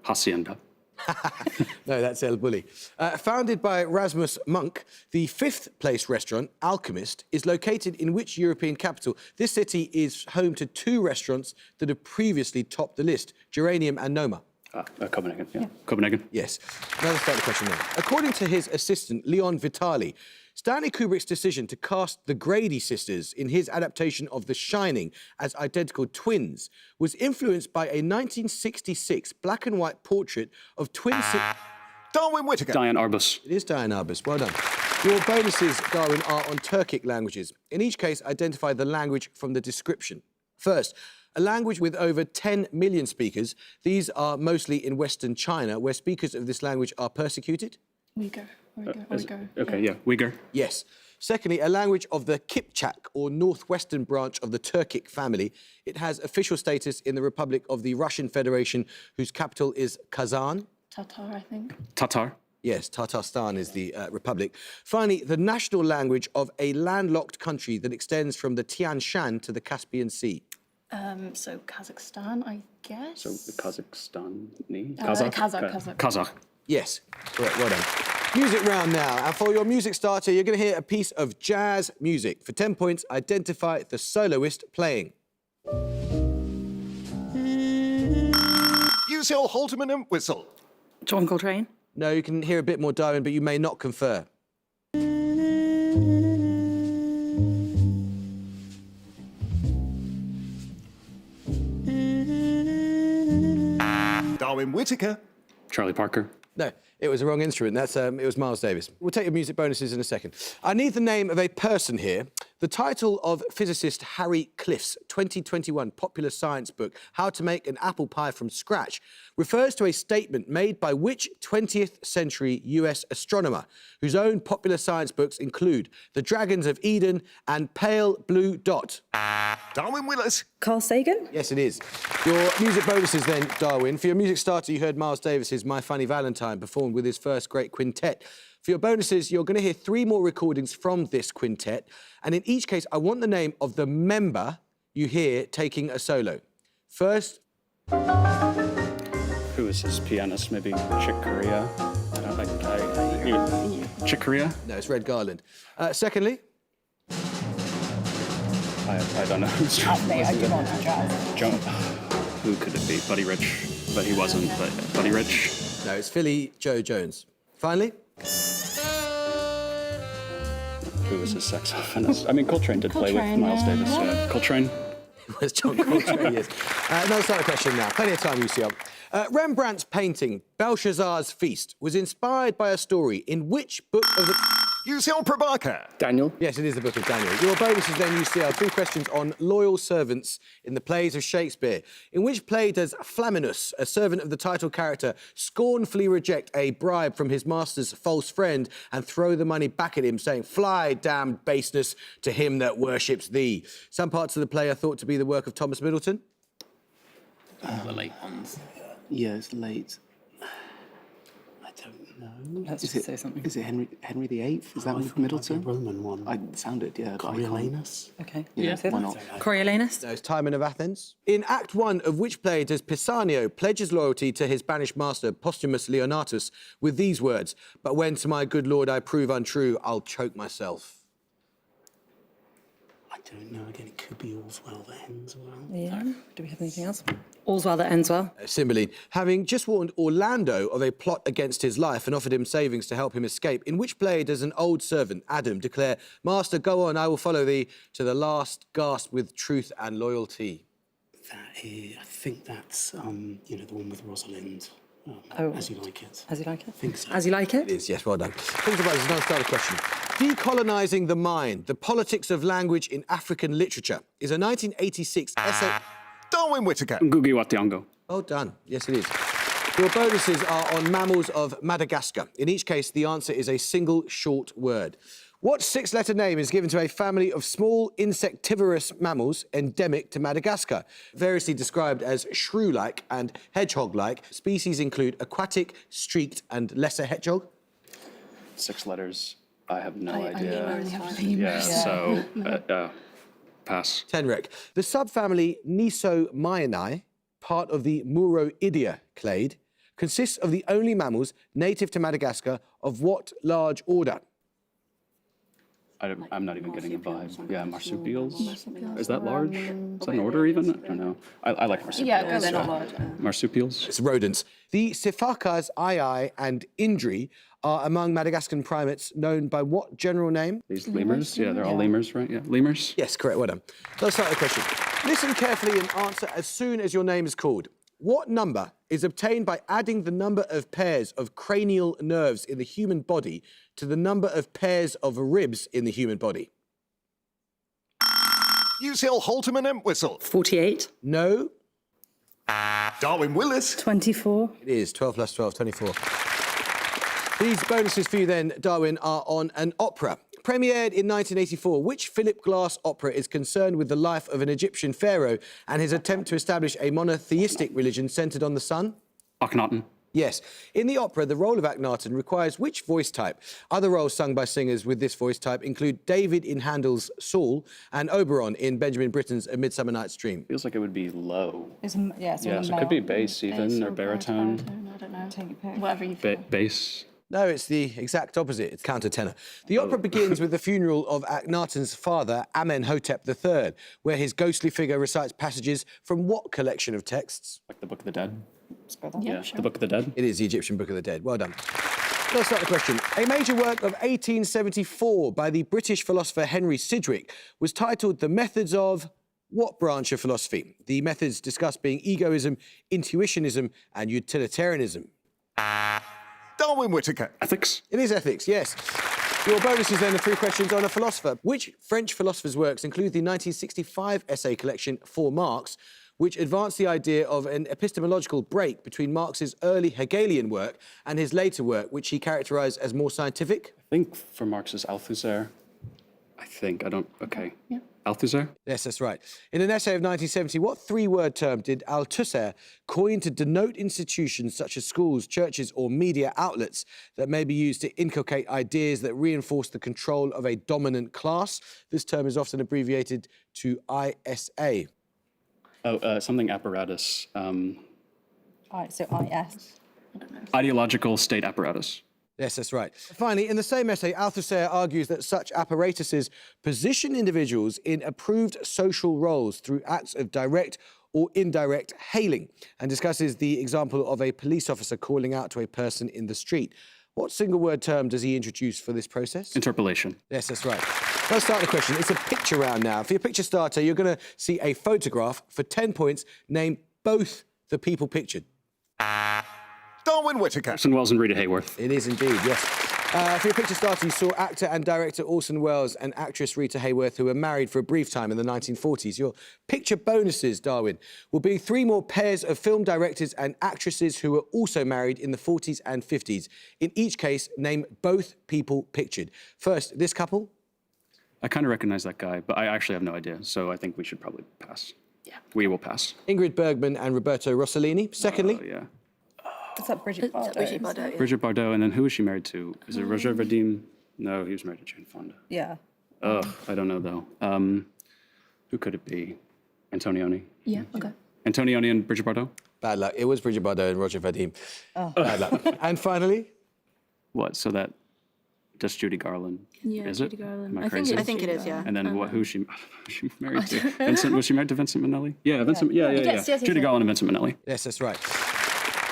Hacienda. No, that's El Bulli. Founded by Rasmus Munk, the 5th place restaurant, Alchemist, is located in which European capital? This city is home to 2 restaurants that have previously topped the list, Geranium and Noma. Copenhagen, yeah. Copenhagen. Yes. Now let's start the question now. According to his assistant, Leon Vitali, Stanley Kubrick's decision to cast the Grady sisters in his adaptation of The Shining as identical twins was influenced by a 1966 black and white portrait of twin... Darwin Whitaker. Diane Arbus. It is Diane Arbus. Well done. Your bonuses, Darwin, are on Turkic languages. In each case, identify the language from the description. First, a language with over 10 million speakers. These are mostly in Western China, where speakers of this language are persecuted. Uyghur. Okay, yeah, Uyghur. Yes. Secondly, a language of the Kipchak, or northwestern branch of the Turkic family. It has official status in the Republic of the Russian Federation, whose capital is Kazan. Tatar, I think. Tatar. Yes, Tatarstan is the republic. Finally, the national language of a landlocked country that extends from the Tian Shan to the Caspian Sea. So Kazakhstan, I guess. So the Kazakhstani? Kazakh. Kazakh. Yes, correct, well done. Music round now, and for your music starter, you're going to hear a piece of jazz music. For 10 points, identify the soloist playing. Use your Halterman and whistle. John Coltrane. No, you can hear a bit more, Darwin, but you may not confer. Darwin Whitaker. Charlie Parker. No, it was a wrong instrument. It was Miles Davis. We'll take your music bonuses in a second. I need the name of a person here. The title of physicist Harry Cliff's 2021 popular science book, How to Make an Apple Pie from Scratch, refers to a statement made by which 20th century US astronomer, whose own popular science books include The Dragons of Eden and Pale Blue Dot. Darwin Willis. Carl Sagan? Yes, it is. Your music bonuses then, Darwin. For your music starter, you heard Miles Davis's My Funny Valentine performed with his first great quintet. For your bonuses, you're going to hear 3 more recordings from this quintet. And in each case, I want the name of the member you hear taking a solo. First... Who is this pianist? Maybe Chick Corea? Chick Corea? No, it's Red Garland. Secondly... I don't know who's I do not know jazz. Who could it be? Buddy Rich. But he wasn't. But Buddy Rich. No, it's Philly Joe Jones. Finally? Who was his saxophonist? I mean, Coltrane did play with Miles Davis. Yeah. Coltrane? Where's John Coltrane? Yes. Another start question now. Plenty of time, UCL. Rembrandt's painting, Belshazzar's Feast, was inspired by a story in which book of the... UCL Prabhakar. Daniel? Yes, it is the Book of Daniel. Your bonus is then UCL. 3 questions on loyal servants in the plays of Shakespeare. In which play does Flaminus, a servant of the title character, scornfully reject a bribe from his master's false friend and throw the money back at him, saying, "Fly, damned baseness, to him that worships thee"? Some parts of the play are thought to be the work of Thomas Middleton. The late ones. Yeah, it's late. I don't know. Let's just say something. Is it Henry VIII? Is that one from Middleton? Roman one. I sounded, yeah. Coriolanus? Okay. Yeah, Say why that. not? Coriolanus? No, it's Timon of Athens. In Act 1 of which play does Pisanio pledge his loyalty to his banished master, Posthumus Leonatus, with these words, "But when to my good lord I prove untrue, I'll choke myself"? I don't know. Again, it could be All's Well That Ends Well. Yeah. Do we have anything else? All's well that ends well. Cymbeline, having just warned Orlando of a plot against his life and offered him savings to help him escape, in which play does an old servant, Adam, declare, "Master, go on, I will follow thee to the last gasp with truth and loyalty"? That is, I think that's, the one with Rosalind. As You Like It. As You Like It? I think so. As You Like It It? is, yes, well done. Think about this, another starter question. Decolonising the Mind, the Politics of Language in African Literature is a 1986 essay... Darwin Whitaker. Ngugi wa Thiong'o. Well done. Yes, it is. Your bonuses are on mammals of Madagascar. In each case, the answer is a single short word. What 6-letter name is given to a family of small insectivorous mammals endemic to Madagascar? Variously described as shrew-like and hedgehog-like, species include aquatic, streaked and lesser hedgehog. 6 letters. I have no I idea. only have lemurs. Yeah, so pass. Tenrec. The subfamily Nisomyinae, part of the Muroidea clade, consists of the only mammals native to Madagascar of what large order? I'm not even getting a vibe. Yeah, marsupials. Is that large? Is that an order even? I don't know. I like marsupials. Yeah, they're not large. Marsupials. It's rodents. The Siphakas Ai and Indri are among Madagascan primates known by what general name? These lemurs? Yeah, they're all lemurs, right? Yeah, lemurs. Yes, correct, well done. Let's start the question. Listen carefully and answer as soon as your name is called. What number is obtained by adding the number of pairs of cranial nerves in the human body to the number of pairs of ribs in the human body? UCL Halterman and Whistle. 48. No. Darwin Willis. 24. It is 12 plus 12, 24. These bonuses for you then, Darwin, are on an opera. Premiered in 1984, which Philip Glass opera is concerned with the life of an Egyptian pharaoh and his attempt to establish a monotheistic religion centred on the sun? Akhenaten. Yes. In the opera, the role of Akhenaten requires which voice type? Other roles sung by singers with this voice type include David in Handel's Saul and Oberon in Benjamin Britten's A Midsummer Night's Dream. Feels like it would be low. So it could be bass even, or baritone. I don't know. Take your pick. Whatever you Bass. No, it's the exact opposite. It's countertenor. The opera begins with the funeral of Akhenaten's father, Amenhotep III, where his ghostly figure recites passages from what collection of texts? Like the Book of the Dead. Yeah, sure. The Book of the Dead. It is the Egyptian Book of the Dead. Well done. Let's start the question. A major work of 1874 by the British philosopher Henry Sidgwick was titled The Methods of what branch of philosophy? The methods discussed being egoism, intuitionism and utilitarianism. Darwin Whitaker. Ethics. It is ethics, yes. Your bonus is then the 3 questions on a philosopher. Which French philosopher's works include the 1965 essay collection For Marx, which advanced the idea of an epistemological break between Marx's early Hegelian work and his later work, which he characterised as more scientific? I think for Marx's Althusser. Okay. Yeah. Althusser? Yes, that's right. In an essay of 1970, what 3-word term did Althusser coin to denote institutions such as schools, churches or media outlets that may be used to inculcate ideas that reinforce the control of a dominant class? This term is often abbreviated to ISA. Something apparatus. So IS. Ideological state apparatus. Yes, that's right. Finally, in the same essay, Althusser argues that such apparatuses position individuals in approved social roles through acts of direct or indirect hailing, and discusses the example of a police officer calling out to a person in the street. What single-word term does he introduce for this process? Interpolation. Yes, that's right. Let's start the question. It's a picture round now. For your picture starter, you're going to see a photograph. For 10 points, name both the people pictured. Darwin Whitaker. Orson Welles and Rita Hayworth. It is indeed, yes. For your picture starter, you saw actor and director Orson Welles and actress Rita Hayworth, who were married for a brief time in the 1940s. Your picture bonuses, Darwin, will be 3 more pairs of film directors and actresses who were also married in the 40s and 50s. In each case, name both people pictured. First, this couple. I kind of recognize that guy, but I actually have no idea, so I think we should probably pass. Yeah. We will pass. Ingrid Bergman and Roberto Rossellini. Secondly. Oh, yeah. Is that Bridget Bardot? Brigitte Bardot, yeah. Bridget Bardot, and then who is she married to? Is it Roger Vadim? No, he was married to Jane Fonda. Yeah. Ugh, I don't know, though. Who could it be? Antonioni? Yeah, okay. Antonioni and Bridget Bardot? Bad luck. It was Bridget Bardot and Roger Vadim. Oh. Bad luck. And finally? What, so that... Just Judy Garland? Yeah, is Judy it? Garland. Am I crazy? I think it is, yeah. And then what? Who's she? I don't know who she married to? Vincent? Was she married to Vincent Minnelli? Yeah, Vincent. Yeah. Yes, yes, Judy yes. Garland and Vincent Minnelli. Yes, that's right.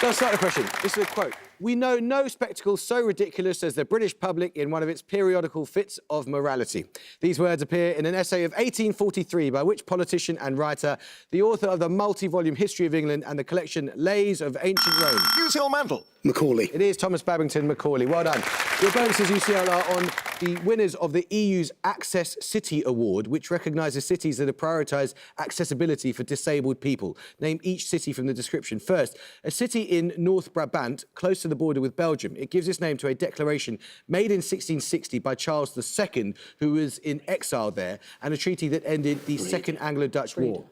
Let's start the question. This is a quote. We know no spectacle so ridiculous as the British public in one of its periodical fits of morality. These words appear in an essay of 1843 by which politician and writer, the author of the multi-volume History of England and the collection Lays of Ancient Rome. UCL Mantle. Macaulay. It is Thomas Babington Macaulay. Well done. Your bonuses, UCL, are on the winners of the EU's Access City Award, which recognises cities that have prioritised accessibility for disabled people. Name each city from the description. First, a city in North Brabant, close to the border with Belgium. It gives its name to a declaration made in 1660 by Charles II, who was in exile there, and a treaty that ended the Second Anglo-Dutch War.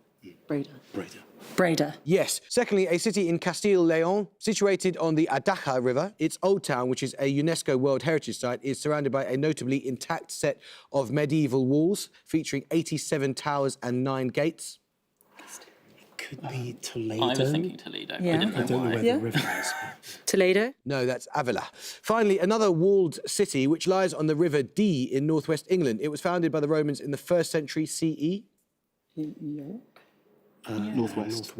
Breda. Yes. Secondly, a city in Castile-Leon, situated on the Adaja River. Its Old Town, which is a UNESCO World Heritage Site, is surrounded by a notably intact set of medieval walls, featuring 87 towers and 9 gates. Could be Toledo. I was thinking Toledo. Yeah. I didn't know I don't know why. where the river is. Toledo. No, that's Avila. Finally, another walled city which lies on the River Dee in northwest England. It was founded by the Romans in the 1st century CE. York. Northwest.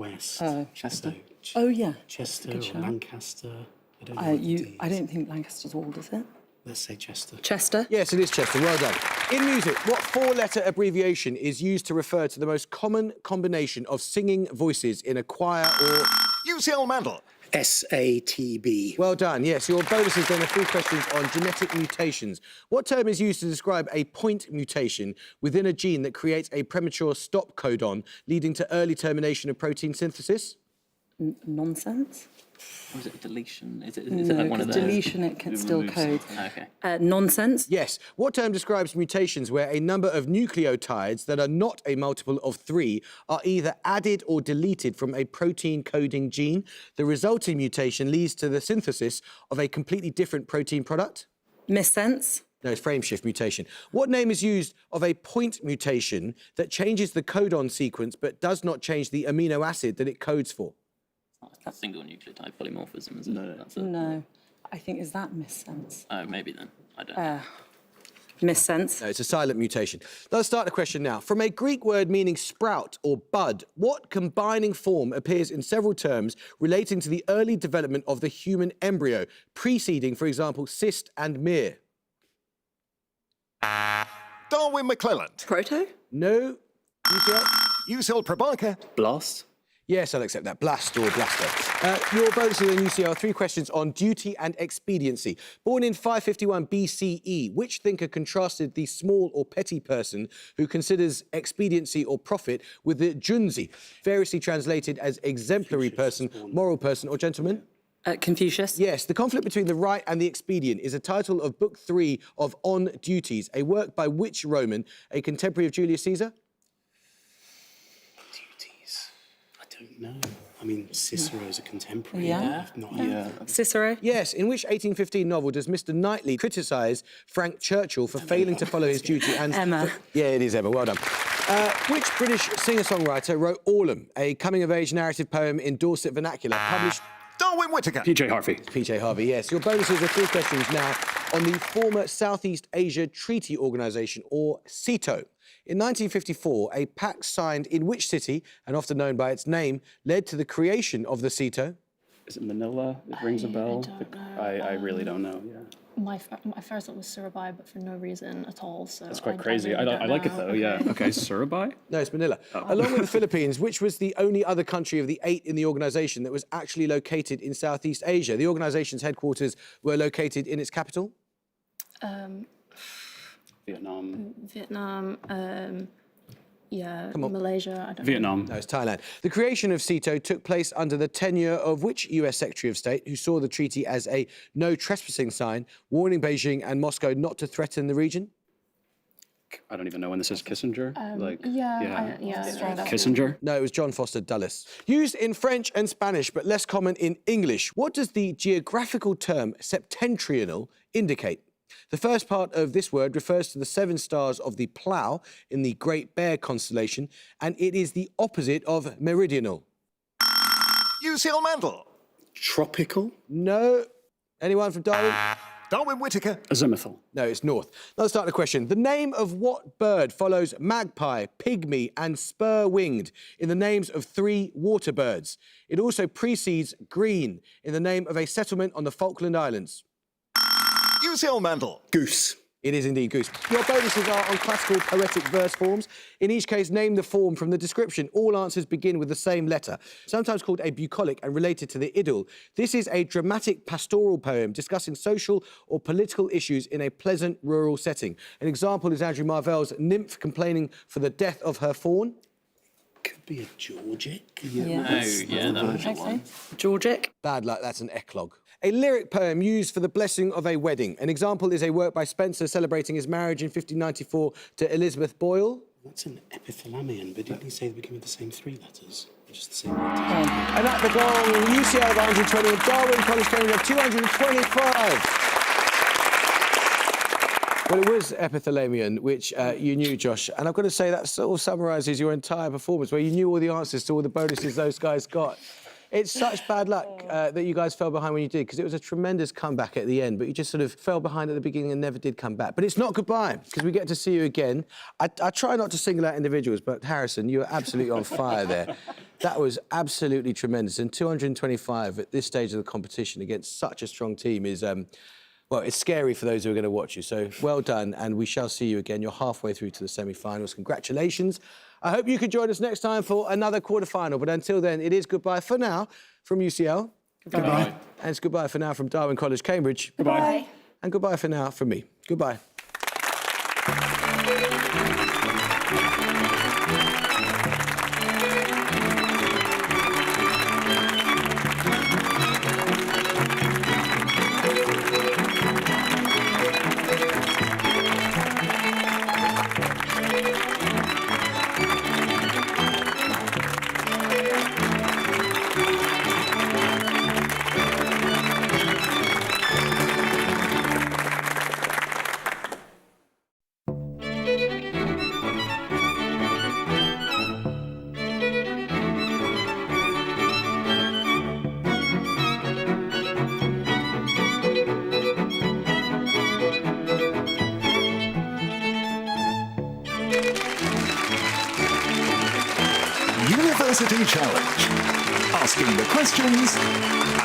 Chester. Oh, yeah. Chester Good or shout. Lancaster. I don't know. What D I is. don't think Lancaster's walled, is it? Let's say Chester. Chester. Yes, it is Chester. Well done. In music, what 4-letter abbreviation is used to refer to the most common combination of singing voices in a choir or... UCL Mantle. SATB. Well done. Yes, your bonuses then are 3 questions on genetic mutations. What term is used to describe a point mutation within a gene that creates a premature stop codon, leading to early termination of protein synthesis? Nonsense. Or is it a deletion? Is it No, like one of because those? deletion, it can still code. Okay. Nonsense. Yes. What term describes mutations where a number of nucleotides that are not a multiple of 3 are either added or deleted from a protein coding gene? The resulting mutation leads to the synthesis of a completely different protein product? Missense. No, it's frame shift mutation. What name is used of a point mutation that changes the codon sequence but does not change the amino acid that it codes for? That's a single nucleotide polymorphism, isn't it? That's No. I think, is that missense? Oh, maybe then. I don't know. Missense. No, it's a silent mutation. Let's start the question now. From a Greek word meaning sprout or bud, what combining form appears in several terms relating to the early development of the human embryo, preceding, for example, cyst and mere? Darwin McClelland. Proto? No. UCL? UCL Prabhakar. Blast. Yes, I'll accept that. Blast or blaster. Your bonuses in UCL, 3 questions on duty and expediency. Born in 551 BCE, which thinker contrasted the small or petty person who considers expediency or profit with the junzi, variously translated as exemplary person, moral person, or gentleman? Confucius. Yes, The Conflict Between the Right and the Expedient is a title of Book 3 of On Duties, a work by which Roman, a contemporary of Julius Caesar? I don't know. I mean, Cicero's a contemporary. Yeah. I've not heard. Cicero. Yes, in which 1815 novel does Mr. Knightley criticise Frank Churchill for failing to follow his duty and... Emma. Yeah, it is Emma, well done. Which British singer-songwriter wrote Orlam, a coming-of-age narrative poem in Dorset vernacular, published... Darwin Whitaker. PJ Harvey. PJ Harvey, yes. Your bonuses are 3 questions now on the former Southeast Asia Treaty Organisation, or CETO. In 1954, a pact signed in which city, and often known by its name, led to the creation of the CETO? Is it Manila? It rings a bell. I really don't know. Yeah. My first thought was Surabaya, but for no reason at all. So That's quite crazy. I like it though. Okay. Yeah. Okay. Surabaya. No, it's Manila. Along with the Philippines, which was the only other country of the 8 in the organisation that was actually located in Southeast Asia. The organisation's headquarters were located in its capital? Vietnam. Yeah, Come on. Malaysia. I don't Vietnam. No, it's Thailand. The creation of CETO took place under the tenure of which US Secretary of State, who saw the treaty as a no trespassing sign, warning Beijing and Moscow not to threaten the region? I don't even know when this is. Kissinger. Yeah. Kissinger. No, it was John Foster Dulles. Used in French and Spanish, but less common in English. What does the geographical term septentrional indicate? The first part of this word refers to the 7 stars of the Plough in the Great Bear constellation, and it is the opposite of meridional. UCL Mandel. Tropical? No. Anyone from Darwin? Darwin Whitaker. Azimuthal. No, it's north. Let's start the question. The name of what bird follows magpie, pygmy, and spur-winged in the names of 3 water birds? It also precedes green in the name of a settlement on the Falkland Islands. UCL Mandel. Goose. It is indeed goose. Your bonuses are on classical poetic verse forms. In each case, name the form from the description. All answers begin with the same letter, sometimes called a bucolic and related to the idyll. This is a dramatic pastoral poem discussing social or political issues in a pleasant rural setting. An example is Andrew Marvell's Nymph complaining for the death of her fawn. Could be a Georgic. Georgic. Bad luck, that's an eclogue. A lyric poem used for the blessing of a wedding. An example is a work by Spenser celebrating his marriage in 1594 to Elizabeth Boyle. That's an epithalamion, but didn't he say they begin with the same 3 letters? Or just the same letters? And at the goal, UCL of 120 and Darwin College Cambridge of 225. Well, it was epithalamion, which you knew, Josh. And I've got to say that sort of summarises your entire performance, where you knew all the answers to all the bonuses those guys got. It's such bad luck that you guys fell behind when you did, because it was a tremendous comeback at the end, but you just sort of fell behind at the beginning and never did come back. But it's not goodbye, because we get to see you again. I try not to single out individuals, but Harrison, you were absolutely on fire there. That was absolutely tremendous. And 225 at this stage of the competition against such a strong team is... well, it's scary for those who are going to watch you. So well done, and we shall see you again. You're halfway through to the semi-finals. Congratulations. I hope you can join us next time for another quarter-final. But until then, it is goodbye for now from UCL. Goodbye. And it's goodbye for now from Darwin College, Cambridge. Goodbye. And goodbye for now from me. Goodbye. University Challenge. Asking the questions,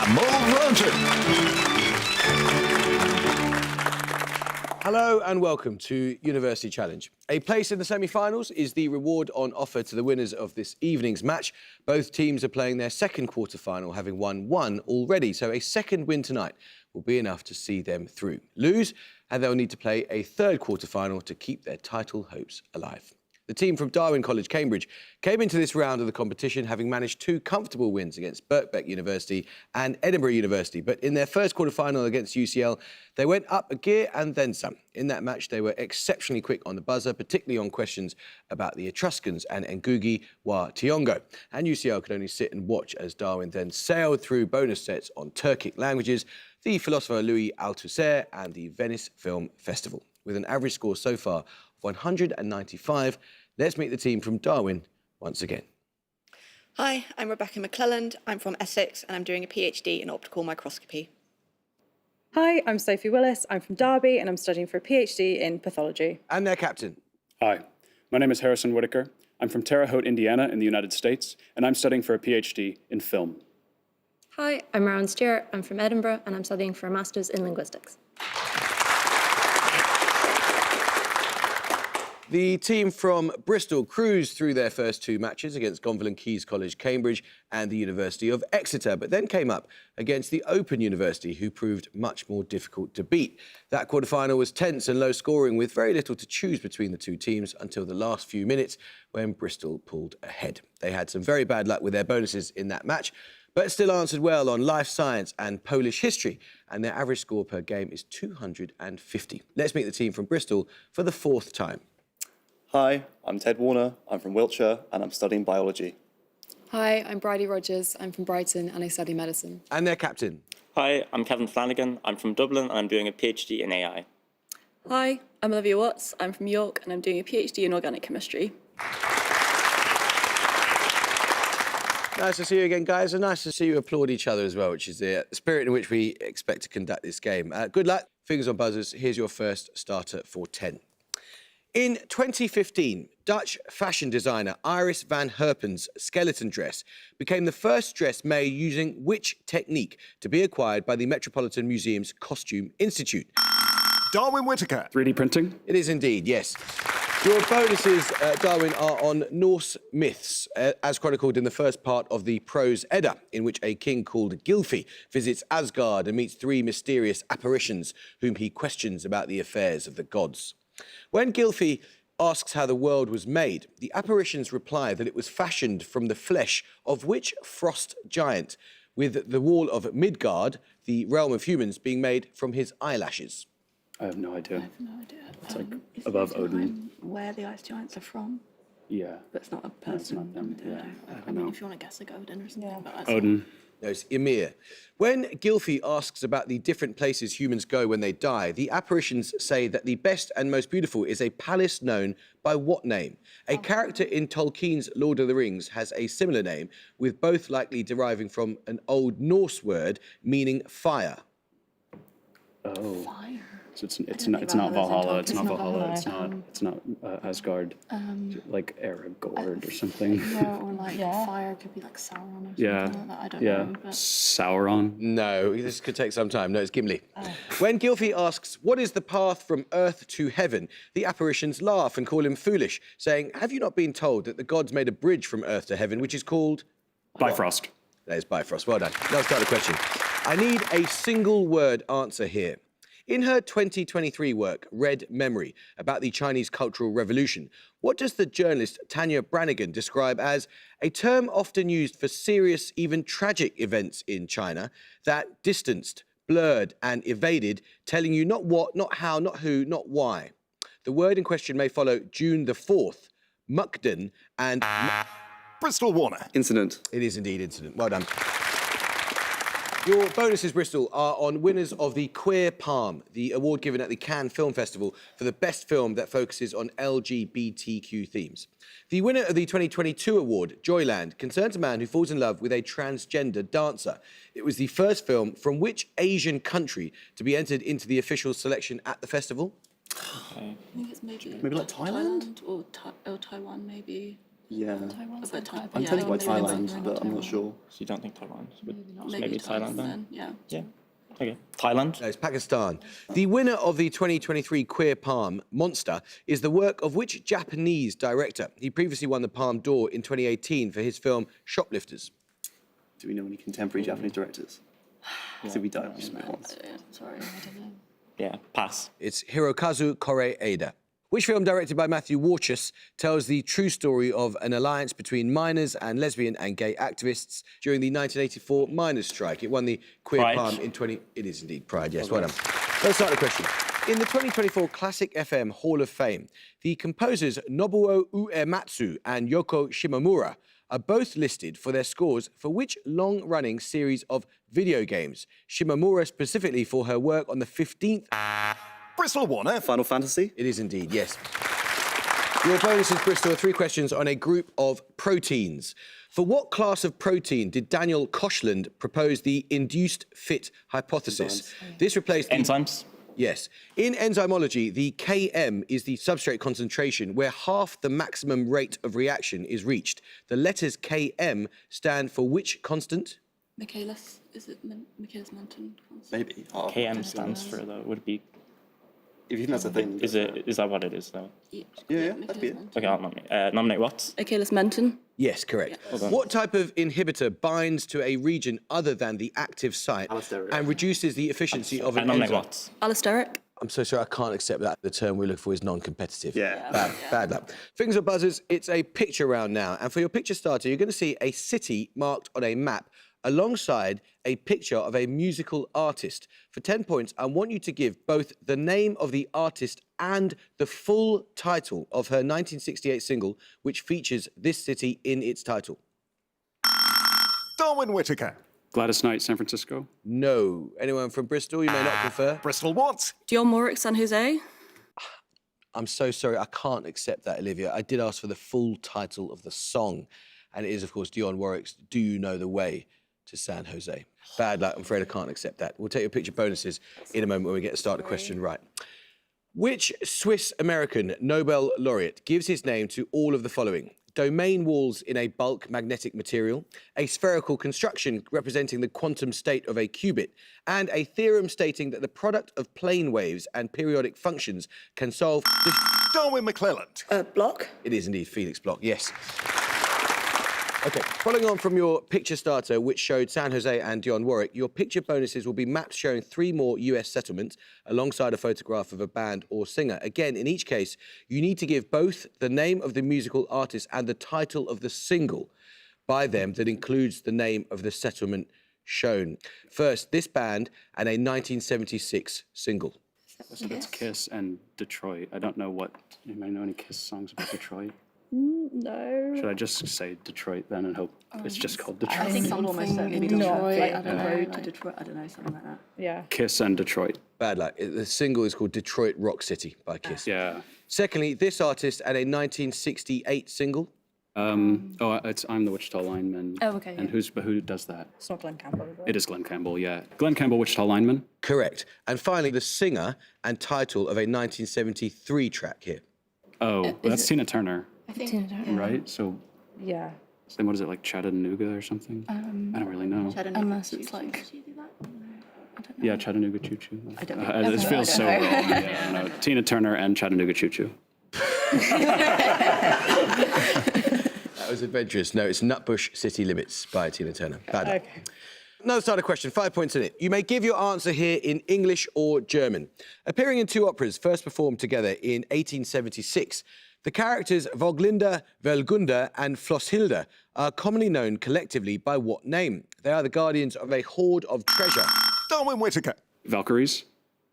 Amol Ranjan. Hello and welcome to University Challenge. A place in the semi-finals is the reward on offer to the winners of this evening's match. Both teams are playing their second quarter-final, having won 1 already, so a second win tonight will be enough to see them through. Lose, and they'll need to play a third quarter-final to keep their title hopes alive. The team from Darwin College, Cambridge, came into this round of the competition having managed 2 comfortable wins against Birkbeck University and Edinburgh University. But in their first quarter-final against UCL, they went up a gear and then some. In that match, they were exceptionally quick on the buzzer, particularly on questions about the Etruscans and Ngugi wa Thiong'o. And UCL could only sit and watch as Darwin then sailed through bonus sets on Turkic languages, the philosopher Louis Althusser, and the Venice Film Festival. With an average score so far of 195, let's meet the team from Darwin once again. Hi, I'm Rebecca McClelland. I'm from Essex and I'm doing a PhD in optical microscopy. Hi, I'm Sophie Willis. I'm from Derby and I'm studying for a PhD in pathology. And their captain. Hi, My name is Harrison Whitaker. I'm from Terre Haute, Indiana in the United States, and I'm studying for a PhD in film. Hi, I'm Rowan Stewart. I'm from Edinburgh and I'm studying for a Masters in Linguistics. The team from Bristol cruised through their first two matches against Gonville and Caius College, Cambridge and the University of Exeter, but then came up against the Open University, who proved much more difficult to beat. That quarter-final was tense and low-scoring, with very little to choose between the two teams until the last few minutes when Bristol pulled ahead. They had some very bad luck with their bonuses in that match, but still answered well on life science and Polish history, and their average score per game is 250. Let's meet the team from Bristol for the fourth time. Hi, I'm Ted Warner. I'm from Wiltshire and I'm studying biology. Hi, I'm Bridie Rogers. I'm from Brighton and I study medicine. And their captain. Hi, I'm Kevin Flanagan. I'm from Dublin and I'm doing a PhD in AI. Hi, I'm Olivia Watts. I'm from York and I'm doing a PhD in organic chemistry. Nice to see you again, guys, and nice to see you applaud each other as well, which is the spirit in which we expect to conduct this game. Good luck. Fingers on buzzers. Here's your first starter for 10. In 2015, Dutch fashion designer Iris van Herpen's skeleton dress became the first dress made using which technique to be acquired by the Metropolitan Museum's Costume Institute? Darwin Whitaker. 3D printing? It is indeed, yes. Your bonuses, Darwin, are on Norse myths, as chronicled in the first part of the Prose Edda, in which a king called Gylfi visits Asgard and meets three mysterious apparitions whom he questions about the affairs of the gods. When Gylfi asks how the world was made, the apparitions reply that it was fashioned from the flesh of which frost giant, with the wall of Midgard, the realm of humans, being made from his eyelashes. I have no idea. I have no idea. It's like above Odin. Where the ice giants are from, Yeah. but it's not a No, it's person. not them. Yeah. I mean, if you want to guess, like Odin or something. But that's Odin. No, it's Ymir. When Gylfi asks about the different places humans go when they die, the apparitions say that the best and most beautiful is a palace known by what name? A character in Tolkien's Lord of the Rings has a similar name, with both likely deriving from an Old Norse word meaning fire. Oh. Fire. So it's not Valhalla. It's not Valhalla. It's not Asgard. Like Aragorn or something. Yeah, or like fire could be like Sauron or something Yeah. like that. I don't Yeah. know. But... Sauron. No, this could take some time. No, it's Gimli. When Gylfi asks, what is the path from earth to heaven? The apparitions laugh and call him foolish, saying, have you not been told that the gods made a bridge from earth to heaven, which is called... Bifrost. That is Bifrost. Well done. Let's start the question. I need a single word answer here. In her 2023 work, Red Memory, about the Chinese Cultural Revolution, what does the journalist Tanya Brannigan describe as a term often used for serious, even tragic events in China that distanced, blurred and evaded, telling you not what, not how, not who, not why? The word in question may follow June the 4th, Mukden and... Bristol Warner. Incident. It is indeed incident. Well done. Your bonuses, Bristol, are on winners of the Queer Palm, the award given at the Cannes Film Festival for the best film that focuses on LGBTQ themes. The winner of the 2022 award, Joyland, concerns a man who falls in love with a transgender dancer. It was the first film from which Asian country to be entered into the official selection at the festival? I think it's Maybe like Thailand? or Taiwan, maybe. Yeah. Taiwan's like I'm tempted by Thailand, but I'm not sure. So you don't think Taiwan? Maybe Thailand then? Yeah. Yeah. Okay. Thailand? No, it's Pakistan. The winner of the 2023 Queer Palm, Monster, is the work of which Japanese director? He previously won the Palme d'Or in 2018 for his film Shoplifters. Do we know any contemporary Japanese directors? So we don't. Sorry, I don't know. Yeah, pass. It's Hirokazu Koreeda. Which film directed by Matthew Warchus tells the true story of an alliance between miners and lesbian and gay activists during the 1984 miners' strike? It won the Queer Pride. Palm in 20... It is indeed Pride, yes, well done. Let's start the question. In the 2024 Classic FM Hall of Fame, the composers Nobuo Uematsu and Yoko Shimomura are both listed for their scores for which long-running series of video games? Shimomura specifically for her work on the 15th... Bristol Warner. Final Fantasy? It is indeed, yes. Your bonuses, Bristol, are 3 questions on a group of proteins. For what class of protein did Daniel Koshland propose the induced fit hypothesis? This replaced... Enzymes? Yes. In enzymology, the Km is the substrate concentration where half the maximum rate of reaction is reached. The letters Km stand for which constant? Michaelis, is it Michaelis-Menten? Maybe. KM stands for, though, would it be... If you think that's a thing. Is that what it is, though? Yeah, that'd be it. Okay, I'll nominate. Nominate what? Michaelis-Menten. Yes, correct. Yeah. What type of inhibitor binds to a region other than the active site and reduces the efficiency of an nominate enzyme? what? Allosteric. I'm so sorry, I can't accept that. The term we're looking for is non-competitive. Yeah. Bad luck. Fingers or buzzers, it's a picture round now. And for your picture starter, you're going to see a city marked on a map alongside a picture of a musical artist. For 10 points, I want you to give both the name of the artist and the full title of her 1968 single, which features this city in its title. Darwin Whitaker. Gladys Knight, San Francisco. No. Anyone from Bristol? You may not confer. Bristol what? Dionne Warwick, San Jose. I'm so sorry, I can't accept that, Olivia. I did ask for the full title of the song, and it is, of course, Dionne Warwick's Do You Know the Way to San Jose. Bad luck, I'm afraid I can't accept that. We'll take your picture bonuses in a moment when we get to start the question right. Which Swiss-American Nobel laureate gives his name to all of the following? Domain walls in a bulk magnetic material, a spherical construction representing the quantum state of a qubit, and a theorem stating that the product of plane waves and periodic functions can solve the... Darwin McClelland. Block. It is indeed Felix Bloch, yes. OK, following on from your picture starter, which showed San Jose and Dionne Warwick, your picture bonuses will be maps showing 3 more US settlements alongside a photograph of a band or singer. Again, in each case, you need to give both the name of the musical artist and the title of the single by them that includes the name of the settlement shown. First, this band and a 1976 single. So that's Kiss and Detroit. I don't know what... You might know any Kiss songs about Detroit? No. Should I just say Detroit then and hope it's just called Detroit? I think it would almost certainly be Detroit. Like the road to Detroit. I don't know, something like that. Yeah. Kiss and Detroit. Bad luck. The single is called Detroit Rock City by Kiss. Yeah. Secondly, this artist and a 1968 single. I'm the Wichita Lineman. Oh, okay. And who does that? It's not Glenn Campbell, is it? It is Glenn Campbell, yeah. Glenn Campbell, Wichita Lineman. Correct. And finally, the singer and title of a 1973 track here. Oh, that's Tina Turner. I think Tina Turner. Right? So, Yeah. then what is it, like Chattanooga or something? I don't really know. Unless it's like... Yeah, Chattanooga Choo Choo. I don't know. This feels so wrong. Yeah, I don't know. Tina Turner and Chattanooga Choo Choo. That was adventurous. No, it's Nutbush City Limits by Tina Turner. Bad luck. Okay. Another starter question, 5 points in it. You may give your answer here in English or German. Appearing in 2 operas first performed together in 1876, the characters Voglinde, Velgunde and Flosshilde are commonly known collectively by what name? They are the guardians of a hoard of treasure. Darwin Whitaker. Valkyries.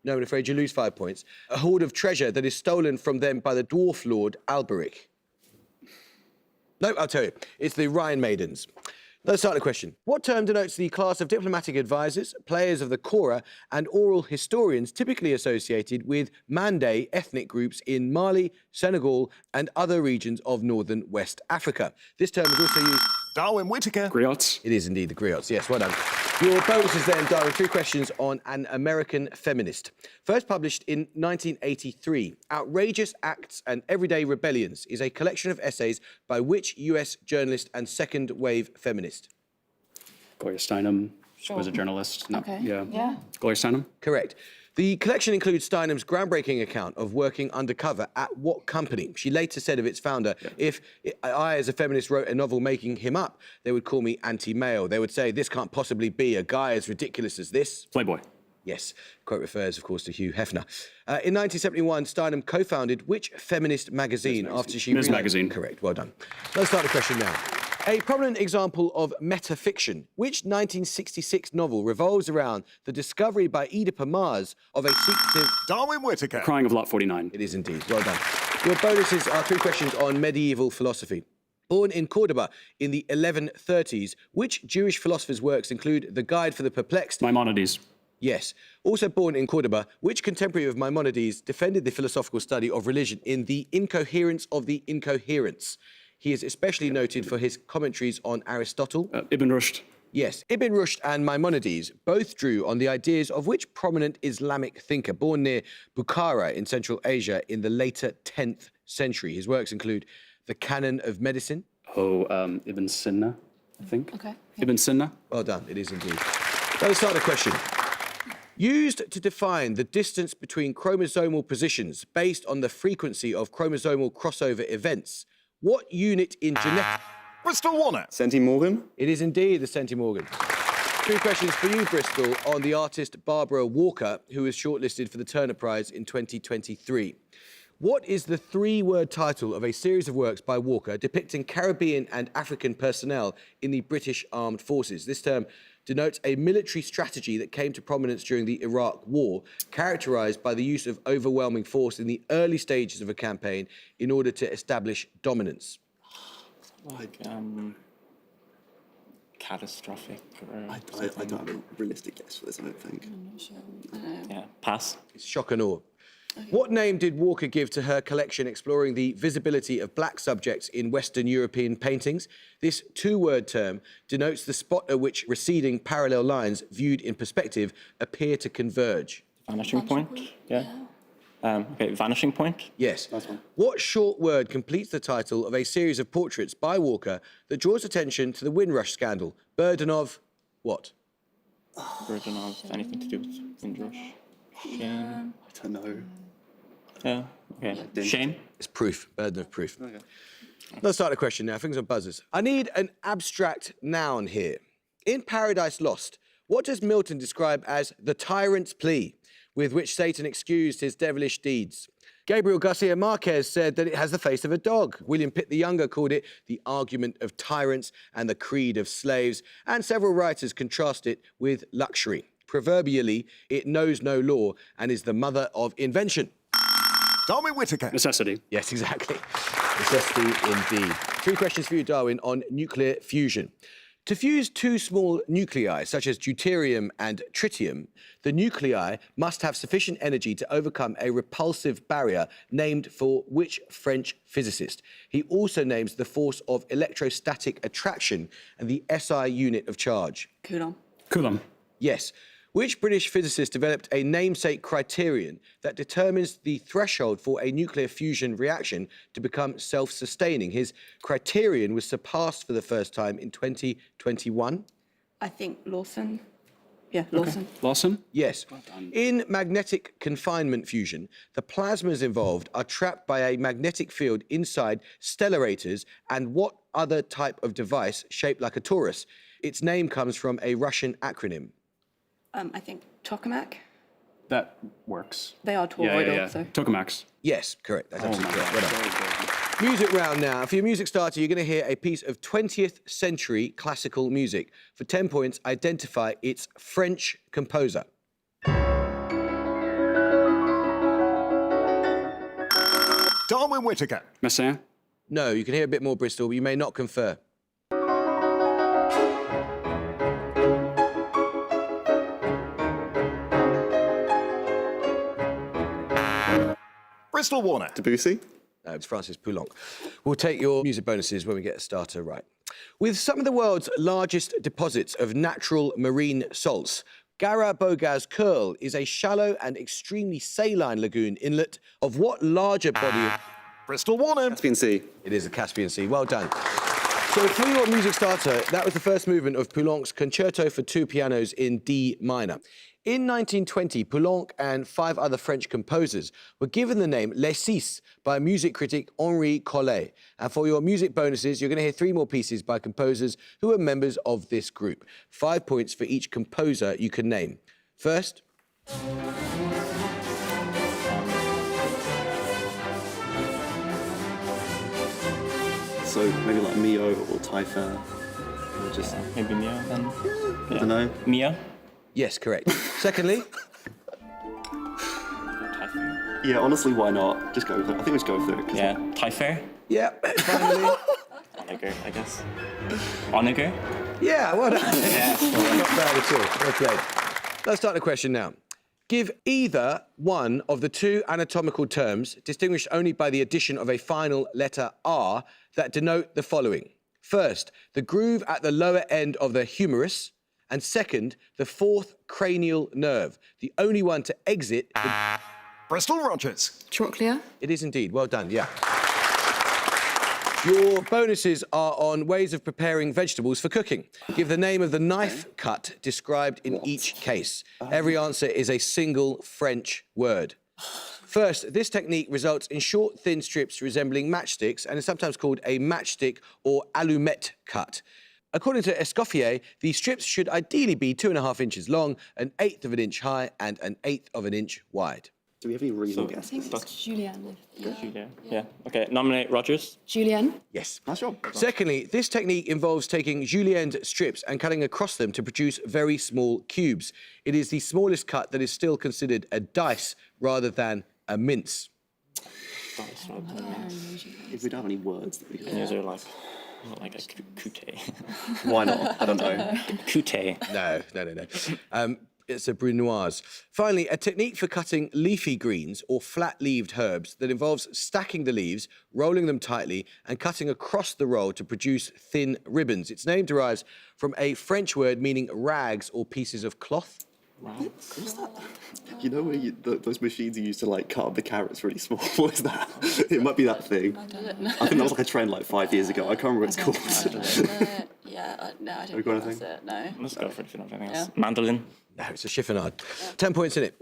No, I'm afraid you lose 5 points. A hoard of treasure that is stolen from them by the dwarf lord Alberic. No, I'll tell you. It's the Rhine Maidens. Let's start the question. What term denotes the class of diplomatic advisors, players of the kora, and oral historians typically associated with Mande ethnic groups in Mali, Senegal, and other regions of northern West Africa? This term is also used... Darwin Whitaker. Griots. It is indeed the griots. Yes, well done. Your bonuses then, Darwin. 3 questions on an American feminist. First published in 1983, Outrageous Acts and Everyday Rebellions is a collection of essays by which US journalist and second-wave feminist? Gloria Steinem was a journalist. No, Okay. Yeah. Gloria Steinem. Correct. The collection includes Steinem's groundbreaking account of working undercover at what company? She later said of its founder, if I, as a feminist, wrote a novel making him up, they would call me anti-male. They would say, this can't possibly be a guy as ridiculous as this. Playboy. Yes. Quote refers, of course, to Hugh Hefner. In 1971, Steinem co-founded which feminist magazine after she... Ms. Magazine. Correct. Well done. Let's start the question now. A prominent example of metafiction. Which 1966 novel revolves around the discovery by Oedipa Maas of a secretive... Darwin Whitaker. Crying of Lot 49. It is indeed. Well done. Your bonuses are 3 questions on medieval philosophy. Born in Cordoba in the 1130s, which Jewish philosopher's works include The Guide for the Perplexed... Maimonides. Yes. Also born in Cordoba, which contemporary of Maimonides defended the philosophical study of religion in The Incoherence of the Incoherents? He is especially noted for his commentaries on Aristotle. Ibn Rushd. Yes, Ibn Rushd and Maimonides both drew on the ideas of which prominent Islamic thinker born near Bukhara in Central Asia in the later 10th century. His works include The Canon of Medicine. Ibn Sina, I think. Okay. Ibn Sina. Well done, it is indeed. Let's start the question. Used to define the distance between chromosomal positions based on the frequency of chromosomal crossover events, what unit in genetics... Bristol Warner. Centimorgan. It is indeed the centimorgan. 3 questions for you, Bristol, on the artist Barbara Walker, who was shortlisted for the Turner Prize in 2023. What is the 3-word title of a series of works by Walker depicting Caribbean and African personnel in the British Armed Forces? This term denotes a military strategy that came to prominence during the Iraq War, characterised by the use of overwhelming force in the early stages of a campaign in order to establish dominance. Like, catastrophic. Or I don't have a realistic guess for this, I don't think. I'm not sure. Yeah, pass. It's shock and awe. What name did Walker give to her collection exploring the visibility of black subjects in Western European paintings? This 2-word term denotes the spot at which receding parallel lines viewed in perspective appear to converge. Vanishing point? Yeah. Okay, vanishing point? Yes. What short word completes the title of a series of portraits by Walker that draws attention to the Windrush scandal? Burden of what? Burden of anything to do with Windrush. Shame. I don't know. Yeah, okay. Shame? It's proof. Burden of proof. Okay. Let's start the question now. Fingers on buzzers. I need an abstract noun here. In Paradise Lost, what does Milton describe as the tyrant's plea with which Satan excused his devilish deeds? Gabriel Garcia Marquez said that it has the face of a dog. William Pitt the Younger called it the argument of tyrants and the creed of slaves, and several writers contrast it with luxury. Proverbially, it knows no law and is the mother of invention. Darwin Whitaker. Necessity. Yes, exactly. Necessity indeed. 3 questions for you, Darwin, on nuclear fusion. To fuse 2 small nuclei, such as deuterium and tritium, the nuclei must have sufficient energy to overcome a repulsive barrier named for which French physicist? He also names the force of electrostatic attraction and the SI unit of charge. Coulomb. Coulomb. Yes. Which British physicist developed a namesake criterion that determines the threshold for a nuclear fusion reaction to become self-sustaining? His criterion was surpassed for the first time in 2021. I think Lawson. Yeah, Lawson. Okay. Lawson? Yes. Well done. In magnetic confinement fusion, the plasmas involved are trapped by a magnetic field inside stellarators and what other type of device shaped like a torus? Its name comes from a Russian acronym. I think tokamak. That works. They are toroidal, so. Tokamaks. Yes, correct. That's absolutely correct. Well done. Music round now. For your music starter, you're going to hear a piece of 20th century classical music. For 10 points, identify its French composer. Darwin Whitaker. Messiaen. No, you can hear a bit more, Bristol, but you may not confer. Bristol Warner. Debussy. No, it's Francis Poulenc. We'll take your music bonuses when we get a starter right. With some of the world's largest deposits of natural marine salts, Gara-Bogaz Curl is a shallow and extremely saline lagoon inlet of what larger body of... Bristol Warner. Caspian Sea. It is the Caspian Sea. Well done. So for your music starter, that was the first movement of Poulenc's Concerto for 2 pianos in D minor. In 1920, Poulenc and 5 other French composers were given the name Les Six by music critic Henri Collet. And for your music bonuses, you're going to hear 3 more pieces by composers who are members of this group. 5 points for each composer you can name. First... So maybe like Mio or Taillefer. Or just maybe Mio then. I don't know. Mia? Yes, correct. Secondly? Yeah, honestly, why not? Just go with it. I think we just go with it. Yeah, Taillefer? Yeah, finally. Honegger, I guess. Honegger? Yeah, well done. Yeah. Not bad at all. Well played. Let's start the question now. Give either one of the 2 anatomical terms, distinguished only by the addition of a final letter R, that denote the following. First, the groove at the lower end of the humerus, and second, the fourth cranial nerve, the only one to exit the... Bristol Rogers. Trochlea. It is indeed. Well done, yeah. Your bonuses are on ways of preparing vegetables for cooking. Give the name of the knife cut described in each case. Every answer is a single French word. First, this technique results in short, thin strips resembling matchsticks and is sometimes called a matchstick or allumette cut. According to Escoffier, the strips should ideally be 2.5 inches long, 1/8 of an inch high and 1/8 of an inch wide. Do we have any reasonable I guesses? think it's Julienne. Julia. Yeah. Okay. Nominate Rogers. Julienne. Yes. Nice job. Secondly, this technique involves taking julienne strips and cutting across them to produce very small cubes. It is the smallest cut that is still considered a dice rather than a mince. If we don't have any words that we can Is there like a coute? Why not? I don't know. Coute. No. It's a brunoise. Finally, a technique for cutting leafy greens or flat-leaved herbs that involves stacking the leaves, rolling them tightly, and cutting across the roll to produce thin ribbons. Its name derives from a French word meaning rags or pieces of cloth. What's that? You know where those machines you used to like cut up the carrots really small? What is that? It might be that thing. I don't know. I think that was like a trend like 5 years ago. I can't remember what it's called. No, I Have you don't got think anything? that's it, no. Let's go for it if you don't have anything else. Yeah. Mandolin. No, it's a chiffonade. 10 points in it.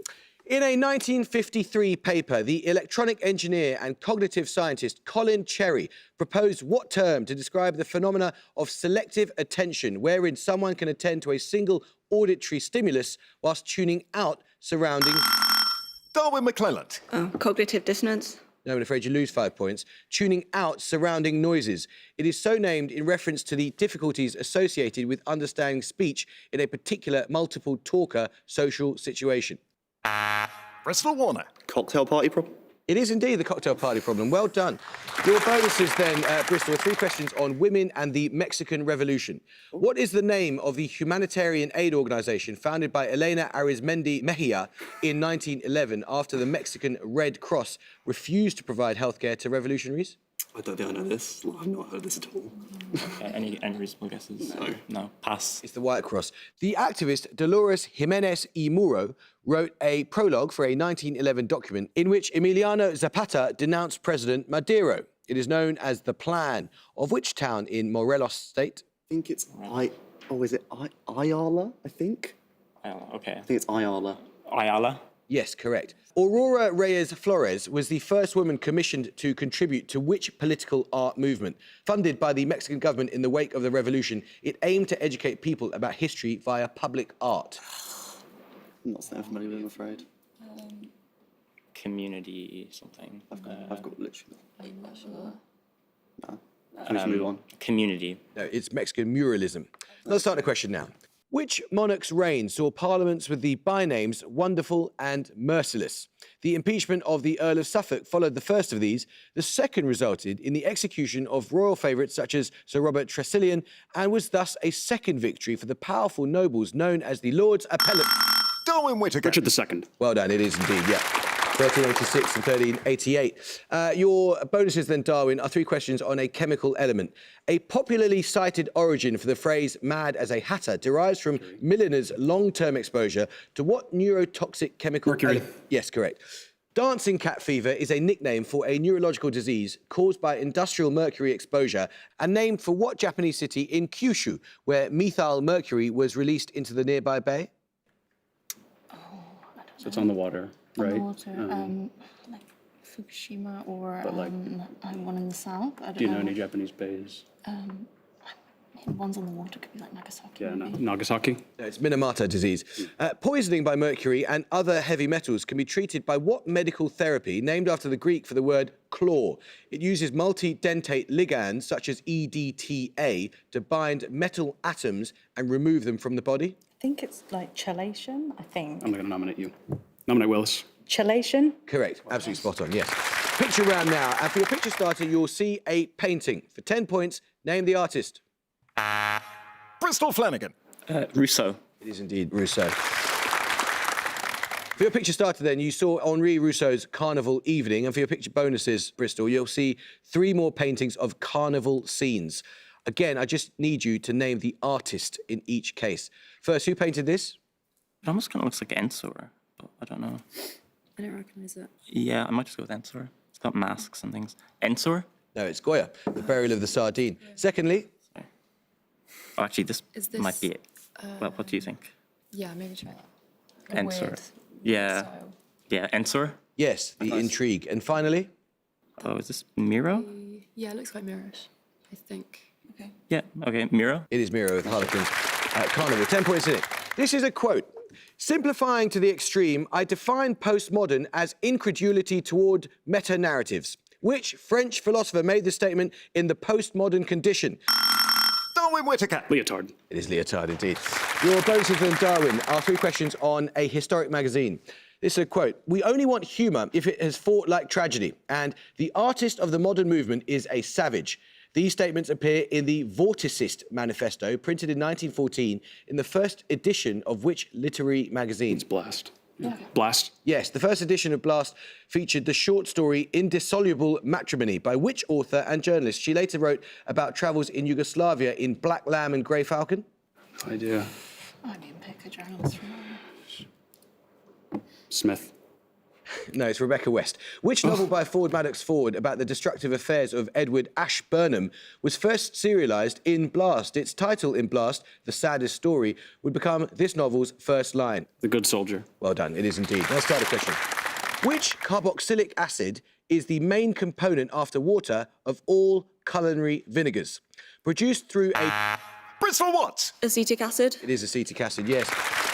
In a 1953 paper, the electronic engineer and cognitive scientist Colin Cherry proposed what term to describe the phenomena of selective attention, wherein someone can attend to a single auditory stimulus whilst tuning out surrounding... Darwin McClelland. Cognitive dissonance. No, I'm afraid you lose 5 points. Tuning out surrounding noises. It is so named in reference to the difficulties associated with understanding speech in a particular multiple talker social situation. Bristol Warner. Cocktail party problem? It is indeed the cocktail party problem. Well done. Your bonuses then, Bristol, are 3 questions on women and the Mexican Revolution. What is the name of the humanitarian aid organisation founded by Elena Arizmendi Mejia in 1911 after the Mexican Red Cross refused to provide healthcare to revolutionaries? I don't think I know this. I've not heard this at all. Any reasonable guesses? No. Pass. It's the White Cross. The activist Dolores Jimenez y Muro wrote a prologue for a 1911 document in which Emiliano Zapata denounced President Maduro. It is known as the Plan. Of which town in Morelos State? I think it's is it Ayala, I think? Ayala, okay. I think it's Ayala. Ayala? Yes, correct. Aurora Reyes Flores was the first woman commissioned to contribute to which political art movement? Funded by the Mexican government in the wake of the revolution, it aimed to educate people about history via public art. I'm not so familiar with it, I'm afraid. Community something. I've got literally. I'm not sure. No. We should move on. Community. No, it's Mexican muralism. Let's start the question now. Which monarch's reign saw parliaments with the bynames Wonderful and Merciless? The impeachment of the Earl of Suffolk followed the first of these. The second resulted in the execution of royal favourites such as Sir Robert Tresilian and was thus a second victory for the powerful nobles known as the Lords Appellate. Darwin Whitaker. Richard II. Well done, it is indeed, yeah. 1386 and 1388. Your bonuses then, Darwin, are 3 questions on a chemical element. A popularly cited origin for the phrase mad as a hatter derives from milliners' long-term exposure to what neurotoxic chemical... Mercury. Yes, correct. Dancing cat fever is a nickname for a neurological disease caused by industrial mercury exposure and named for what Japanese city in Kyushu, where methyl mercury was released into the nearby bay? So it's on the water, right? On the water, like Fukushima or But, like, one in the south. I don't Do you know any Japanese bays? Ones on the water could be like Nagasaki. Yeah, maybe. Nagasaki. No, it's Minamata disease. Poisoning by mercury and other heavy metals can be treated by what medical therapy named after the Greek for the word claw? It uses multi-dentate ligands such as EDTA to bind metal atoms and remove them from the body. I think it's like chelation, I think. I'm going to nominate you. Nominate Willis. Chelation? Correct. Absolutely spot on, yes. Picture round now, and for your picture starter, you'll see a painting. For 10 points, name the artist. Bristol Flanagan. Rousseau. It is indeed Rousseau. For your picture starter then, you saw Henri Rousseau's Carnival Evening, and for your picture bonuses, Bristol, you'll see 3 more paintings of carnival scenes. Again, I just need you to name the artist in each case. First, who painted this? It almost kind of looks like Ensor, but I don't know. I don't recognise it. Yeah, I might just go with Ensor. It's got masks and things. Ensor? No, it's Goya, the burial of the sardine. Secondly, Oh, actually, this, Is this, might be it. Well, what do you think? Yeah, maybe try that. A Ensor. weird Yeah. style. Yeah, Ensor? yes, the intrigue. And finally, Oh, is this Miro? Yeah, it looks quite mirrorish, I think. Okay. Yeah, okay, Miro. it is Miro with Harlequins at Carnival. 10 points in it. This is a quote. Simplifying to the extreme, I define postmodern as incredulity toward meta-narratives. Which French philosopher made this statement in The Postmodern Condition? Darwin Whitaker. Leotard. It is Leotard, indeed. Your bonuses from Darwin are 3 questions on a historic magazine. This is a quote. We only want humour if it has fought like tragedy, and the artist of the modern movement is a savage. These statements appear in the Vorticist Manifesto, printed in 1914, in the first edition of which literary magazine? It's Blast. Blast. Yes, the first edition of Blast featured the short story Indissoluble Matrimony by which author and journalist? She later wrote about travels in Yugoslavia in Black Lamb and Grey Falcon. No idea. I mean, pick a journalist from Smith. No, it's Rebecca West. Which novel by Ford Madox Ford about the destructive affairs of Edward Ashburnham was first serialised in Blast? Its title in Blast, The Saddest Story, would become this novel's first line. The Good Soldier. Well done, it is indeed. Let's start a question. Which carboxylic acid is the main component after water of all culinary vinegars? Produced through a... Bristol what? Acetic acid. It is acetic acid, yes.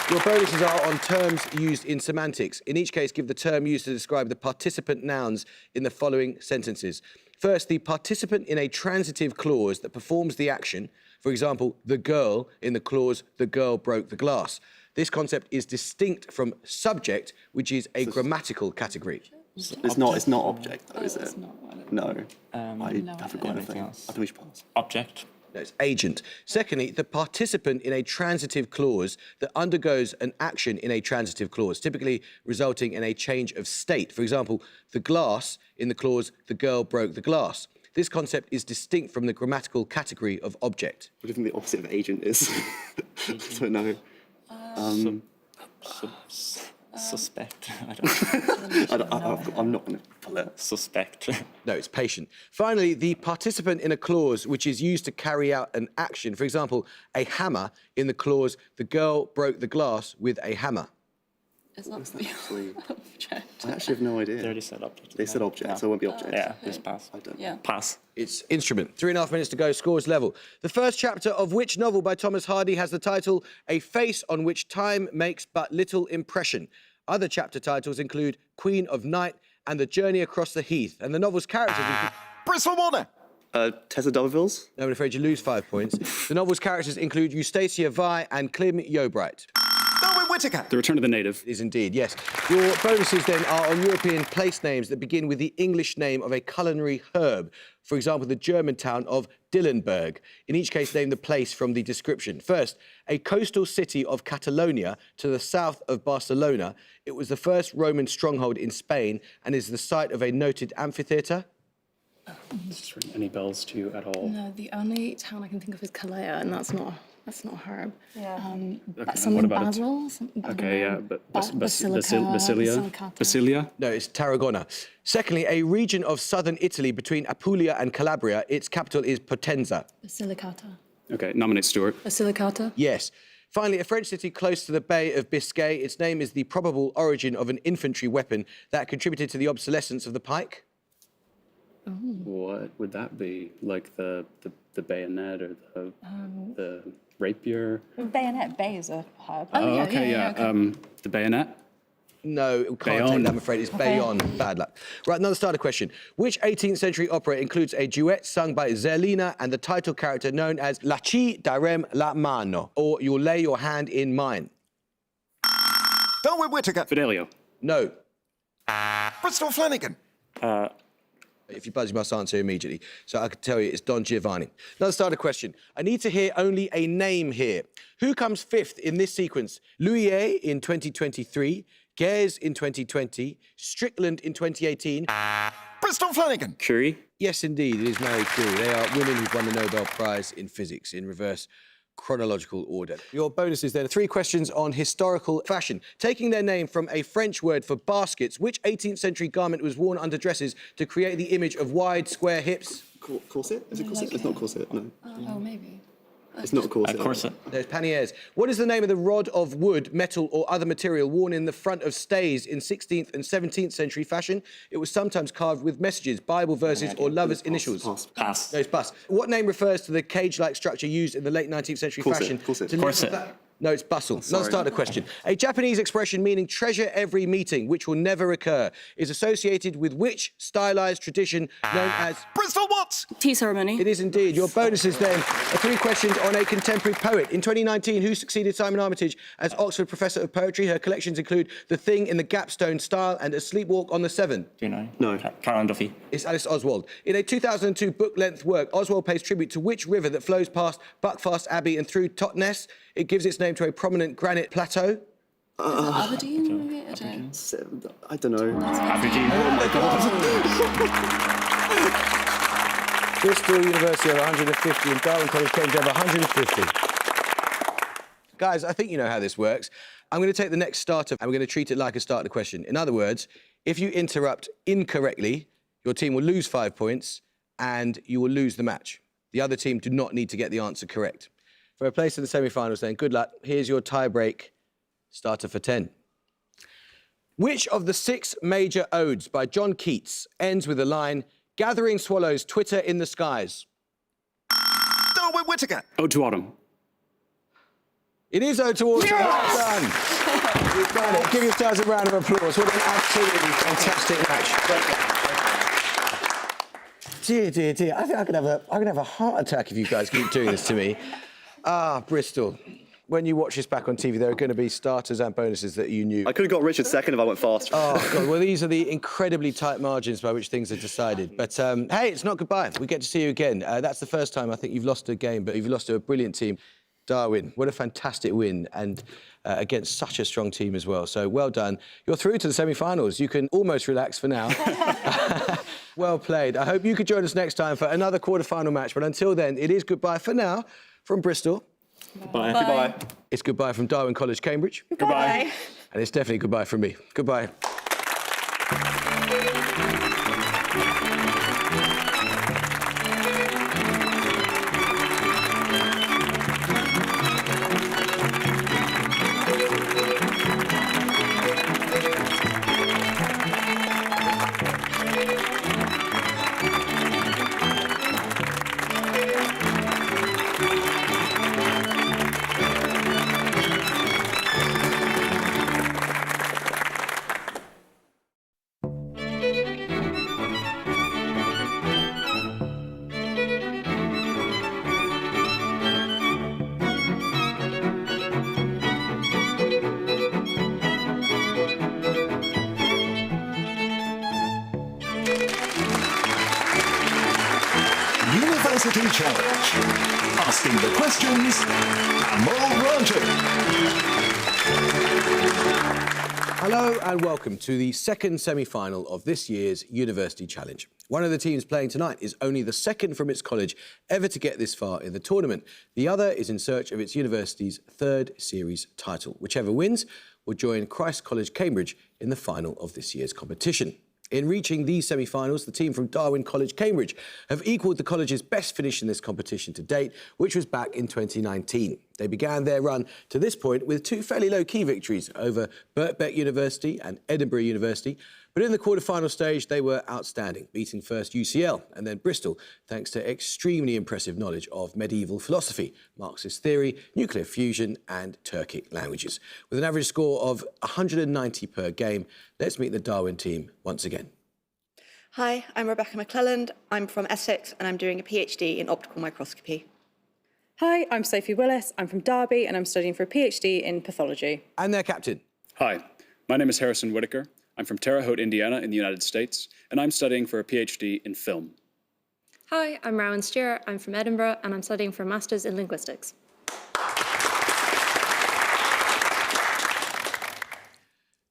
Your bonuses are on terms used in semantics. In each case, give the term used to describe the participant nouns in the following sentences. First, the participant in a transitive clause that performs the action. For example, the girl in the clause, the girl broke the glass. This concept is distinct from subject, which is a grammatical category. It's not object, though, is it? No. I haven't got anything. I think we should pass. Object. No, it's agent. Secondly, the participant in a transitive clause that undergoes an action in a transitive clause, typically resulting in a change of state. For example, the glass in the clause, the girl broke the glass. This concept is distinct from the grammatical category of object. What do you think the opposite of agent is? I don't know. Suspect. I don't know. I'm not going to pull it. Suspect. No, it's patient. Finally, the participant in a clause which is used to carry out an action. For example, a hammer in the clause, the girl broke the glass with a hammer. Is that the object? I actually have no idea. They already said object. They said object, so it won't be object. Yeah, just pass. I don't. Yeah. Pass. It's instrument. 3.5 minutes to go, scores level. The first chapter of which novel by Thomas Hardy has the title A Face on Which Time Makes But Little Impression? Other chapter titles include Queen of Night and The Journey Across the Heath. And the novel's characters include... Bristol Warner. Tessa D'Urberville's. No, I'm afraid you lose 5 points. The novel's characters include Eustacia Vi and Clym Yeobright. Darwin Whitaker. The Return of the Native. It is indeed, yes. Your bonuses then are on European place names that begin with the English name of a culinary herb. For example, the German town of Dillenburg. In each case, name the place from the description. First, a coastal city of Catalonia to the south of Barcelona. It was the first Roman stronghold in Spain and is the site of a noted amphitheatre. Does this ring any bells to you at all? No, the only town I can think of is Calais, and that's not a herb. Yeah. Okay, Something what about basil? Okay, yeah, but Basilica. Basilia? No, it's Tarragona. Secondly, a region of southern Italy between Apulia and Calabria. Its capital is Potenza. Basilicata. Okay, nominate Stuart. Basilicata. Yes. Finally, a French city close to the Bay of Biscay. Its name is the probable origin of an infantry weapon that contributed to the obsolescence of the pike. What would that be? Like the bayonet or the rapier? Bayonet, bay is a herb. Oh, okay, yeah. The bayonet? No, can't Bayonne. take that, I'm afraid. It's Bayonne. Bad luck. Right, another starter question. Which 18th century opera includes a duet sung by Zerlina and the title character known as La Ci darem la mano, or You'll Lay Your Hand in Mine? Darwin Whitaker. Fidelio. No. Bristol Flanagan. If you buzz, you must answer immediately. So I can tell you it's Don Giovanni. Another starter question. I need to hear only a name here. Who comes fifth in this sequence? Louis in 2023, Gers in 2020, Strickland in 2018. Bristol Flanagan. Curie? Yes, indeed, it is Marie Curie. They are women who've won the Nobel Prize in Physics in reverse chronological order. Your bonuses then are 3 questions on historical fashion. Taking their name from a French word for baskets, which 18th century garment was worn under dresses to create the image of wide, square hips? Corset? Is it corset? It's not corset, no. Oh, maybe. It's not a corset. Corset. There's panniers. What is the name of the rod of wood, metal or other material worn in the front of stays in 16th and 17th century fashion? It was sometimes carved with messages, Bible verses or lovers' initials. Pass. No, it's pass. What name refers to the cage-like structure used in the late 19th century fashion? Corset. No, it's bustle. Another starter question. A Japanese expression meaning treasure every meeting, which will never occur, is associated with which stylized tradition known as Bristol what? Tea ceremony. It is indeed. Your bonuses then are 3 questions on a contemporary poet. In 2019, who succeeded Simon Armitage as Oxford Professor of Poetry? Her collections include The Thing in the Gapstone Style and A Sleepwalk on the Severn. Do you know? No. Caroline Duffy. It's Alice Oswald. In a 2002 book-length work, Oswald pays tribute to which river that flows past Buckfast Abbey and through Totnes? It gives its name to a prominent granite plateau. Aberdeen? I don't know. Aberdeen. Bristol University have 150 and Darwin College, Cambridge have 150. Guys, I think you know how this works. I'm going to take the next starter and we're going to treat it like a starter question. In other words, if you interrupt incorrectly, your team will lose 5 points and you will lose the match. The other team do not need to get the answer correct. For a place in the semi-finals then, good luck. Here's your tie-break starter for 10. Which of the 6 major odes by John Keats ends with the line, "Gathering swallows twitter in the skies"? Darwin Whitaker. Ode to Autumn. It is Ode to Autumn. Well done. You've done it. Give yourselves a round of applause. What an absolutely fantastic match. Dear, dear, dear. I think I'm gonna have a heart attack if you guys keep doing this to me. Ah, Bristol. When you watch this back on TV, there are going to be starters and bonuses that you knew. I could have got Richard second if I went faster. Oh, God. Well, these are the incredibly tight margins by which things are decided. But, hey, it's not goodbye. We get to see you again. That's the first time I think you've lost a game, but you've lost to a brilliant team. Darwin, what a fantastic win, and against such a strong team as well. So well done. You're through to the semi-finals. You can almost relax for now. Well played. I hope you could join us next time for another quarter-final match. But until then, it is goodbye for now from Bristol. Goodbye. Goodbye. It's goodbye from Darwin College, Cambridge. Goodbye. And it's definitely goodbye from me. Goodbye. University Challenge. Asking the questions, Amol Rajan. Hello and welcome to the second semi-final of this year's University Challenge. One of the teams playing tonight is only the second from its college ever to get this far in the tournament. The other is in search of its university's 3rd series title. Whichever wins will join Christ College, Cambridge in the final of this year's competition. In reaching these semi-finals, the team from Darwin College, Cambridge have equalled the college's best finish in this competition to date, which was back in 2019. They began their run to this point with 2 fairly low-key victories over Birkbeck University and Edinburgh University, but in the quarter-final stage, they were outstanding, beating first UCL and then Bristol, thanks to extremely impressive knowledge of medieval philosophy, Marxist theory, nuclear fusion and Turkic languages. With an average score of 190 per game, let's meet the Darwin team once again. Hi, I'm Rebecca McClelland. I'm from Essex and I'm doing a PhD in optical microscopy. Hi, I'm Sophie Willis. I'm from Derby and I'm studying for a PhD in pathology. And their captain. Hi, my name is Harrison Whitaker. I'm from Terre Haute, Indiana in the United States, and I'm studying for a PhD in film. Hi, I'm Rowan Stewart. I'm from Edinburgh and I'm studying for a Masters in Linguistics.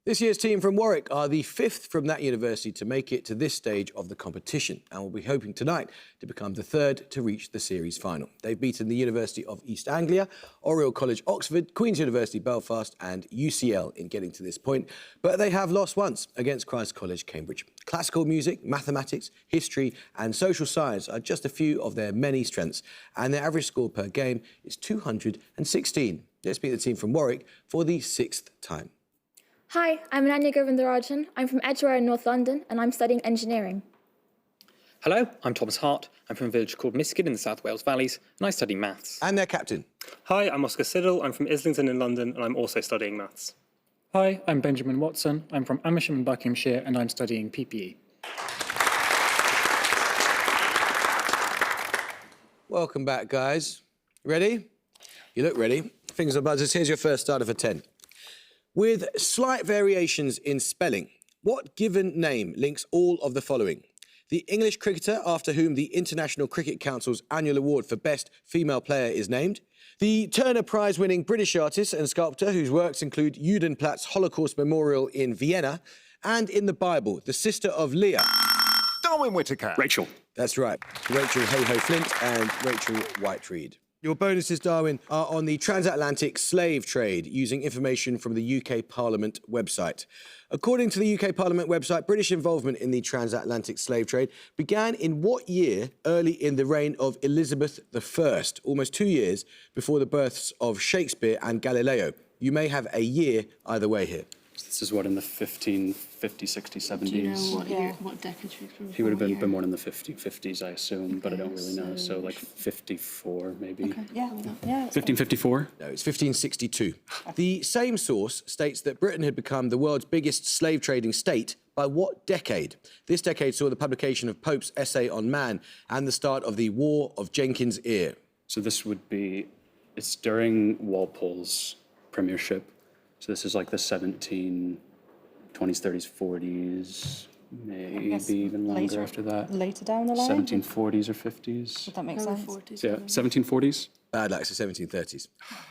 This year's team from Warwick are the 5th from that university to make it to this stage of the competition and will be hoping tonight to become the 3rd to reach the series final. They've beaten the University of East Anglia, Oriel College Oxford, Queen's University Belfast and UCL in getting to this point, but they have lost once against Christ's College, Cambridge. Classical music, mathematics, history and social science are just a few of their many strengths, and their average score per game is 216. Let's meet the team from Warwick for the 6th time. Hi, I'm Ananya Govindarajan. I'm from Edgware in North London and I'm studying engineering. Hello, I'm Thomas Hart. I'm from a village called Miskin in the South Wales Valleys and I study maths. And their captain. Hi, I'm Oscar Siddle. I'm from Islington in London and I'm also studying maths. Hi, I'm Benjamin Watson. I'm from Amersham in Buckinghamshire and I'm studying PPE. Welcome back, guys. Ready? You look ready. Fingers on buzzers. Here's your first starter for 10. With slight variations in spelling, what given name links all of the following? The English cricketer after whom the International Cricket Council's annual award for Best Female Player is named. The Turner Prize-winning British artist and sculptor whose works include Judenplatz Holocaust Memorial in Vienna. And in the Bible, the sister of Leah. Darwin Whitaker. Rachel. That's right. Rachel Hayho Flint and Rachel White-Reed. Your bonuses, Darwin, are on the transatlantic slave trade, using information from the UK Parliament website. According to the UK Parliament website, British involvement in the transatlantic slave trade began in what year early in the reign of Elizabeth I, almost 2 years before the births of Shakespeare and Galileo. You may have a year either way here. This is what, in the 1550s, 60s, 70s? Do you know what year, what decade she's from? He would have been born in the 50s, I assume, but I don't really know. So like 54, maybe. Okay. Yeah. 1554? No, it's 1562. The same source states that Britain had become the world's biggest slave trading state by what decade? This decade saw the publication of Pope's essay on man and the start of the War of Jenkins' Ear. So this would be, it's during Walpole's premiership. So this is like the 1720s, 30s, 40s, maybe even longer after that. Later down the line? 1740s or 50s. Would that make sense? Yeah, 1740s. Bad luck, it's the 1730s.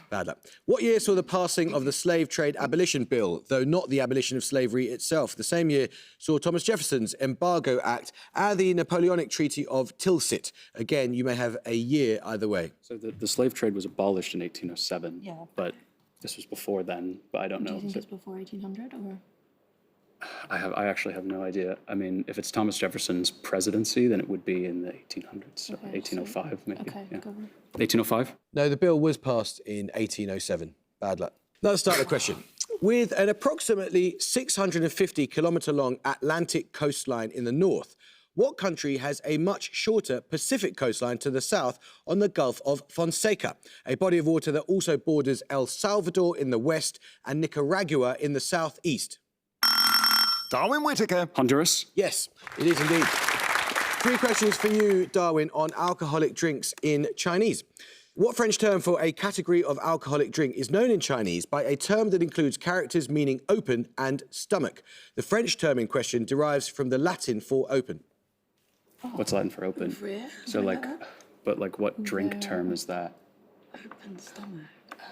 Bad luck. What year saw the passing of the Slave Trade Abolition Bill, though not the abolition of slavery itself? The same year saw Thomas Jefferson's Embargo Act and the Napoleonic Treaty of Tilsit. Again, you may have a year either way. So the slave trade was abolished in 1807. Yeah. But this was before then, but I don't know. Do you think it's before 1800 or? I actually have no idea. I mean, if it's Thomas Jefferson's presidency, then it would be in the 1800s, so Okay, 1805 maybe. Okay, Yeah. go on. 1805? No, the bill was passed in 1807. Bad luck. Let's start the question. With an approximately 650-kilometre-long Atlantic coastline in the north, what country has a much shorter Pacific coastline to the south on the Gulf of Fonseca, a body of water that also borders El Salvador in the west and Nicaragua in the southeast? Darwin Whitaker. Honduras? Yes, it is indeed. 3 questions for you, Darwin, on alcoholic drinks in Chinese. What French term for a category of alcoholic drink is known in Chinese by a term that includes characters meaning open and stomach? The French term in question derives from the Latin for open. What's Latin for open? So like, but like what drink term is that? Open stomach. I have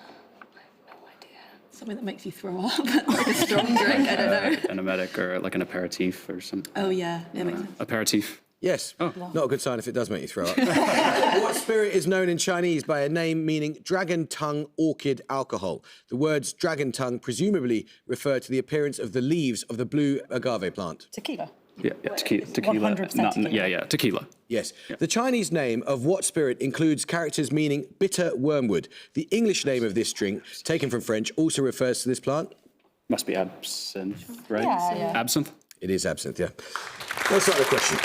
no idea. Something that makes you throw up, like a strong drink. I don't know. An emetic or like an aperitif or something. Oh yeah, yeah, makes sense. Aperitif. Yes. Oh. Not a good sign if it does make you throw up. What spirit is known in Chinese by a name meaning dragon tongue orchid alcohol? The words dragon tongue presumably refer to the appearance of the leaves of the blue agave plant. Tequila. Yeah, tequila. 100% tequila. Tequila. Yes. The Chinese name of what spirit includes characters meaning bitter wormwood? The English name of this drink, taken from French, also refers to this plant. Must be absinthe, right? Yeah. Absinthe? It is absinthe, yeah. Let's start the question.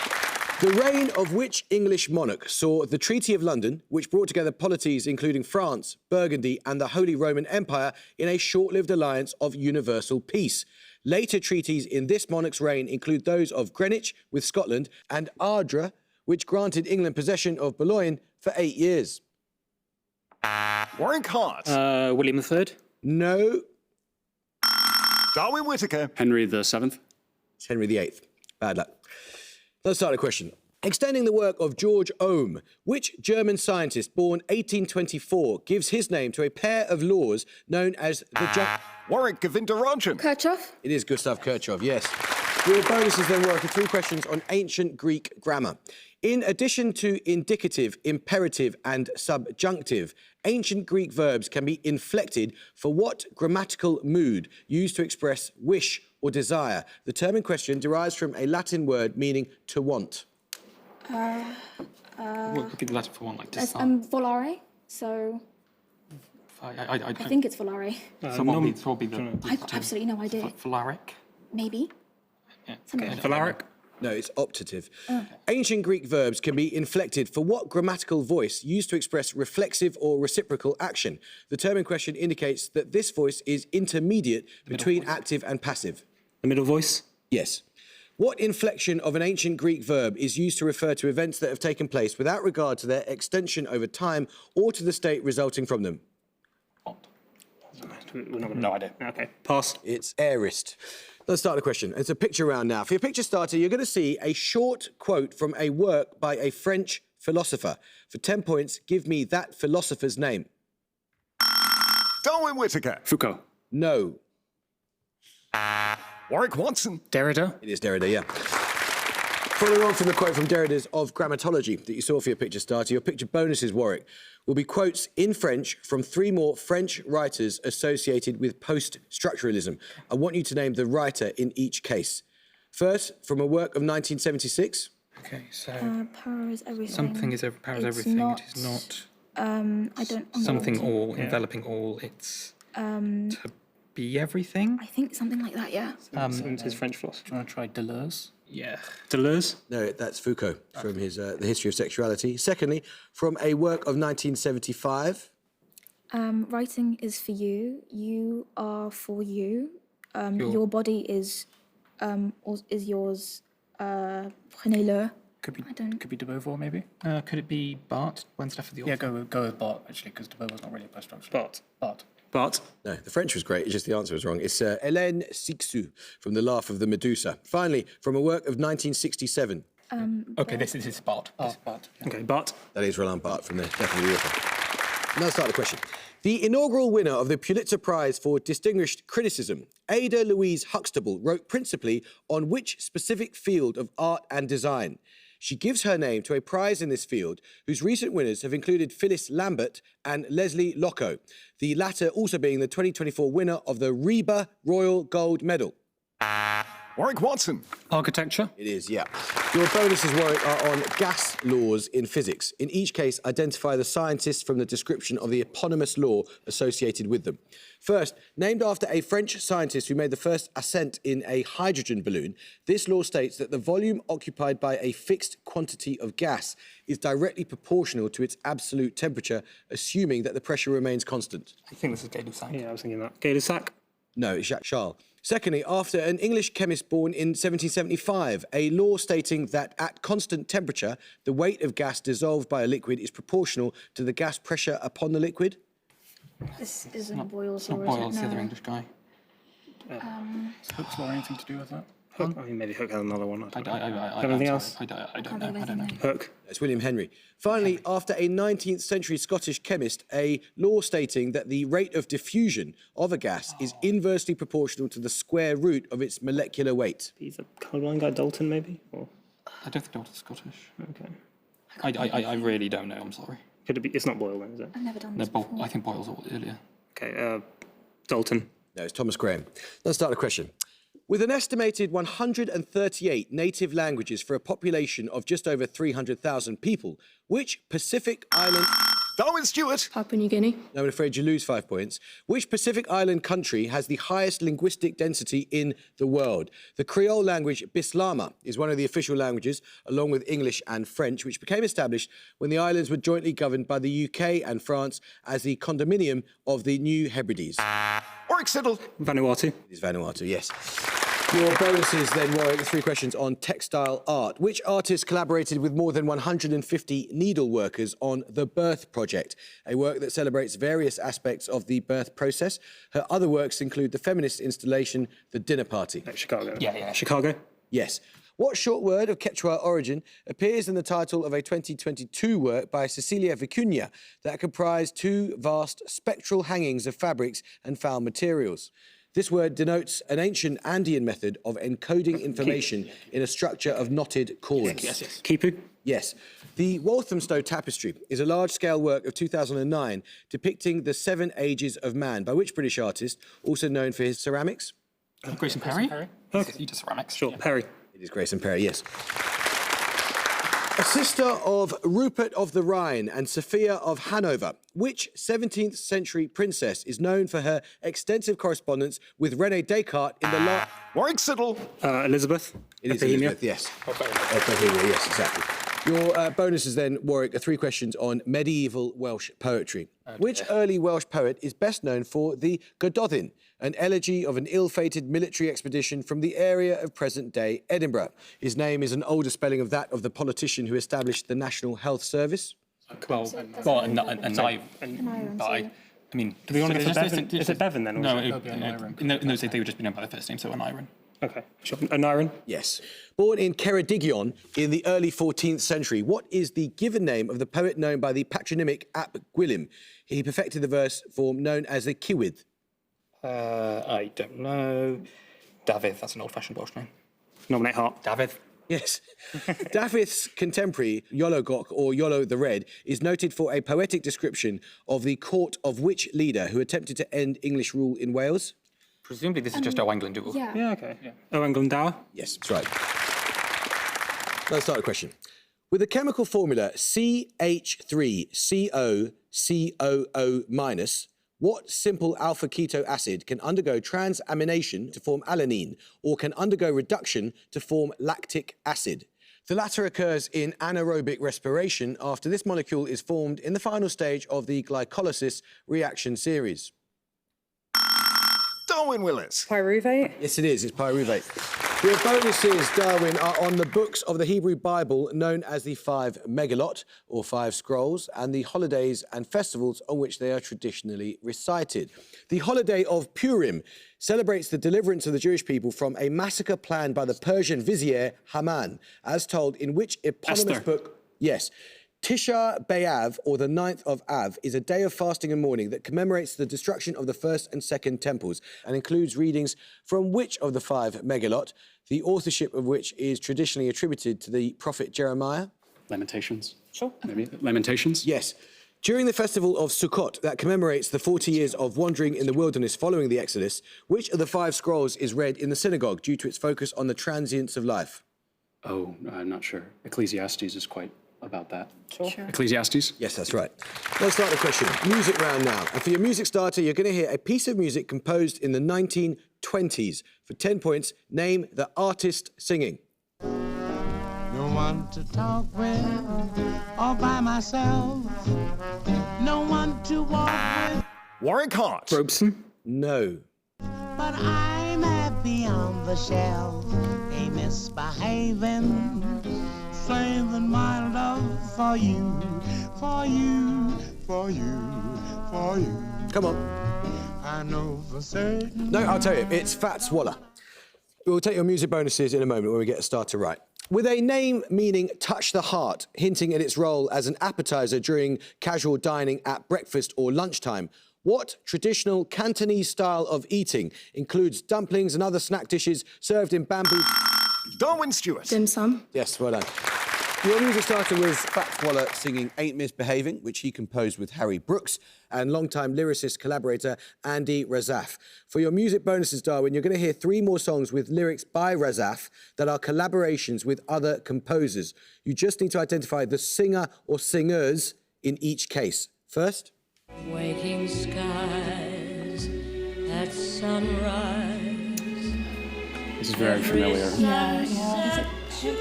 The reign of which English monarch saw the Treaty of London, which brought together polities including France, Burgundy and the Holy Roman Empire in a short-lived alliance of universal peace? Later treaties in this monarch's reign include those of Greenwich with Scotland and Ardres, which granted England possession of Boulogne for 8 years. Warren Hart. William III? No. Darwin Whitaker. Henry VII? It's Henry VIII. Bad luck. Let's start a question. Extending the work of George Ohm, which German scientist born 1824 gives his name to a pair of laws known as the Warwick gewinnt Orangen. Kirchhoff? It is Gustav Kirchhoff, yes. Your bonuses then were for 3 questions on ancient Greek grammar. In addition to indicative, imperative and subjunctive, ancient Greek verbs can be inflected for what grammatical mood used to express wish or desire? The term in question derives from a Latin word meaning to want. What would be the Latin for one, like desire? Volare. So I think it's volare. So what would be the I've got absolutely no idea. Phalaric? Maybe. Yeah. Something like Phalaric? No, it's optative. Ancient Greek verbs can be inflected for what grammatical voice used to express reflexive or reciprocal action? The term in question indicates that this voice is intermediate between active and passive. The middle voice? Yes. What inflection of an ancient Greek verb is used to refer to events that have taken place without regard to their extension over time or to the state resulting from them? No idea. Okay, pass. It's aorist. Let's start the question. It's a picture round now. For your picture starter, you're going to see a short quote from a work by a French philosopher. For 10 points, give me that philosopher's name. Darwin Whitaker. Foucault. No. Warwick Watson. Derrida. It is Derrida, yeah. Following on from the quote from Derrida's Of Grammatology that you saw for your picture starter, your picture bonuses, Warwick, will be quotes in French from 3 more French writers associated with post-structuralism. I want you to name the writer in each case. First, from a work of 1976. Okay, so Power is everything. something is power is everything. Not, it is not I don't. something all, enveloping all. It's to be everything. I think something like that. Yeah. His French philosopher. Do you want to try Deleuze? Yeah. Deleuze? No, that's Foucault from his The History of Sexuality. Secondly, from a work of 1975. Writing is for you. You are for you. Your body is yours. Prenez-le. Could be de Beauvoir, maybe. Could it be Barthes? When's left for the author? Yeah, go with Bart, actually, because de Beauvoir's not really a post-structure. Bart. No, the French was great, it's just the answer was wrong. It's Hélène Cixous from The Laugh of the Medusa. Finally, from a work of 1967. Okay, this is Bart. Bart. Okay, Bart. That is Roland Barthes from there, definitely the author. Now let's start the question. The inaugural winner of the Pulitzer Prize for Distinguished Criticism, Ada Louise Huxtable, wrote principally on which specific field of art and design? She gives her name to a prize in this field whose recent winners have included Phyllis Lambert and Leslie Locko, the latter also being the 2024 winner of the Reba Royal Gold Medal. Warwick Watson. Architecture. It is, yeah. Your bonuses, Warwick, are on gas laws in physics. In each case, identify the scientists from the description of the eponymous law associated with them. First, named after a French scientist who made the first ascent in a hydrogen balloon, this law states that the volume occupied by a fixed quantity of gas is directly proportional to its absolute temperature, assuming that the pressure remains constant. I think this is Gay-Lussac. Yeah, I was thinking that. Gay-Lussac? No, it's Jacques Charles. Secondly, after an English chemist born in 1775, a law stating that at constant temperature, the weight of gas dissolved by a liquid is proportional to the gas pressure upon the liquid. This isn't Boyle's Not law, Boyle, is it's it? the other No. English guy. Is Hook's law anything to do with that? Hook? I mean, maybe Hook had another one. I Anything else? I don't know. Hook. It's William Henry. Finally, after a 19th century Scottish chemist, a law stating that the rate of diffusion of a gas is inversely proportional to the square root of its molecular weight. He's a colourblind guy, Dalton, maybe? Or... I don't think Dalton's Scottish. Okay. I really don't know, I'm sorry. Could it be? It's not Boyle then, is it? I've never done No, this before. I think Boyle's earlier. Okay, Dalton. No, it's Thomas Graham. Let's start the question. With an estimated 138 native languages for a population of just over 300,000 people, which Pacific island... Darwin Stewart. Papua New Guinea. No, I'm afraid you lose 5 points. Which Pacific island country has the highest linguistic density in the world? The Creole language Bislama is one of the official languages, along with English and French, which became established when the islands were jointly governed by the UK and France as the condominium of the New Hebrides. Warwick Siddle. Vanuatu. It is Vanuatu, yes. Your bonuses then, Warwick, 3 questions on textile art. Which artist collaborated with more than 150 needle workers on The Birth Project, a work that celebrates various aspects of the birth process? Her other works include the feminist installation, The Dinner Party. Chicago. Yeah, Chicago. Yes. What short word of Quechua origin appears in the title of a 2022 work by Cecilia Vicuña that comprised 2 vast spectral hangings of fabrics and found materials? This word denotes an ancient Andean method of encoding information in a structure of knotted cords. Yes. Kipu? Yes. The Walthamstow Tapestry is a large-scale work of 2009 depicting the 7 ages of man by which British artist, also known for his ceramics? Grayson Perry? Okay, you just ceramics. Sure, Perry. It is Grayson Perry, yes. A sister of Rupert of the Rhine and Sophia of Hanover, which 17th century princess is known for her extensive correspondence with René Descartes in the Warwick Siddle. Elizabeth. It is Elizabeth, yes. Bohemia, yes, exactly. Your bonuses then, Warwick, are 3 questions on medieval Welsh poetry. Which early Welsh poet is best known for the Gododdin, an elegy of an ill-fated military expedition from the area of present-day Edinburgh? His name is an older spelling of that of the politician who established the National Health Service. I mean, do we want to go for Bevan? Is it Bevan then? Or No, in those days they were just known by their first name, so Aneurin. Okay, sure. Aneurin? Yes. Born in Ceredigion in the early 14th century, what is the given name of the poet known by the patronymic Ap Gwilym? He perfected the verse form known as the Cywydd. I don't know. Dafydd, that's an old-fashioned Welsh name. Nominate Hart. Dafydd. Yes. Dafydd's contemporary, Iolo Goch, or Iolo the Red, is noted for a poetic description of the court of which leader who attempted to end English rule in Wales? Presumably this is just Owain Glyndŵr. Yeah, okay. Owain Glyndŵr? Yes, that's right. Let's start the question. With the chemical formula CH3COCOO-, what simple alpha-keto acid can undergo transamination to form alanine, or can undergo reduction to form lactic acid? The latter occurs in anaerobic respiration after this molecule is formed in the final stage of the glycolysis reaction series. Darwin Willis. Pyruvate? Yes, it is. It's pyruvate. Your bonuses, Darwin, are on the books of the Hebrew Bible known as the 5 Megalot, or 5 Scrolls, and the holidays and festivals on which they are traditionally recited. The holiday of Purim celebrates the deliverance of the Jewish people from a massacre planned by the Persian vizier Haman, as told in which eponymous book... Yes. Tisha B'Av, or the 9th of Av, is a day of fasting and mourning that commemorates the destruction of the first and second temples and includes readings from which of the 5 Megalot, the authorship of which is traditionally attributed to the prophet Jeremiah? Lamentations. Sure. Maybe Lamentations? Yes. During the festival of Sukkot, that commemorates the 40 years of wandering in the wilderness following the Exodus, which of the 5 scrolls is read in the synagogue due to its focus on the transience of life? Oh, I'm not sure. Ecclesiastes is quite about that. Sure. Ecclesiastes? Yes, that's right. Let's start the question. Music round now. And for your music starter, you're going to hear a piece of music composed in the 1920s. For 10 points, name the artist singing. No one to talk with, all by myself. No one to walk with. Warwick Hart. Robeson? No. But I'm happy on the shelf, a misbehaving. Saving my love for you, for you, for you, for you. Come on. I know for certain. No, I'll tell you, it's Fats Waller. We'll take your music bonuses in a moment when we get a starter right. With a name meaning touch the heart, hinting at its role as an appetizer during casual dining at breakfast or lunchtime, what traditional Cantonese style of eating includes dumplings and other snack dishes served in bamboo... Darwin Stewart. Dim sum. Yes, well done. Your music starter was Fats Waller singing Ain't Misbehaving, which he composed with Harry Brooks, and longtime lyricist collaborator Andy Razaf. For your music bonuses, Darwin, you're going to hear 3 more songs with lyrics by Razaf that are collaborations with other composers. You just need to identify the singer or singers in each case. First. Waking skies at sunrise. This is very familiar. Yeah. Is it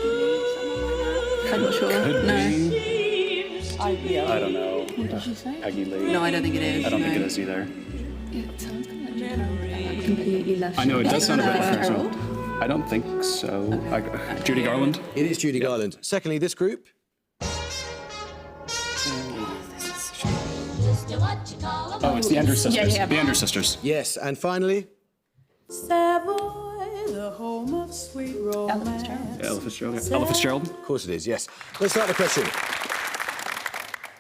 I'm not sure. Could no. be. I don't know. What did you say? Peggy Lee. No, I don't think it is. I don't think it is either. It sounds completely left. I know, it does sound a bit like Harold. I don't think so. Judy Garland? It is Judy Garland. Secondly, this group. Oh, it's the Andrews Sisters. The Andrews Sisters. Yes, and finally. Savoy, the home of sweet romance. Ella Fitzgerald. Ella Fitzgerald? Of course it is, yes. Let's start the question.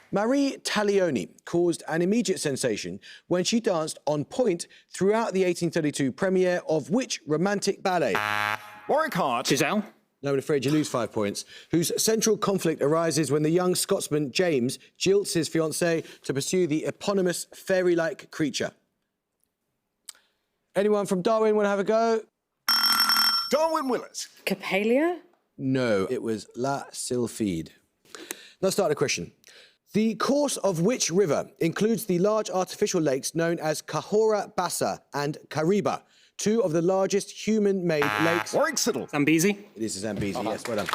Marie Taglioni caused an immediate sensation when she danced on point throughout the 1832 premiere of which romantic ballet? Warwick Hart. Giselle? No, I'm afraid you lose 5 points. Whose central conflict arises when the young Scotsman James jilts his fiancée to pursue the eponymous fairy-like creature. Anyone from Darwin want to have a go? Darwin Willis. Capalia? No, it was La Sylphide. Let's start the question. The course of which river includes the large artificial lakes known as Cahora Bassa and Kariba, two of the largest human-made lakes? Warwick Siddle. Zambezi? It is the Zambezi, yes, well done.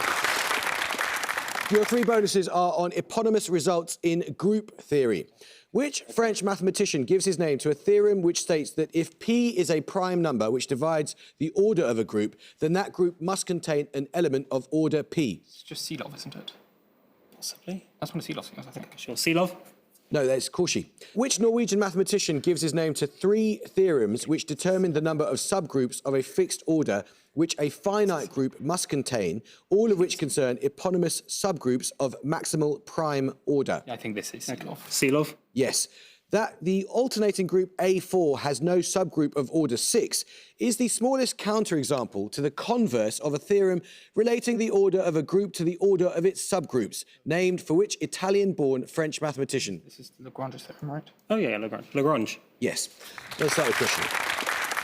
Your 3 bonuses are on eponymous results in group theory. Which French mathematician gives his name to a theorem which states that if P is a prime number which divides the order of a group, then that group must contain an element of order P? It's just Seelov, isn't it? Possibly. That's one of Seelov's things, I think. Sure. Seelov? No, that's Cauchy. Which Norwegian mathematician gives his name to 3 theorems which determine the number of subgroups of a fixed order which a finite group must contain, all of which concern eponymous subgroups of maximal prime order? Yeah, I think this is Seelov. Seelov? Yes. That the alternating group A4 has no subgroup of order 6 is the smallest counterexample to the converse of a theorem relating the order of a group to the order of its subgroups, named for which Italian-born French mathematician? This is Lagrange's theorem, right? Oh, yeah, Lagrange. Yes. Let's start the question.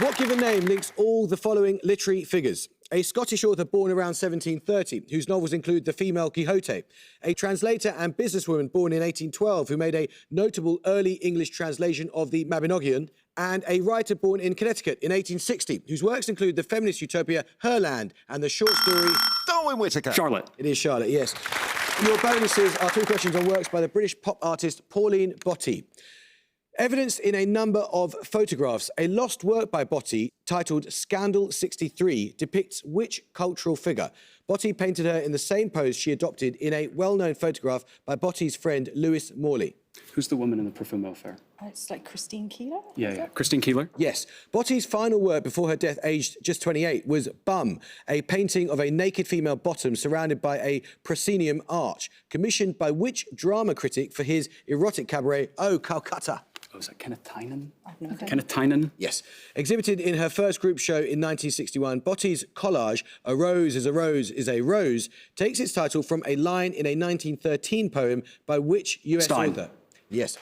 What given name links all the following literary figures? A Scottish author born around 1730, whose novels include The Female Quixote, a translator and businesswoman born in 1812 who made a notable early English translation of the Mabinogion, and a writer born in Connecticut in 1860, whose works include the feminist utopia Herland and the short story Darwin Whitaker. Charlotte. It is Charlotte, yes. Your bonuses are 2 questions on works by the British pop artist Pauline Botti. Evidenced in a number of photographs, a lost work by Botti titled Scandal 63 depicts which cultural figure? Botti painted her in the same pose she adopted in a well-known photograph by Botti's friend Lewis Morley. Who's the woman in the Parfum Fair? It's like Christine Keeler? Yeah. Christine Keeler? Yes. Botti's final work before her death, aged just 28, was Bum, a painting of a naked female bottom surrounded by a proscenium arch, commissioned by which drama critic for his erotic cabaret, Oh, Calcutta? Oh, is that Kenneth Tynan? No idea. Kenneth Tynan? Yes. Exhibited in her first group show in 1961, Botti's collage, A Rose is a Rose is a Rose, takes its title from a line in a 1913 poem by which US Stein. author? Yes.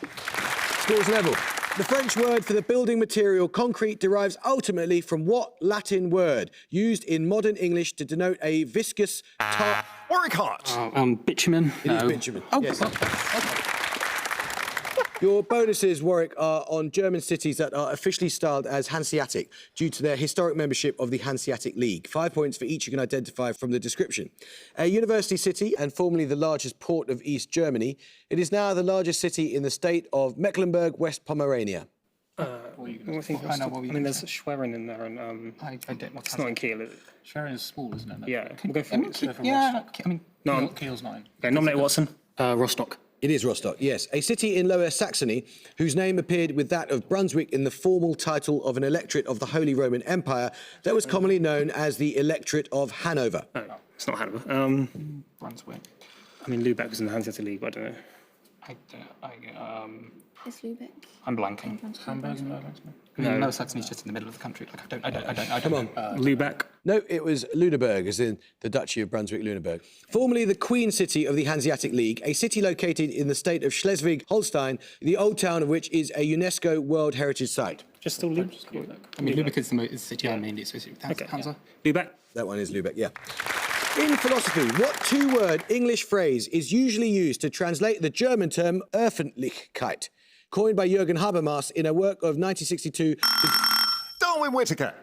Scores level. The French word for the building material concrete derives ultimately from what Latin word used in modern English to denote a viscous tar... Warwick Hart. Bitumen? It is bitumen. Oh, yes. Your bonuses, Warwick, are on German cities that are officially styled as Hanseatic due to their historic membership of the Hanseatic League. 5 points for each you can identify from the description. A university city and formerly the largest port of East Germany, it is now the largest city in the state of Mecklenburg, West Pomerania. I mean, there's Schwerin in there, and I don't. It's not in Kiel, is it? Schwerin is small, isn't it? Yeah, we'll go for it. Yeah, I mean, No, Kiel's 9. Okay, nominate Watson. Rostock. It is Rostock, yes. A city in Lower Saxony whose name appeared with that of Brunswick in the formal title of an electorate of the Holy Roman Empire that was commonly known as the Electorate of Hanover. No, it's not Hanover. Brunswick. I mean, Lubeck was in the Hanseatic League, but I don't know. It's Lubeck. I'm blanking. Hamburg and No. Lower Saxony's just in the middle of the country. Like, I don't. Come on. Lubeck. No, it was Lüneburg, as in the Duchy of Brunswick-Lüneburg. Formerly the Queen City of the Hanseatic League, a city located in the state of Schleswig-Holstein, the old town of which is a UNESCO World Heritage Site. Just still Lubeck. I mean, Lubeck is the city I mainly associate with Hansa. Lubeck. That one is Lubeck, yeah. In philosophy, what 2-word English phrase is usually used to translate the German term Öffentlichkeit, coined by Jürgen Habermas in a work of 1962? Darwin Whitaker.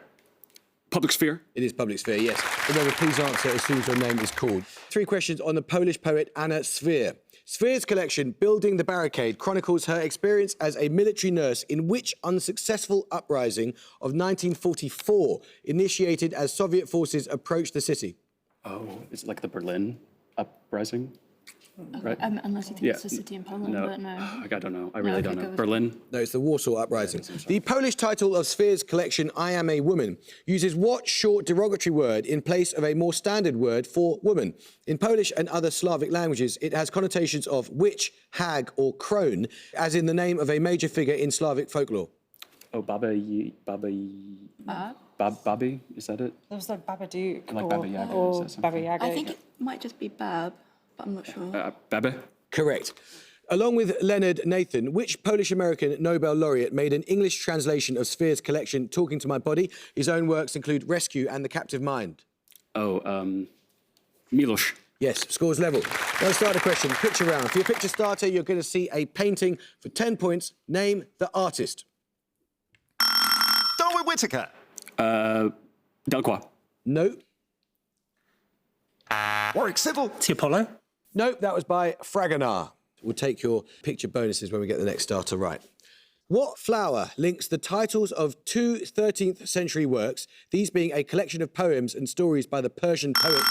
Public sphere? It is public sphere, yes. Remember, please answer as soon as your name is called. 3 questions on the Polish poet Anna Swer. Swer's collection, Building the Barricade, chronicles her experience as a military nurse in which unsuccessful uprising of 1944 initiated as Soviet forces approached the city? Oh, is it like the Berlin uprising? Right? Unless you think it's a city in Poland, but no. I don't know. I really don't know. Berlin? No, it's the Warsaw Uprising. The Polish title of Swer's collection, I Am a Woman, uses what short derogatory word in place of a more standard word for woman? In Polish and other Slavic languages, it has connotations of witch, hag, or crone, as in the name of a major figure in Slavic folklore. Oh, Babi, is that it? There was like Babadook Like Baba Yaga, or is that something? Baba Yaga. I think it might just be Bab, but I'm not sure. Babi? Correct. Along with Leonard Nathan, which Polish-American Nobel laureate made an English translation of Swer's collection, Talking to My Body? His own works include Rescue and The Captive Mind. Oh, Miloš. Yes, scores level. Let's start a question. Picture round. For your picture starter, you're going to see a painting for 10 points. Name the artist. Darwin Whitaker. Delacroix. No. Warwick Civil. Tiapolo. No, that was by Fragonard. We'll take your picture bonuses when we get the next starter right. What flower links the titles of 2 13th century works, these being a collection of poems and stories by the Persian poet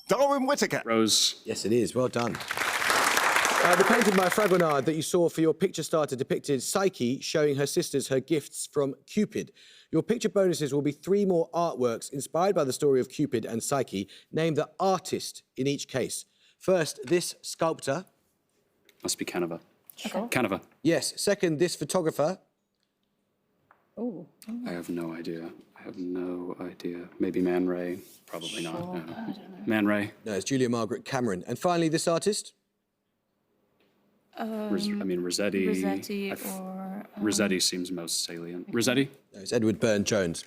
Darwin Whitaker. Rose. Yes, it is. Well done. The painting by Fragonard that you saw for your picture starter depicted Psyche showing her sisters her gifts from Cupid. Your picture bonuses will be 3 more artworks inspired by the story of Cupid and Psyche. Name the artist in each case. First, this sculptor. Must be Canova. Sure. Canova. Yes. Second, this photographer. Oh. I have no idea. Maybe Man Ray. Probably not. No. Man Ray. No, it's Julia Margaret Cameron. And finally, this artist. Rossetti. Rossetti or... Rossetti seems most salient. Rossetti? No, it's Edward Burne-Jones.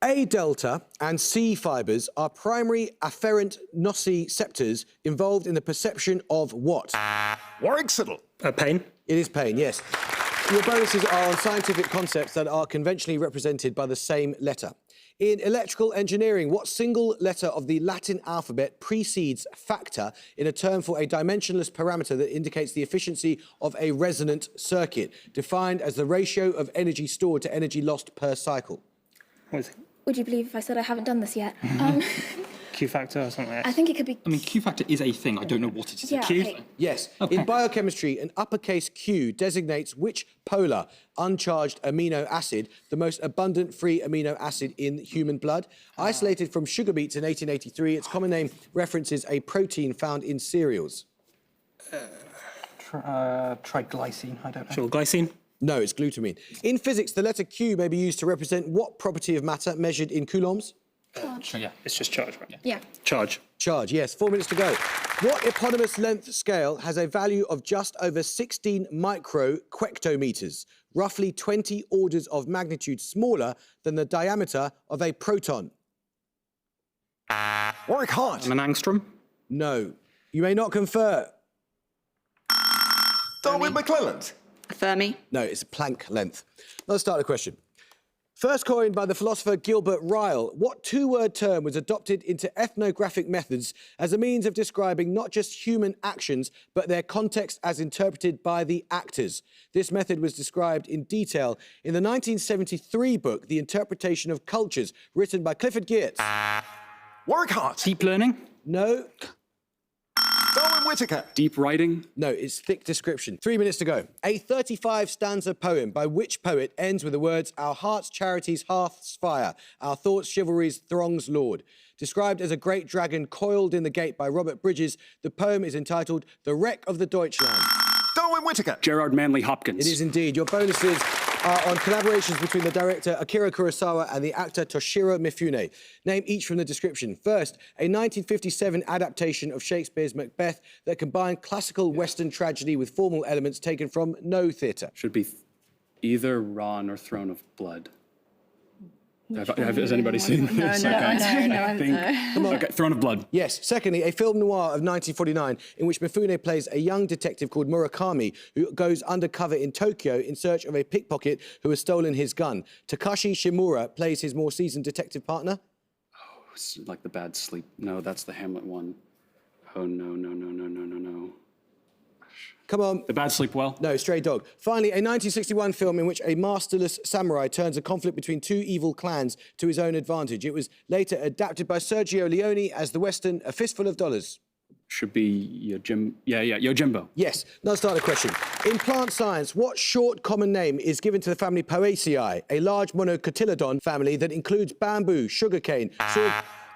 A delta and C fibres are primary afferent nociceptors involved in the perception of what? Warwick Civil. Pain. It is pain, yes. Your bonuses are on scientific concepts that are conventionally represented by the same letter. In electrical engineering, what single letter of the Latin alphabet precedes factor in a term for a dimensionless parameter that indicates the efficiency of a resonant circuit, defined as the ratio of energy stored to energy lost per cycle? What is it? Would you believe if I said I haven't done this yet? Q factor or something like that? I think it could be... I mean, Q factor is a thing. I don't know what it is. Yeah, Q? okay. Yes. Okay. In biochemistry, an uppercase Q designates which polar, uncharged amino acid, the most abundant free amino acid in human blood. Isolated from sugar beets in 1883, its common name references a protein found in cereals. Triglycine, I don't know. Sure, glycine? No, it's glutamine. In physics, the letter Q may be used to represent what property of matter measured in coulombs? Yeah, it's just charge, right? Yeah. Charge. Charge, yes. 4 minutes to go. What eponymous length scale has a value of just over 16 microquectometers, roughly 20 orders of magnitude smaller than the diameter of a proton? Warwick Hart. An angstrom? No. You may not confer. Darwin McClelland. A Fermi. No, it's a Planck length. Let's start the question. First coined by the philosopher Gilbert Ryle, what 2-word term was adopted into ethnographic methods as a means of describing not just human actions, but their context as interpreted by the actors? This method was described in detail in the 1973 book, The Interpretation of Cultures, written by Clifford Geertz. Warwick Hart. Deep learning? No. Darwin Whitaker. Deep writing? No, it's thick description. 3 minutes to go. A 35-stanza poem by which poet ends with the words, "Our hearts, charities, hearths, fire, our thoughts, chivalries, throngs, lord." Described as a great dragon coiled in the gate by Robert Bridges, the poem is entitled The Wreck of the Deutschland. Darwin Whitaker. Gerard Manley Hopkins. It is indeed. Your bonuses are on collaborations between the director Akira Kurosawa and the actor Toshiro Mifune. Name each from the description. First, a 1957 adaptation of Shakespeare's Macbeth that combined classical Western tragedy with formal elements taken from no theatre. Should be either Ron or Throne of Blood. Has anybody seen this? No, Okay. no, I think- no. Okay, Throne of Blood. Yes. Secondly, a film noir of 1949 in which Mifune plays a young detective called Murakami who goes undercover in Tokyo in search of a pickpocket who has stolen his gun. Takashi Shimura plays his more seasoned detective partner. Oh, it's like The Bad Sleep. No, that's the Hamlet one. Oh, no. Come on. The Bad Sleep Well? No, Stray Dog. Finally, a 1961 film in which a masterless samurai turns a conflict between two evil clans to his own advantage. It was later adapted by Sergio Leone as the Western A Fistful of Dollars. Should be Yojimbo. Yes. Now start a question. In plant science, what short common name is given to the family Poaceae, a large monocotyledon family that includes bamboo, sugarcane,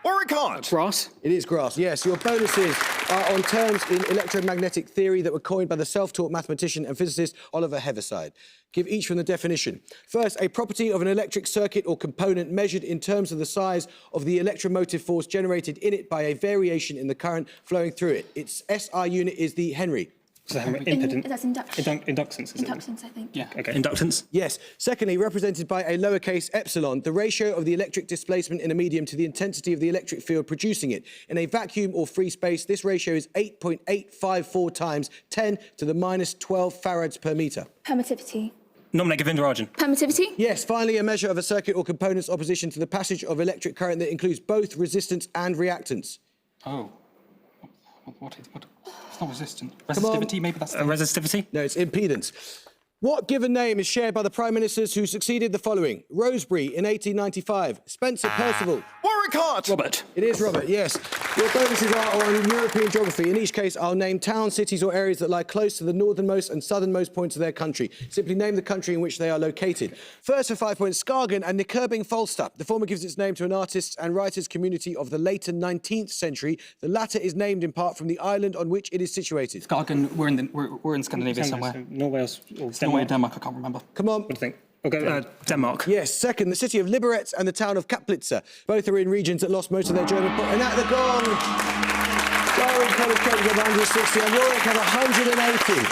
Oricon! Grass? It is grass, yes. Your bonuses are on terms in electromagnetic theory that were coined by the self-taught mathematician and physicist Oliver Heaviside. Give each from the definition. First, a property of an electric circuit or component measured in terms of the size of the electromotive force generated in it by a variation in the current flowing through it. Its SI unit is the Henry. So that's induction. Inductance, is it? Inductance, I think. Yeah, okay. Inductance? Yes. Secondly, represented by a lowercase epsilon, the ratio of the electric displacement in a medium to the intensity of the electric field producing it. In a vacuum or free space, this ratio is 8.854 times 10 to the minus 12 farads per metre. Permittivity. Non-negative Govindarajah. Permittivity? Yes, finally, a measure of a circuit or component's opposition to the passage of electric current that includes both resistance and reactance. Oh. What? It's not resistant. Resistivity, maybe that's the... resistivity? No, it's impedance. What given name is shared by the prime ministers who succeeded the following? Rosebery in 1895, Spencer Perceval. Warwick Robert. It is Robert, yes. Your bonuses are on European geography. In each case, I'll name towns, cities or areas that lie close to the northernmost and southernmost points of their country. Simply name the country in which they are located. First for 5 points, Skagen and Nyköping Falster. The former gives its name to an artists and writers community of the later 19th century. The latter is named in part from the island on which it is situated. Skagen, we're in Scandinavia somewhere. Norway or Norway, Denmark, I can't remember. Come on. What do you think? Okay, Denmark. Yes, second, the city of Liberec and the town of Kaplitzer. Both are in regions that lost most of their German... And at the gong, Darwin College Cambridge have 160 and Warwick have 180.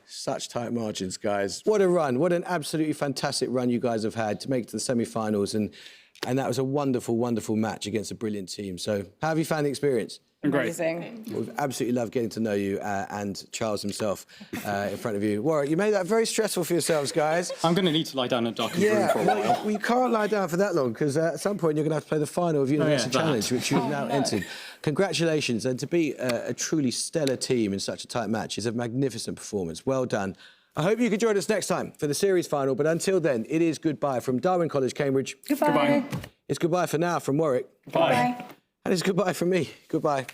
Such tight margins, guys. What a run. What an absolutely fantastic run you guys have had to make it to the semi-finals. And that was a wonderful, wonderful match against a brilliant team. So how have you found the experience? Amazing. We've absolutely loved getting to know you and Charles himself in front of you. Warwick, you made that very stressful for yourselves, guys. I'm going to need to lie down in a darkened room for a while. Well, you can't lie down for that long because at some point you're going to have to play the final of University Challenge, which you've now entered. Congratulations, and to be a truly stellar team in such a tight match is a magnificent performance. Well done. I hope you can join us next time for the series final, but until then, it is goodbye from Darwin College, Cambridge. Goodbye. It's goodbye for now from Warwick. Bye. And it's goodbye from me. Goodbye.